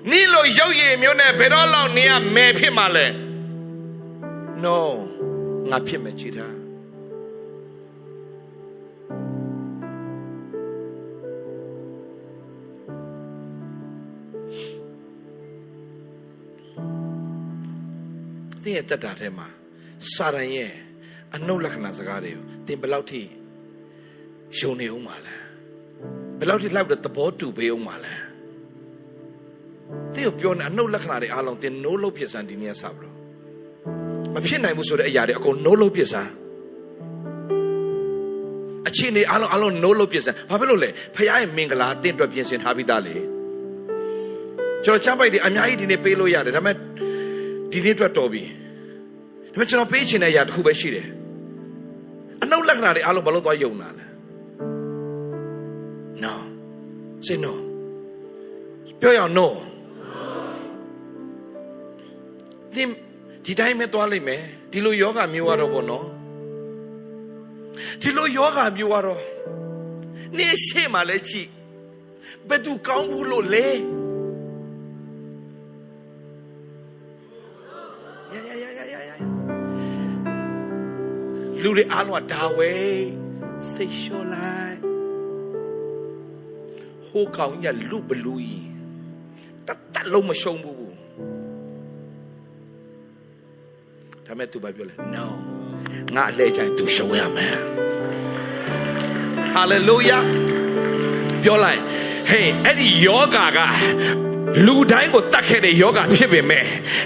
Nilo Joye Mune Perola near me Pimale. No, not Pima cheetah. The Tatema. Saranye, and no Lacanazagario, the Belauti, Shoni Umala. Belauti loved at the boat to be Umala. They opion and no Lacanari along the no lopias and in Sabro. But Pina was a yard, I call no lopiasa. A chini alone no lopiasa. Papelole, Paya Mingala, didn't appear in Habidali. Chorachamba, I'm in a pelo yard, I met Dinitra Toby. Mention of page in a yard, Kubashire. And no Lagnari Alobalo Yona. No. Say no. Pure no. Did I met Walime? Dilo yoga muaro no? Dilo yoga muaro. Ne shema lechi. But do count who lay. Luri alwa dawe say sholai ho kaung ya lu belui tat lo ma shong bu tame tu Bible no nga le chai tu show ya man hallelujah pyo lai hey edi yoga ga lu dai ko tat khe de yoga phit pe me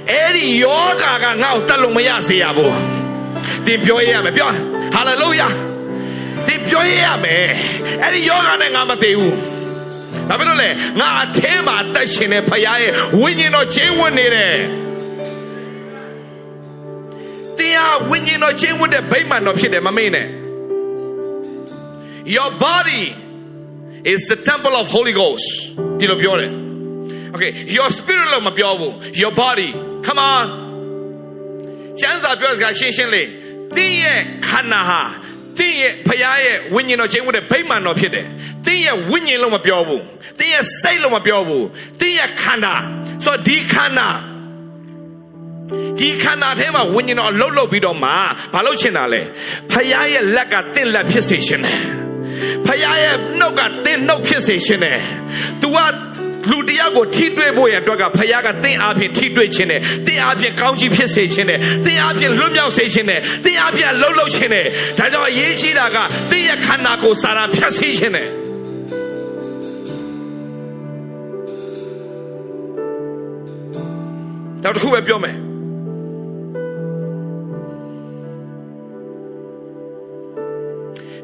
edi yoga ga nga ko tat lo ma ya se ya bo Hallelujah. Any yoga and Amateu. Abele, na tema tashine payae, winning or chain one in it. They are winning or chain with the payment of Shide Mamine. Your body is the temple of Holy Ghost. Okay, your spirit of your body. Come on. Chance of yours got shin. Tiye Kanaha, Tiye Payae, winning or chain with a payment of Hide. Tiye winning Loma Piobu, Tiye Saloma Piobu, Tiye Kana, so Dikana. Dikana Tema winning or Lolo Bidoma, Palochinale, Payae Laka Tin La Position. Payae no got then no position. To what? Ludiago Tidwe boy and Doga Payaga, they are in Tidwe Chine, they are in County Pisse Chine, they are in Lumia Sechine, they are in Lolo Chine, Tado Yechidaga, they are Kanako Sara Piassine. နောက်တစ်ခုပဲပြောမယ်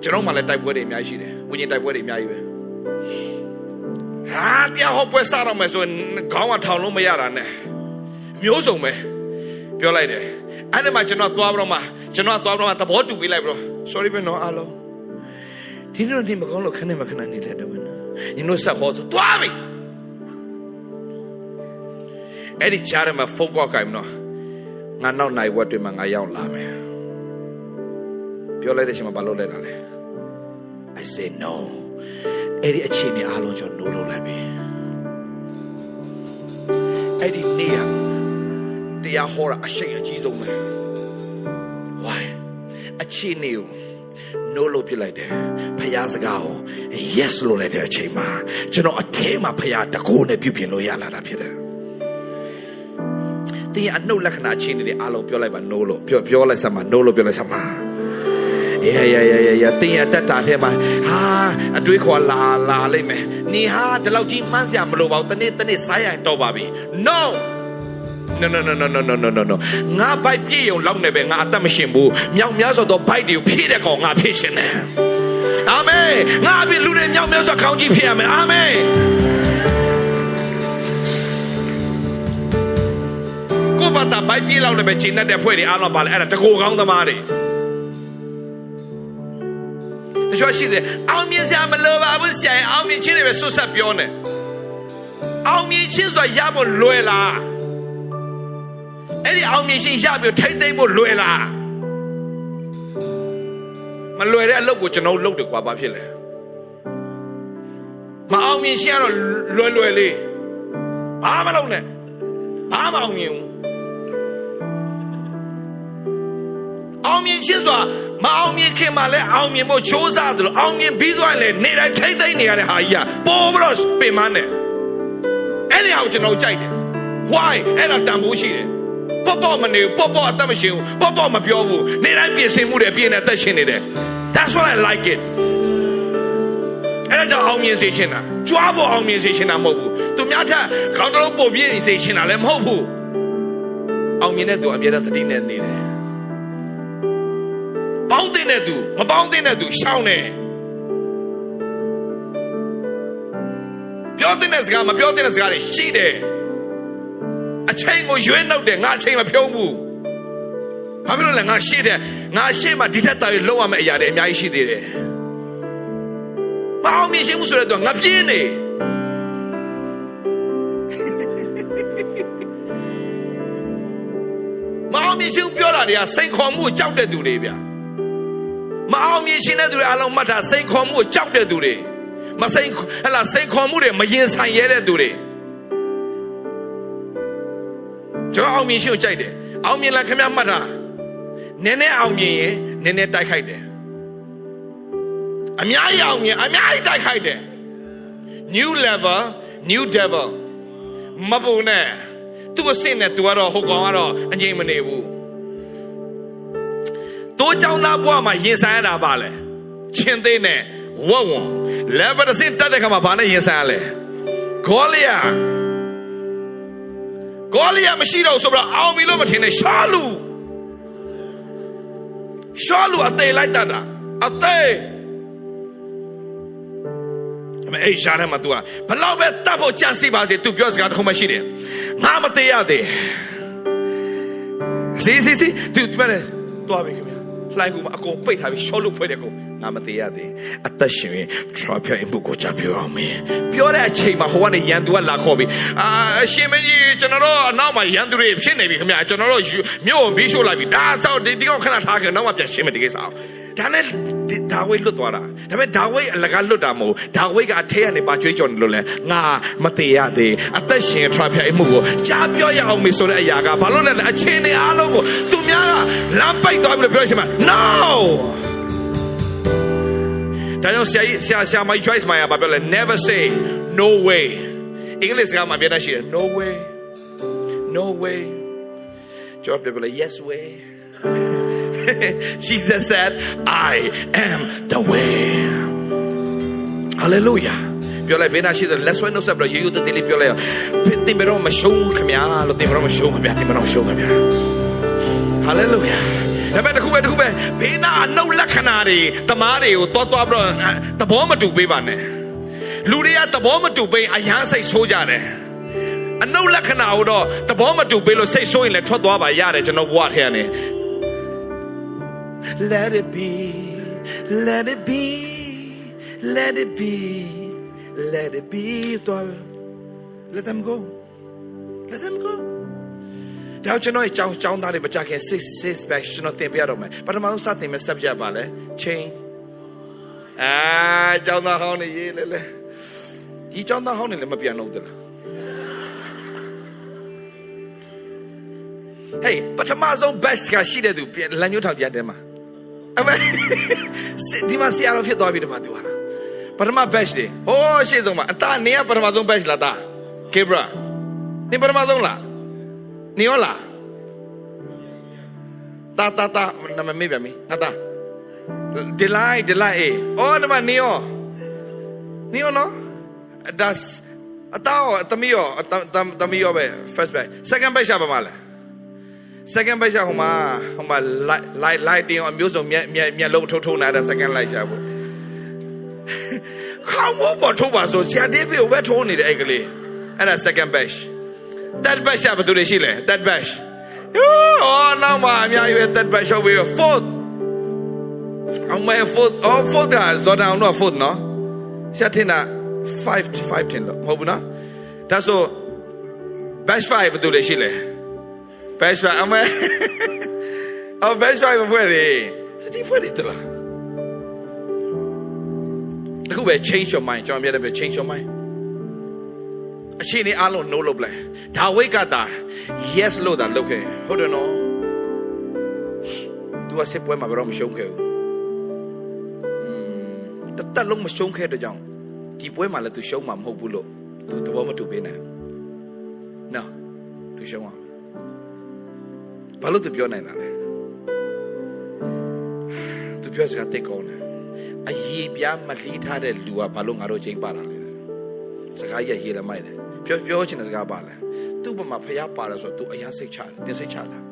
ကျွန်တော်မှလည်းတိုက်ပွဲတွေအများကြီးရှိတယ်ဝိညာဉ်တိုက်ပွဲတွေအများကြီးပဲဟာတရားဟောပွဲစားတော့မယ်ဆိုရင်ခေါင်းကထောင်လို့မရတာနဲ့မျိုးစုံပဲပြောလိုက်တယ်အဲ့ဒီမှာကျွန်တော်သွားပြီးတော့မှသဘောတူပေးလိုက်ပြီးတော့ sorry ပဲနော်အားလုံးဒီနေ့ဒီမကောင်းလို့ခဏနေတယ်တော့မနော်ညီတို့ဆက်ဟောဆိုသွားပြီအဲ့ဒီကြားထဲမှာဖုန်းကောက်ကြိုင်မနော်ငါနောက်နိုင်ဝက်တွေမှာငါရောက်လာမယ်ပြောလိုက်တဲ့အချိန်မှာဘာလုပ်လိုက်တာလဲ I say no အဲ့ဒီအချိန်နဲ့အားလုံးကျွန်တော် no လုပ်လိုက်ပြီအဲ့ဒီနေရာတရားဟောတာအရှိန်အကြီးဆုံးပဲ why အချိန်နဲ့ no လို့ပြလိုက်တယ်ဖယားစကားကို yes လို့လိုက်တဲ့အချိန်မှာကျွန်တော်အထဲမှာဖယားတကိုးနဲ့ပြုပြင်လို့ရလာတာဖြစ်တယ်တင်းအနှုတ်လက္ခဏာအချိန်တွေအားလုံးပြောလိုက်ပါ no လို့ပြောလိုက်စမ်းပါ no လို့ပြောလိုက်စမ်းပါတင်းရတတ်တာထဲမှာဟာအတွေးခေါ်လာလိမ့်မယ်နေဟာဒီလောက်ကြီးမှန်းစရာမလိုပါဘူးတနေ့စားရတော့ပါပြီ no ငါဘိုက်ပြည့်ရုံလောက်နေပဲငါအသက်မရှင်ဘူးမြောက်များစွာသောဘိုက်တွေကိုဖြည့်တဲ့ကောင်ငါဖြည့်ရှင်တယ်အာမင်ငါအပြင်လူတွေမြောက်များစွာခေါင်းကြီးဖြည့်ရမယ်အာမင်ကိုဘာသာဘိုက်ပြည့်လောက်နေပဲဂျင်းနဲ့တဲ့ဖွဲ့တွေအားလုံးပါလေအဲ့ဒါတကူကောင်းသမားတွေတချို့ရှိတယ်အောင်မြင်စရာမလိုပါဘူးဆရာအောင်မြင်ခြင်းတွေပဲဆွတ်ဆက်ပြောနေအောင်မြင်ခြင်းဆိုတာရဖို့လွယ်လားအဲ့ဒီအောင်မြင်ခြင်းရပြီးထိမ့်သိမ့်ဖို့လွယ်လားမလွယ်တဲ့အလုပ်ကိုကျွန်တော်လုပ်တယ်ကွာဘာဖြစ်လဲမအောင်မြင်ခြင်းကတော့လွယ်လေးဘာမှမလုပ်နဲ့ဘာမှအောင်မြင်ဘူးအောင်မြင်ခြင်းဆိုတာမအောင်မြင်ခင်မှာလဲအောင်မြင်ဖို့ကြိုးစားတယ်လို့အောင်မြင်ပြီးသွားရင်လည်းနေတိုင်းထိမ့်သိမ့်နေရတဲ့ဟာကြီးကပေါ်ပြီးတော့ပင်မနဲ့အဲ့ဒီဟာကိုကျွန်တော်ကြိုက်တယ် why အဲ့ဒါတန်ဖိုးရှိတယ်ပေါ့မနေဘူးပေါ့အသက်မရှင်ဘူးပေါ့မပြောဘူးနေတိုင်းပြင်ဆင်မှုတွေပြင်နေသက်ရှင်နေတယ် that's what I like it အဲ့ဒါကြောင့်အောင်မြင်စေချင်တာကြွားဖို့အောင်မြင်စေချင်တာမဟုတ်ဘူးသူများထက်ခေါင်းတစ်လုံးပို့ပြည့်စေချင်တာလည်းမဟုတ်ဘူးအောင်မြင်တဲ့သူအမြဲတမ်းသတိနဲ့နေတယ်ပေါင်းတဲ့သူမပေါင်းတဲ့သူရှောင်းနေပြောတဲ့စကားမပြောတဲ့စကားတွေရှိတယ်အချိန်ကိုရွေးနှုတ်တယ်ငါအချိန်မဖြုံးဘူးဘာဖြစ်လို့လဲငါရှေ့မှာဒီထက်တာလောက်ရမယ့်အရာတွေအများကြီးရှိသေးတယ်မအောင်မြင်ခြင်းမှုဆိုတဲ့တော့ငါပြင်းနေမအောင်မြင်ခြင်းပြောတာတွေကစိန်ခေါ်မှုကိုကြောက်တဲ့သူတွေဗျာမအောင်မြင်ခြင်းတဲ့သူတွေအလုံးမှတ်တာစိန်ခေါ်မှုကိုကြောက်တဲ့သူတွေစိန်ခေါ်မှုတွေမရင်ဆိုင်ရတဲ့သူတွေကျွန်တော်အောင်မြင်ရှင်ကိုကြိုက်တယ်အောင်မြင်လာခင်ဗျမှတ်တာနည်းနည်းအောင်မြင်ရင်နည်းနည်းတိုက်ခိုက်တယ်အများကြီးအောင်မြင်အများကြီးတိုက်ခိုက်တယ် new level new devil မပူနဲ့သူ့အစင်းနဲ့သူကတော့ဟိုကောင်ကတော့အငြိမ်မနေဘူးတိုးကြောင်းသားဘွားမှာရင်ဆိုင်ရတာပါလေချင်းသေးနဲ့ဝုံ level တစ်စင်းတက်တဲ့ခါမှာဘာနဲ့ရင်ဆိုင်ရလဲဂေါလိယမရှိတော့ဆိုတော့အောင်ပြီလို့မထင်နဲ့ရှာလူအသေးလိုက်တာအသေးအဲ့ရှာထဲမှာ तू ဘလောက်ပဲတတ်ဖို့ကြံစီပါစေ तू ပြောစကားတစ်ခုမှရှိတယ်ငါမသေးရသေးစီ तू ပြောတယ်တွားပြီခင်ဗျာလှိုင်းကူမှာအကုန်ပိတ်ထားပြီးရှော့လို့ဖွဲ့တယ်ကိုငါမသေးရသေးအသက်ရှင်ရင်ထရဖျိုင်မှုကိုကြပြောအောင်မင်းပြောတဲ့အချိန်မှာဟိုကနေရန်သူကလာခေါ်ပြီးအရှင်မင်းကြီးကျွန်တော်တို့အနောက်မှာရန်သူတွေဖြစ်နေပြီခင်ဗျာကျွန်တော်တို့မြို့ကိုပြီးရှို့လိုက်ပြီဒါဆိုဒီကောင်ခဏထားခင်နောက်မှပြန်ရှင်းမယ်ဒီကိစ္စအောင်ဒါနဲ့ဒါဝိတ်လွတ်သွားတာဒါပေမဲ့ဒါဝိတ်အလကားလွတ်တာမဟုတ်ဒါဝိတ်ကအထဲကနေပါကြွေးကြော်နေလို့လဲငါမသေးရသေးအသက်ရှင်ထရဖျိုင်မှုကိုကြားပြောရအောင်မေဆိုတဲ့အရာကဘာလို့လဲအချင်းတွေအားလုံးကိုသူများကလမ်းပိတ်သွားပြီးပြောရှင်မှာ noဒါကြောင့်ဆရာမ choice မှာဘာပြောလဲ never say no way အင်္ဂလိပ်စကားမှာပြောတာရှိတယ် no way ကျော်ပြောလဲ yes way Jesus said I am the way hallelujah ပြောလိုက်ဘေးနာရှိတဲ့လက်ဆွဲနှုတ်ဆက်ပြီးရိုးရိုးသေးသေးလေးပြောလိုက်တင်ဘယ်တော့မရှုံးခင်ဗျာလို့တင်ဘယ်တော့မရှုံးခင်ဗျာတင်ဘယ်တော့မရှုံးခင်ဗျာဟာလေလုယာဒါပေမဲ့တခုပဲဘေးနာအနှုတ်လက္ခဏာတွေတမားတွေကိုတွားပြီးတော့သဘောမတူပေးပါနဲ့လူတွေကသဘောမတူပေးအယမ်းစိတ်ဆိုးကြတယ်အနှုတ်လက္ခဏာကိုတော့သဘောမတူပေးလို့စိတ်ဆိုးရင်လည်းထွက်သွားပါရတယ်ကျွန်တော်ဘဝထဲကနေ Let it be let it be let it be let it be let them go let them go ဒါကျွန်တော်ကြောင်းသားတွေမကြခင်6 back ကျွန်တော်သင်ပြရတော့မယ်ပထမဆုံးစတင်မဲ့ subject ပါလဲ change ကြောင်းသားဟောင်းနေရေးလေဒီကြောင်းသားဟောင်းနေလည်းမပြန်တော့ဘူးလားဟေးပထမဆုံး best ကရှိတဲ့သူလမ်းညှိုးထောင်ကြတယ်မှာအမေဒီမှာဆရာတော်ဖြစ်သွားပြီဒီမှာသူဟာပထမ best တွေဟိုးရှေ့ဆုံးမှာအတာနေကပထမဆုံး best လားတာကေဘရာနေပထမဆုံးလားနေရောလားတာနမမေးပြန်ပြီအတာဒီလိုက်အေးအော်ဒီမှာနေရောနော်ဒါအတာရောတမီရောပဲ first best second best ရှာပါမလားsecond best ဟိုမှာ light တင်အောင်အမျိုးစုံမျက်လုံးထိုးနေတာ second light ရှာဖို့ခေါင်းပေါ်ထိုးပါဆိုဆရာတေးပြေကိုပဲထိုးနေတယ်အဲ့ကလေးအဲ့ဒါ second best third best ရှာဘယ်သူတွေရှိလဲ third best အော်နောက်မှာအများကြီးပဲ third best ရှောက်ပြီး fourth အောင်မဲ fourth ကဇော်တန်အောင်တော့ fourth နော်ဆရာထင်တာ5 တင်လို့မဟုတ်ဘူးနော်ဒါဆို best 5ဘယ်သူတွေရှိလဲ best 5အမေbest 5ဘယ်တွေဒီဘယ်တွေတလားတခုပဲ change your mind ကျွန်တော်မြင်တယ်ပဲ change your mind အချိန်လေးအားလုံး no လုပ်လိုက်ဒါဝိတ်ကတာ yes လို့တာလုပ်ခဲ့ဟုတ်တယ်နော် तू အစစ်ပွဲမှာဘယ်တော့မရှုံးခဲ့ဘူးတက်လုံးမရှုံးခဲ့တဲ့ကြောင့်ဒီပွဲမှာလည်း तू ရှုံးမှာမဟုတ်ဘူးလို့ तू သဘောမတူပေးနိုင်နော် तू ရှုံးမှာဘာလို့ तू ပြောနိုင်တာလဲ तू ပြောစကားတိတ်ကောင်းတယ်အရေးပြားမလှီးထားတဲ့လူကဘာလို့ငါတို့ချိန်ပါတာလဲစကားရရေးလည်းမိုက်တယ်ပြောချင်တဲ့စကားပါလဲသူ့ဘက်မှာဖျားပါတော့ဆို तू အရင်စိတ်ချတယ်တင်စိတ်ချလား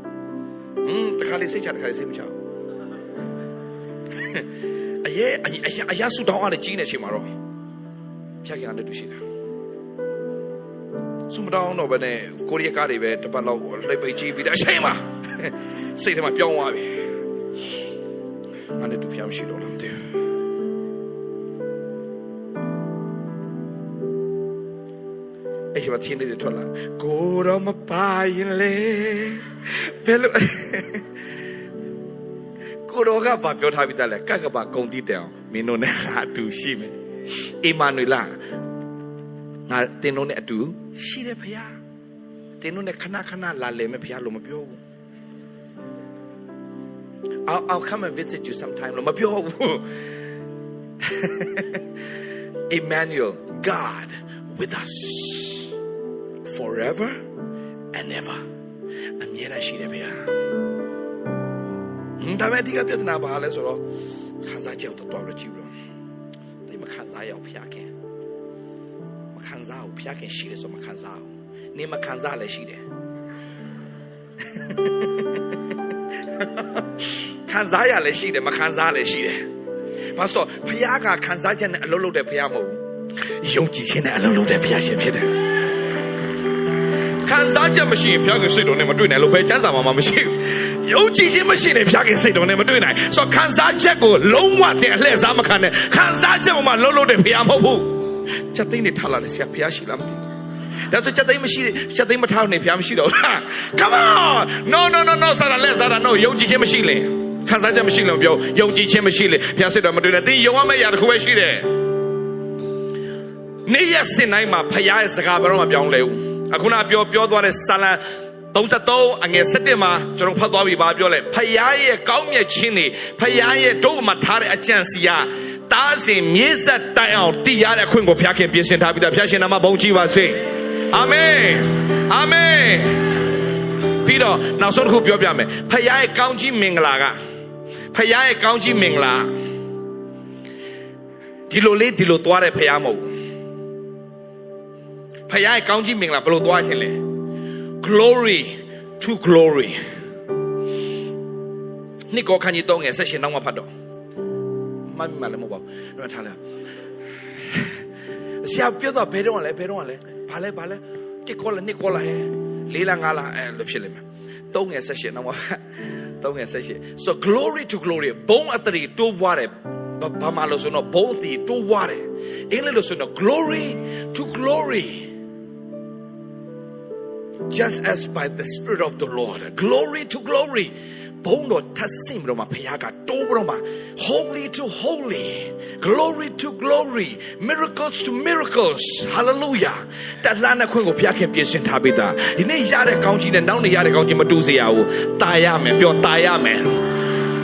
တခါလေးစိတ်ချတခါလေးစိတ်မချဘူးအရင်ဆူတောင်းအားကြီးနေချိန်မှာတော့ဖျားကြတယ်တူရှိတာဆူမတောင်းတော့ဘယ်နဲ့ကိုရီးယားကားတွေပဲတစ်ပတ်လောက်လှိပ်ပိတ်ကြည့်ပြီးတဲ့အချိန်မှာစိတ်ထဲမှာပြောင်းသွားပြီငါနဲ့တူဖျားမရှိတော့လားမသိဘူးအဲ့ဒီမှာချင်းတွေထွက်လာကိုတော့မပါရင်လေဘယ်လိုကိုတော့ကဘာပြောထားပြီးသားလဲကကဘာဂုံတိတယ်အောင်မင်းတို့နဲ့အတူရှိမယ်အီမာနွေလာငါတင်တို့နဲ့အတူရှိတယ်ဖခင်တင်တို့နဲ့ခဏလာလေမယ်ဖခင်လို့မပြောဘူး I'll come and visit you sometime လို့မပြောဘူး Emmanuel God with us forever and ever အမြဲတမ်းရှိတယ်ဖခင်ဒါမဲ့ဒီကပြဿနာပါလဲဆိုတော့ခံစားချက်တော့တော်ကြည့်လို့ဒီမခံစားရအောင်ဖျားခင်မခံစားအောင်ဖျားခင်ရှိတယ်ဆိုမခံစားအောင်နေမခံစားလည်းရှိတယ်ခံစားရလည်းရှိတယ်မခံစားလည်းရှိတယ်ဘာလို့ဖျားကခံစားချက်နဲ့အလုံးလုံးတဲ့ဖျားမဟုတ်ဘူးယုံကြည်ခြင်းနဲ့အလုံးလုံးတဲ့ဖျားရှင်ဖြစ်တယ်ခံစားချက်မရှိရင်ဖျားခင်စိတ်တော်နဲ့မတွေ့နိုင်လို့ဘယ်ချမ်းသာမှမရှိဘူးယုံကြည်ခြင်းမရှိရင်ဖျားခင်စိတ်တော်နဲ့မတွေ့နိုင်ဆိုတော့ခံစားချက်ကိုလုံးဝတဲ့အလှည့်စားမခံနဲ့ခံစားချက်မှလုံးလုံးတဲ့ဖျားမဟုတ်ဘူးချက်သိန်းနဲ့ထားလာတယ်ဆရာဖျားရှိလားမသိဘူးဒါဆိုချက်သိန်းမရှိချက်သိန်းမထားနေဖျားမရှိတော့လား Come on no စားတာလက်စားတာ no ယုံကြည်ခြင်းမရှိလေခံစားချက်မရှိလို့ပြောယုံကြည်ခြင်းမရှိလေဖျားစိတ်တော်မတွေ့နဲ့သင်ယုံရမယ့်အရာတစ်ခုပဲရှိတယ်နေ့ရက်စင်တိုင်းမှာဖျားရဲ့စကားဘယ်တော့မှပြောင်းလဲဘူးအခုနပြောသွားတဲ့စာလံ33အငယ်7မှာကျွန်တော်ဖတ်သွားပြီပါပြောလဲဖယားရဲ့ကောင်းမြတ်ခြင်းတွေဖယားရဲ့ဒုမှာထားတဲ့အကြံစီကတားစင်မြေဆက်တိုင်အောင်တည်ရတဲ့အခွင့်ကိုဖျားခင်ပြင်ဆင်ထားပြီးသားဖျားရှင်နာမဘုန်းကြီးပါစေအာမင်ပြီးတော့နောက်ဆုံးတစ်ခုပြောပြမယ်ဖယားရဲ့ကောင်းကြီးမင်္ဂလာကဖယားရဲ့ကောင်းကြီးမင်္ဂလာဒီလိုသွားတဲ့ဖယားမဟုတ်ဘူး ဖခင်ရဲ့ကောင်းကြီးမင်္ဂလာဘယ်လိုသွားခြင်းလဲ glory to glory နှစ်ကောခန်းကြီး3ငယ်18နောက်မှဖတ်တော့မှတ်မိမှလည်းမဟုတ်ပါဘူးတော့ထားလိုက်ဆရာပြောတော့ဘယ်တော့လဲဘာလဲတစ်ကောလားနှစ်ကောလားဟဲ့4လား5လားအဲ့လိုဖြစ်လိမ့်မယ်3ငယ်18နောက်မှ3ငယ်18 so glory to glory ဘုံအတရီတိုးပွားတယ်ဘာမှလို့ဆိုတော့ဘုံအတရီတိုးပွားတယ်အင်္ဂလိပ်လို့ဆိုတော့ glory to glory just as by the Spirit of the Lord glory to glory ဘုံတော်ထပ်ဆင့်ပြီးတော့မှဖခင်ကတိုးပြီးတော့မှ holy to holy glory to glory miracles to miracles hallelujah တလှမ်းတဲ့ခွင့်ကိုဖခင်ပြင်ဆင်ထားပေးတာဒီနေ့ရတဲ့ကောင်းကြီးနဲ့နောက်နေ့ရတဲ့ကောင်းကြီးမတူစေရဘူးတာရမယ်ပြောတာရမယ်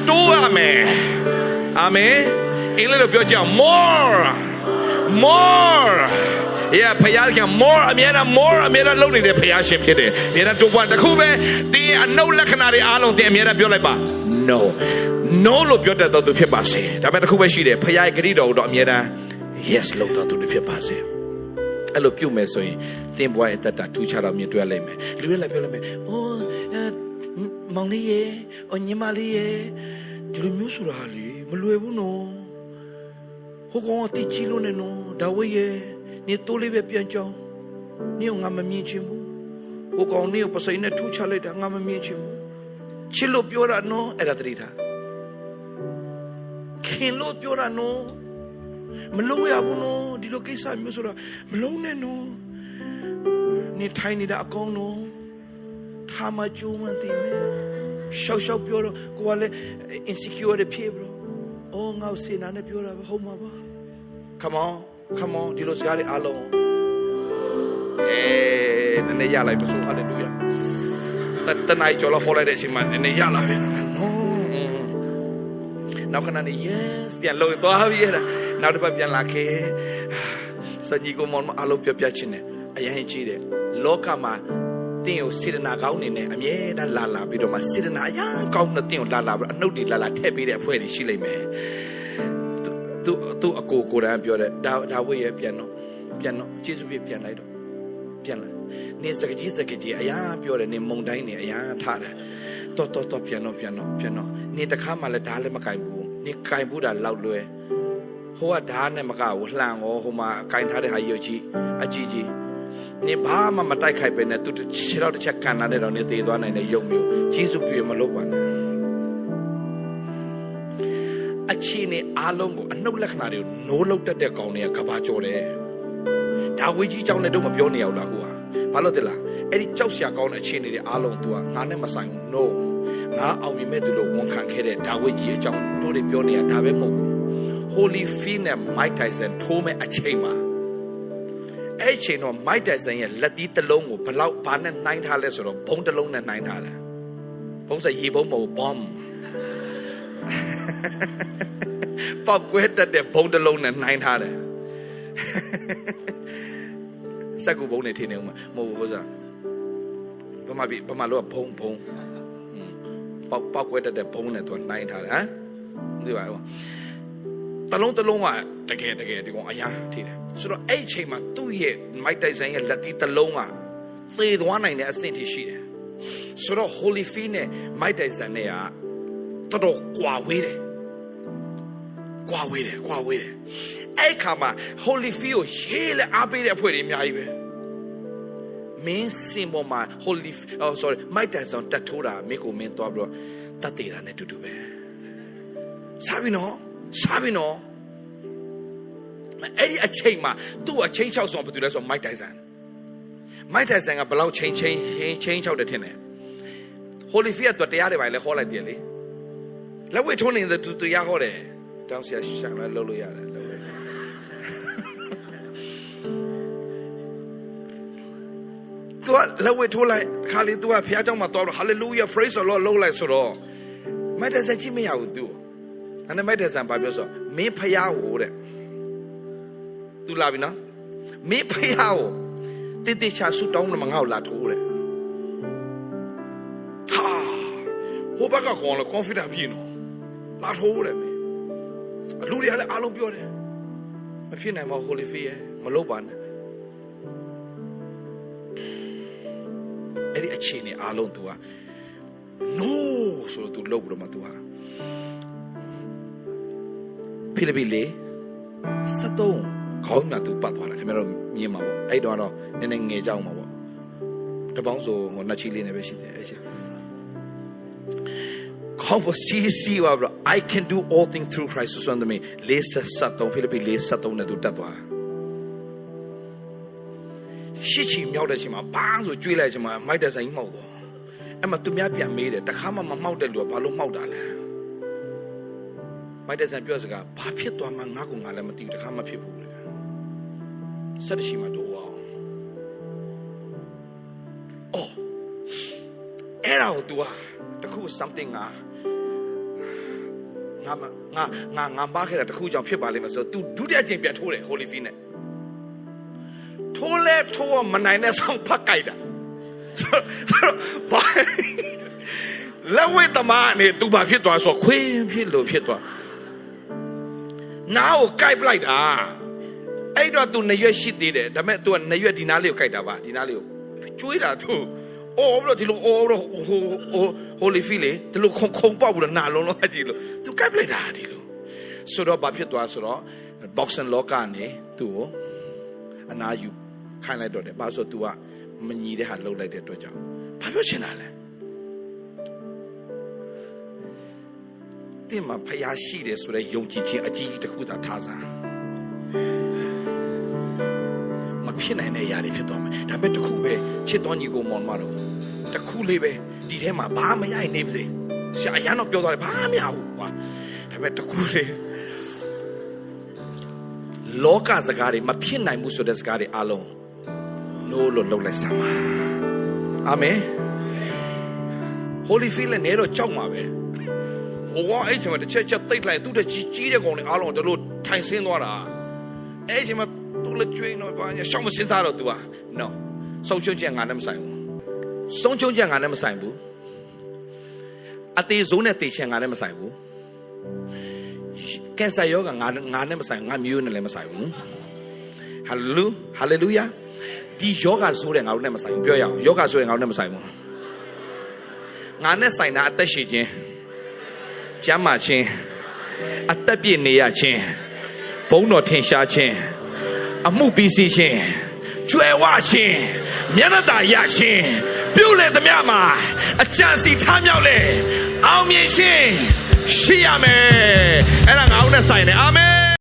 တိုးရမယ်အာမင်အင်္ဂလိပ်လိုပြောကြအောင် more yeah ဖခင်က more အမြဲတမ်းလုပ်နေတဲ့ဖခင်ရှင်ဖြစ်တယ်အမြဲတမ်းတိုးပွားတခုပဲဒီအနုလက္ခဏာတွေအားလုံးတင်အမြဲတမ်းပြောလိုက်ပါ no လို့ပြောတတ်တော်သူဖြစ်ပါစေဒါပေမဲ့တခုပဲရှိတယ်ဖခင်ရဲ့ဂရုတော်ကိုတော့အမြဲတမ်း yes လို့တော်သူဖြစ်ပါစေအဲ့လိုပြုမယ်ဆိုရင်သင်ဘဝရဲ့တတ်တာထူးခြားတော့မြင်တွေ့လိုက်မယ်လူတွေလည်းပြောလိုက်မယ်မောင်လေးရေညီမလေးရေဒီလိုမျိုးဆိုတာလေမလွယ်ဘူးနော်ဟိုကောင်ကတိချီလို့နေနော်ဒါဝိရေ你多里边变ကြောင်း你有俺们面前不我讲你有不是那土车来的俺们面前不吃路标了喏哎那这里他看路标了喏没路呀不喏ဒီလိုကိစ္စမျိုးဆိုတာမလုံးနဲ့喏你ထိုင်နေတာအကောင်喏ထားမကြိုးမှန်သိမယ်ရှောက်ပြောတော့ကိုကလည်း insecure တွေဖြစ်ပြီးတော့အော်ငါ့စေနာနဲ့ပြောတာပဲဟုတ်မှာပါ come on ဒီလိုစကားတွေအားလုံးနည်းနည်းရလိုက်မဆို hallelujah တနိုင်ကြော်လို့ခေါ်လိုက်တဲ့အချိန်မှာနည်းနည်းရလာပြီနောက်ခဏနေ yes ပြန်လို့သွားပြီအဲ့ဒါနောက်တစ်ပတ်ပြန်လာခဲ့စัจ ကြီးကမောင်အားလုံးပြောပြချင်တယ်အရင်ကြီးတယ်လောကမှာတင်းကိုစေတနာကောင်းနေနဲ့အမြဲတမ်းလာပြီးတော့မှစေတနာအရင်ကောင်းတဲ့တင်းကိုလာပြီးအနှုတ်တွေလာထည့်ပေးတဲ့အဖွဲ့တွေရှိလိမ့်မယ်သူအကိုရန်ပြောတယ်ဒါဝိရဲ့ပြန်တော့ကျေးဇူးပြပြန်လိုက်တော့ပြန်လာနေစကကြီးအရာပြောတယ်နေမုံတိုင်းနေအရာထားတယ်တော့ပြန်တော့နေတခါမှလည်းဓာတ်လည်းမကင်ဘူးနေကင်ဘူးတာလောက်လွယ်ဟိုကဓာတ်နဲ့မကဘူးလှန်ရောဟိုမှာကင်ထားတဲ့ဟာရုပ်ကြီးအကြီးနေဘာမှမတိုက်ခိုက်ပဲနဲ့သူခြေတော့တစ်ချက်ကန်လာတဲ့တော့နေသေးသွားနိုင်တဲ့ရုပ်မျိုးကျေးဇူးပြမလုပ်ပါနဲ့အခြေအနေအားလုံးကိုအနှုတ်လက္ခဏာတွေကိုနိုးလောက်တတ်တဲ့ကောင်တွေကကဘာကြော်တယ်ဒါဝိကြီးကြောင့်လည်းတော့မပြောနေရဘူးလားဟိုဟာဘာလို့လဲလားအဲ့ဒီကြောက်ရှာကောင်းတဲ့အခြေအနေတွေအားလုံး तू ကငါနဲ့မဆိုင်ဘူး no ငါအောင်မြင်မဲ့သူလို့ဝန်ခံခဲ့တဲ့ဒါဝိကြီးအကြောင်းတို့တွေပြောနေတာဒါပဲမဟုတ်ဘူး Holy Fiend နဲ့ Mike Tyson ထိုးမဲ့အချိန်မှာအဲ့ချိန်တော့ Mike Tyson ရဲ့လက်သီးတစ်လုံးကိုဘလောက်ဘာနဲ့နှိုင်းထားလဲဆိုတော့ဘုံတစ်လုံးနဲ့နှိုင်းထားတယ်ဘုံစရေဘုံမဟုတ် bomb ပောက်ကွဲတတ်တဲ့ဘုံတစ်လုံးနဲ့နှိုင်းထားတယ်စက်ကူဘုံနဲ့ထင်းနေဦးမှာမဟုတ်ဘူးဟိုစားဘာမှလို့ဘုံပောက်ကွဲတတ်တဲ့ဘုံနဲ့သူနှိုင်းထားတယ်ဟမ်ဒီပါဦးတလုံးကတကယ်ဒီကောင်အရာထင်းတယ်ဆိုတော့အဲ့ချိန်မှာသူ့ရဲ့ Mike Tyson ရဲ့လက်သီးတစ်လုံးကသေသွားနိုင်တဲ့အဆင့်ထိရှိတယ်ဆိုတော့ Holy Fiend နဲ့ Mike Tyson နဲ့ကတော်ကွာဝေးတယ်အဲ့ခါမှာ Holy Fiend ကိုရေးလဲအားပေးတဲ့အဖွဲ့တွေအများကြီးပဲမင်းစင်ပေါ်မှာ Mike Tyson တတ်ထိုးတာမင်းကိုမင်းသွားပြီးတော့တတ်သေးတာနဲ့တူတူပဲစားပြီနော်အဲ့ဒီအချိန်မှာသူ့အချိန်6ဆုံးဘာတူလဲဆို Mike Tyson ကဘယ်လောက်ချိန်6တယ်ထင်တယ် Holy Fiend ကတရားတွေပါလေခေါ်လိုက်တယ်လေလက်ဝဲထိုးနေတဲ့သူတရားဟောတယ်တောင်းဆရာရှာလာလုပ်လို့ရတယ်လက်ဝဲသူကလက်ဝဲထိုးလိုက်ခါလေးသူကဖခင်เจ้าမှာတော့ hallelujah praise the Lord လုပ်လိုက်ဆိုတော့မိုက်တယ်ဆန်ကြည့်မရဘူးသူအဲ့ဒါမိုက်တယ်ဆန်ဘာပြောဆိုမင်းဖခင်ဟိုတဲ့သူလာပြီနော်မင်းဖခင်ဟိုတိချာဆူတောင်းလို့မငါ့ကိုလာထိုးတဲ့ဟာဟိုဘက်ကကောင်လည်း confident ပြည့်နော်လာထိုးတယ်မင်းလူတွေကလည်းအားလုံးပြောတယ်မဖြစ်နိုင်ပါ Holy Fiend ရဲ့မလုပ်ပါနဲ့ ဒီအခြေအနေအားလုံး तू က no ဆိုတော့ तू လုပ်ပြီးတော့မှ तू ဟာဖိလိပ္ပိလေ73ခေါင်းမှာ तू ပတ်သွားတယ်ခင်ဗျားတို့မြင်မှာပေါ့အဲ့တော့နည်းနည်းငယ်ကြောက်မှာပေါ့တပေါင်းဆိုဟိုနှစ်ချီလေးနဲ့ပဲရှိတယ်အဲ့ချင်းခေါင်းပေါ်စီပါဘရ I can do all things through Christ ဆိုတဲ့73ဖိလိပ္ပိ73နဲ့ तू တက်သွားတာရှိချီမြောက်တဲ့ချိန်မှာဘာဆိုကြွေးလိုက်ချိန်မှာမိုက်တဲ့ဆိုင်မှောက်သွားအဲ့မှာသူများပြန်မေးတယ်တခါမှမမှောက်တဲ့လူကဘာလို့မှောက်တာလဲမိုက်တဲ့ဆိုင်ပြောစကားဘာဖြစ်သွားမှငါ့ကိုငါလည်းမသိဘူးတခါမှဖြစ်ဘူးလေဆက်ရှိမှတော့အောင်အော်အဲ့ဒါကို तू ကတခု something ငါမားခဲ့တာတခုကြောင့်ဖြစ်ပါလိမ့်မယ်ဆိုတော့ तू ဒုတိယကျင့်ပြန်ထိုးတယ် Holy Feet နဲ့ထိုးလဲထိုးမနိုင်တဲ့ဆောင်ဖတ်ကြိုက်တာဘာလက်ဝဲသမားနဲ့ तू ဘာဖြစ်သွားဆိုခွေးဖြစ်လို့ဖြစ်သွားနားကိုကြိုက်ပလိုက်တာအဲ့တော့ तू နရွက်ရှိသေးတယ်ဒါပေမဲ့ तू ကနရွက်ဒီနားလေးကိုကြိုက်တာပါဒီနားလေးကိုကျွေးတာ तू အော်ဘလို့ဒီလိုအော်တော့Holy Feet လေဒီလိုခုံပေါက်ပြီးတော့နာလုံးလုံးကြည့်လို့ तू ကြိုက်ပလိုက်တာဒီလိုဆိုတော့ဘာဖြစ်သွားဆိုတော့ boxing လောကနေ तू ကိုအနာယူခိုင်းလိုက်တော့တယ်ဘာလို့ तू ကမညီတဲ့ဟာလှုပ်လိုက်တဲ့အတွက်ကြောင့်ဘာပြောချင်တာလဲတင်မှာဖျားရှိတယ်ဆိုတဲ့ယုံကြည်ခြင်းအကြီးတစ်ခုသာထားစမ်းမဖြစ်နိုင်တဲ့အရာတွေဖြစ်သွားမယ်ဒါပေမဲ့တစ်ခုပဲချစ်တော်ညီကိုမောင်မတော်တစ်ခုလေးပဲဒီထဲမှာဘာမရနိုင်နေပါစေဆရာအရန်တော့ပြောသွားတယ်ဘာမရဘူးကွာဒါပေမဲ့တစ်ခုလေးလောကစကားတွေမဖြစ်နိုင်ဘူးဆိုတဲ့စကားတွေအားလုံးနိုးလို့လှုပ်လိုက်စမ်းပါအာမင် Holy Feet လည်းနေတော့ကြောက်မှာပဲဟိုကအဲ့ချိန်မှာတစ်ချက်တိတ်လိုက်သူ့တဲ့ကြီးတဲ့ကောင်တွေအားလုံးတို့လို့ထိုင်ဆင်းသွားတာအဲ့ချိန်မှာသူ့လက်ကျွေးတော့ဘာညာရှောင်းမစင်းစားတော့ तू อ่ะ no ဆုံးချုံချက်ငါနဲ့မဆိုင်ဘူးဆုံးချုံချက်ငါနဲ့မဆိုင်ဘူးအသေးဆုံးနဲ့တေချင်ငါနဲ့မဆိုင်ဘူးကင်ဆာယောဂငါနဲ့မဆိုင်ငါမျိုးနဲ့လည်းမဆိုင်ဘူးဟာလေလုယာဒီယောဂဆိုးတဲ့ငါတို့နဲ့မဆိုင်ဘူးပြောရအောင်ယောဂဆိုးတဲ့ငါတို့နဲ့မဆိုင်ဘူးငါနဲ့ဆိုင်တာအသက်ရှိခြင်းကျမ်းမာခြင်းအသက်ပြည့်နေရခြင်းဘုန်းတော်ထင်ရှားခြင်းအမှုပြီးစီးခြင်းကျွဲဝခြင်းမျက်နှာသာရခြင်းပြုလေသမျှမှာအကြံစီထားမြောက်လေအောင်မြင်ခြင်းရှိရမယ်အဲ့ဒါငါတို့နဲ့ဆိုင်တယ်အာမင်